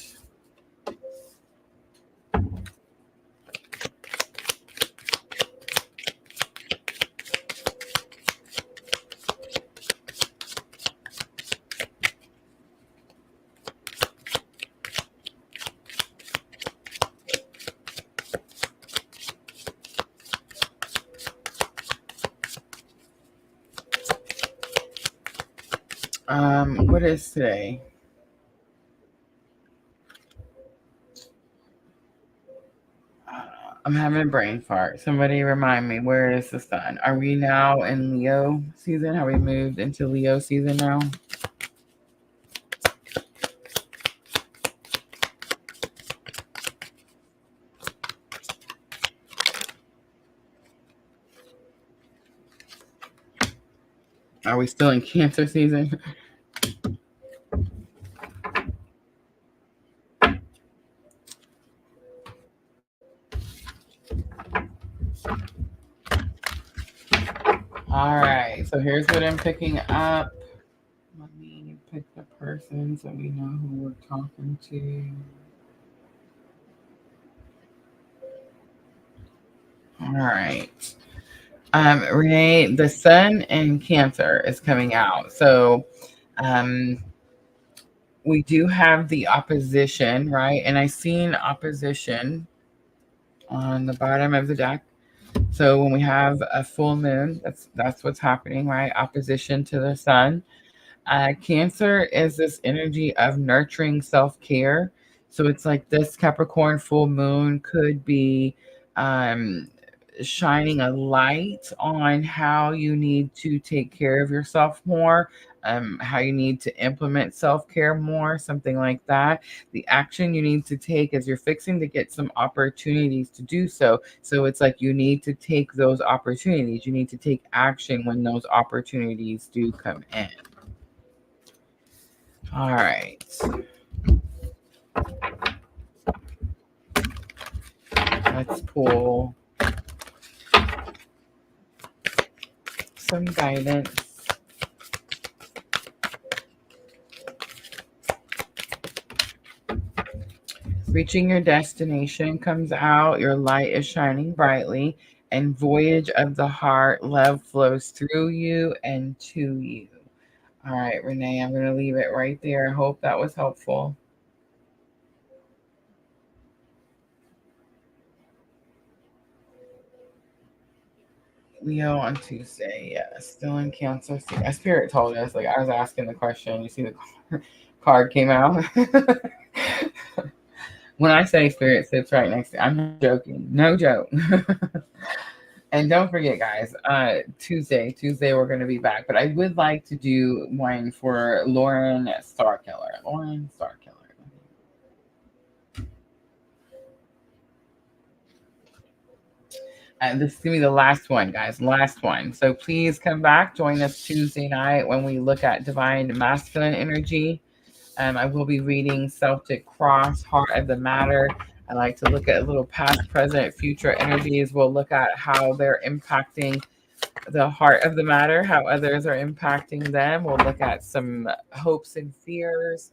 What is today? I'm having a brain fart. Somebody remind me, where is the sun? Are we now in Leo season? Have we moved into Leo season now? Are we still in Cancer season? All right, so here's what I'm picking up. Let me pick the person so we know who we're talking to. All right. Renee, the sun in Cancer is coming out. So um, we do have the opposition, right? And I seen opposition on the bottom of the deck. So when we have a full moon, that's what's happening, right? Opposition to the sun. Cancer is this energy of nurturing self care. So it's like this Capricorn full moon could be um, shining a light on how you need to take care of yourself more, how you need to implement self care more, something like that. The action you need to take as you're fixing to get some opportunities to do so. So it's like you need to take those opportunities. You need to take action when those opportunities do come in. All right. Let's pull some guidance. Reaching your destination comes out. Your light is shining brightly. And voyage of the heart, love flows through you and to you. All right, Renee, I'm going to leave it right there. I hope that was helpful. Leo on Tuesday. Yeah, still in Cancer. See, my spirit told us. Like I was asking the question. You see the card came out. When I say spirit sits right next to, I'm not joking. No joke. And don't forget, guys. Tuesday we're going to be back. But I would like to do one for Lauren Starkiller. Lauren Starkiller. This is going to be the last one, guys. Last one. So please come back. Join us Tuesday night when we look at divine masculine energy. I will be reading Celtic Cross, Heart of the Matter. I like to look at little past, present, future energies. We'll look at how they're impacting the heart of the matter, how others are impacting them. We'll look at some hopes and fears,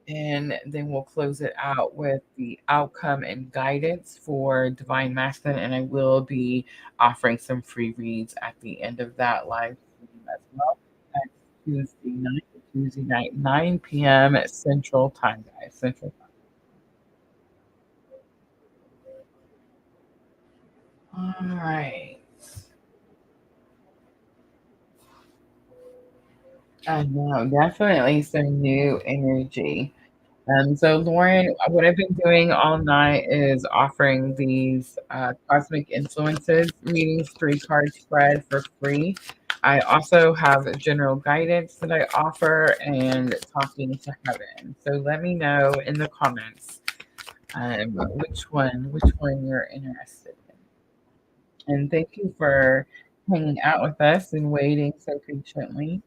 and then we'll close it out with the outcome and guidance for Divine Masculine. And I will be offering some free reads at the end of that live stream as well. That's Tuesday night, 9 p.m. at Central Time, guys. Central Time. All right. I know, definitely some new energy. So Lauren, what I've been doing all night is offering these cosmic influences readings, 3 card spread for free. I also have general guidance that I offer and talking to heaven. So let me know in the comments which one you're interested in. And thank you for hanging out with us and waiting so patiently.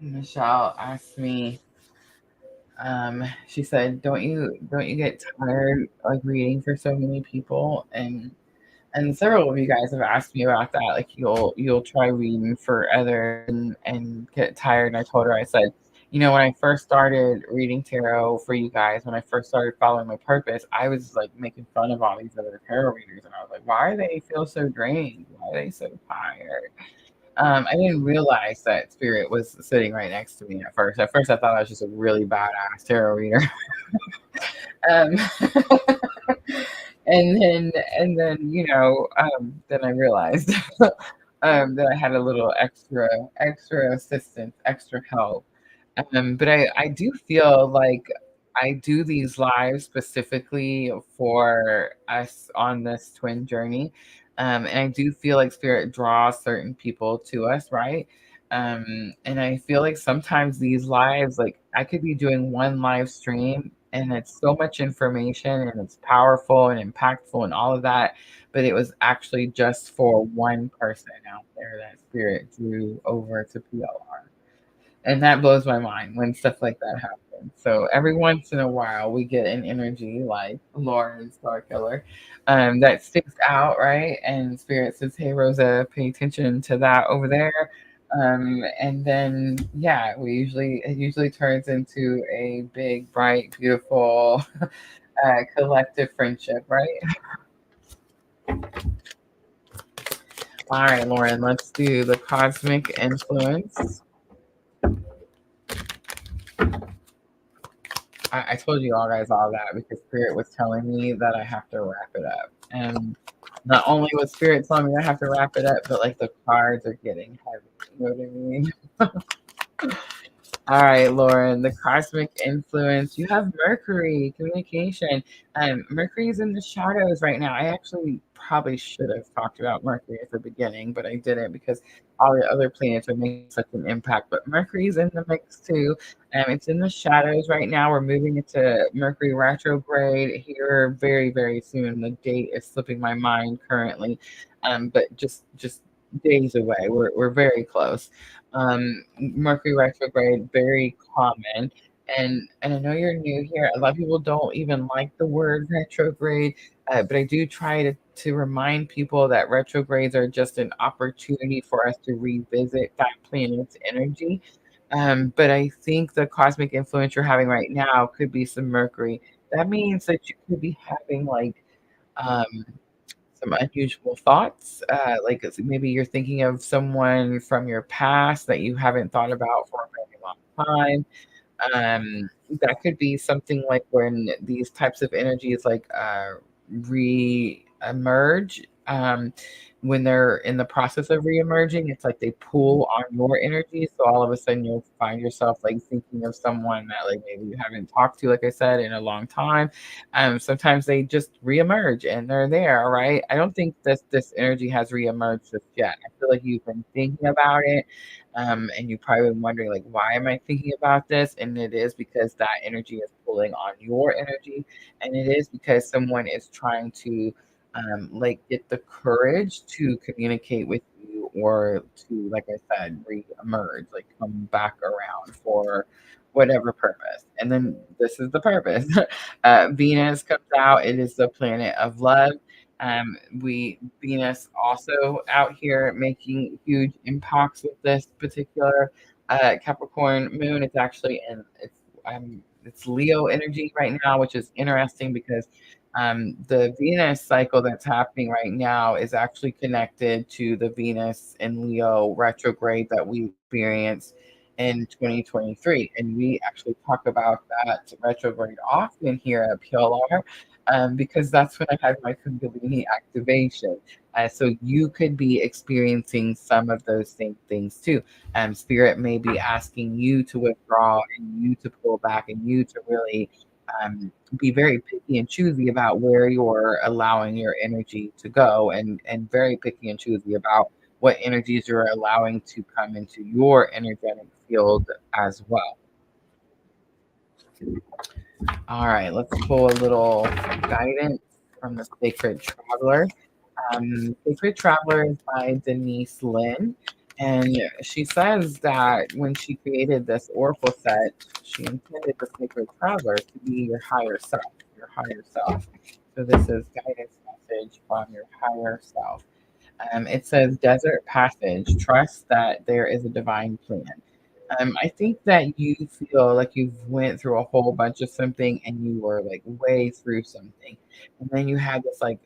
Michelle asked me, she said, don't you get tired like reading for so many people? And several of you guys have asked me about that. Like you'll try reading for others and get tired. And I told her, I said, when I first started reading tarot for you guys, when I first started following my purpose, I was like making fun of all these other tarot readers, and I was like, why do they feel so drained? Why are they so tired? I didn't realize that spirit was sitting right next to me at first. At first, I thought I was just a really badass tarot reader. um, then I realized that I had a little extra assistance, extra help. But I do feel like I do these lives specifically for us on this twin journey. And I do feel like spirit draws certain people to us, right? And I feel like sometimes these lives, like I could be doing one live stream and it's so much information and it's powerful and impactful and all of that, but it was actually just for one person out there that spirit drew over to PLR. And that blows my mind when stuff like that happens. So every once in a while, we get an energy like Lauren Starkiller that sticks out, right? And Spirit says, "Hey, Rosa, pay attention to that over there." And then yeah, it usually turns into a big, bright, beautiful collective friendship, right? All right, Lauren, let's do the cosmic influence. I told you all guys all that because Spirit was telling me that I have to wrap it up. And not only was Spirit telling me I have to wrap it up, but like the cards are getting heavy. You know what I mean? All right, Lauren, the cosmic influence. You have Mercury, communication. Mercury's in the shadows right now. I actually probably should have talked about Mercury at the beginning, but I didn't because all the other planets are making such an impact. But Mercury's in the mix too. It's in the shadows right now. We're moving into Mercury retrograde here very, very soon. The date is slipping my mind currently, but just days away. We're very close. Mercury retrograde, very common. And I know you're new here. A lot of people don't even like the word retrograde, but I do try to remind people that retrogrades are just an opportunity for us to revisit that planet's energy. But I think the cosmic influence you're having right now could be some Mercury. That means that you could be having like um, some unusual thoughts. Like maybe you're thinking of someone from your past that you haven't thought about for a very long time. That could be something like when these types of energies like re-emerge. When they're in the process of re-emerging, it's like they pull on your energy. So all of a sudden you'll find yourself like thinking of someone that like maybe you haven't talked to, like I said, in a long time. Sometimes they just re-emerge and they're there, right? I don't think this energy has re-emerged just yet. I feel like you've been thinking about it, and you've probably been wondering, like, why am I thinking about this? And it is because that energy is pulling on your energy. And it is because someone is trying to, like, get the courage to communicate with you or to, like I said, re emerge, like, come back around for whatever purpose. And then this is the purpose. Venus comes out, it is the planet of love. We Venus also out here making huge impacts with this particular Capricorn moon. It's actually in it's Leo energy right now, which is interesting because the Venus cycle that's happening right now is actually connected to the Venus in Leo retrograde that we experienced in 2023. And we actually talk about that retrograde often here at PLR, because that's when I had my Kundalini activation. So you could be experiencing some of those same things too. Spirit may be asking you to withdraw and you to pull back and you to really be very picky and choosy about where you're allowing your energy to go, and very picky and choosy about what energies you're allowing to come into your energetic field as well. All right, let's pull a little guidance from the Sacred Traveler. Sacred Traveler is by Denise Lynn. And she says that when she created this oracle set, she intended the Sacred Traveler to be your higher self, your higher self. So this is guidance message from your higher self. It says, Desert Passage, trust that there is a divine plan. I think that you feel like you've went through a whole bunch of something and you were like way through something, and then you had this like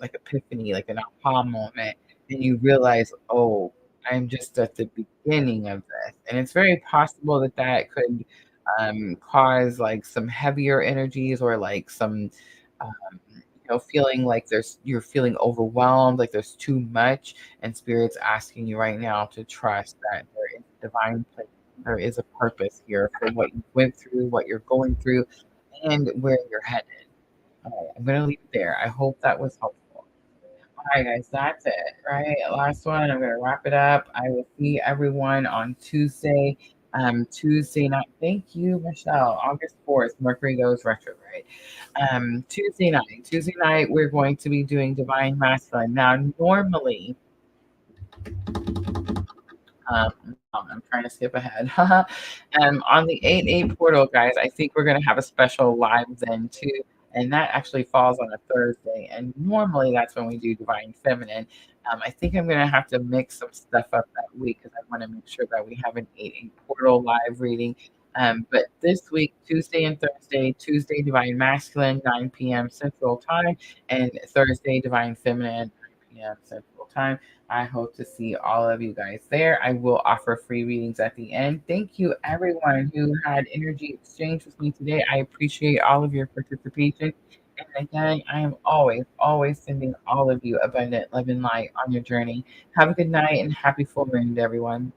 epiphany, like an aha moment, and you realize, oh, I'm just at the beginning of this, and it's very possible that that could cause like some heavier energies or like some feeling like you're feeling overwhelmed, like there's too much, and spirit's asking you right now to trust that there is a divine plan, there is a purpose here for what you went through, what you're going through, and where you're headed. All right, I'm gonna leave it there. I hope that was helpful. All right, guys, that's it. Right, last one. I'm gonna wrap it up. I will see everyone on Tuesday. Tuesday night. Thank you, Michelle. August 4th, Mercury goes retrograde. Tuesday night, we're going to be doing Divine Masculine. Now, normally, um, I'm trying to skip ahead. On the 8/8 portal, guys, I think we're going to have a special live then too. and that actually falls on a Thursday. And normally that's when we do Divine Feminine. I think I'm going to have to mix some stuff up that week because I want to make sure that we have an 8 portal live reading. But this week, Tuesday and Thursday, Tuesday Divine Masculine, 9 p.m. Central Time, and Thursday Divine Feminine, 9 p.m. Central Time. I hope to see all of you guys there. I will offer free readings at the end. Thank you, everyone who had energy exchange with me today. I appreciate all of your participation. And again, I am always, always sending all of you abundant love and light on your journey. Have a good night and happy full moon to everyone.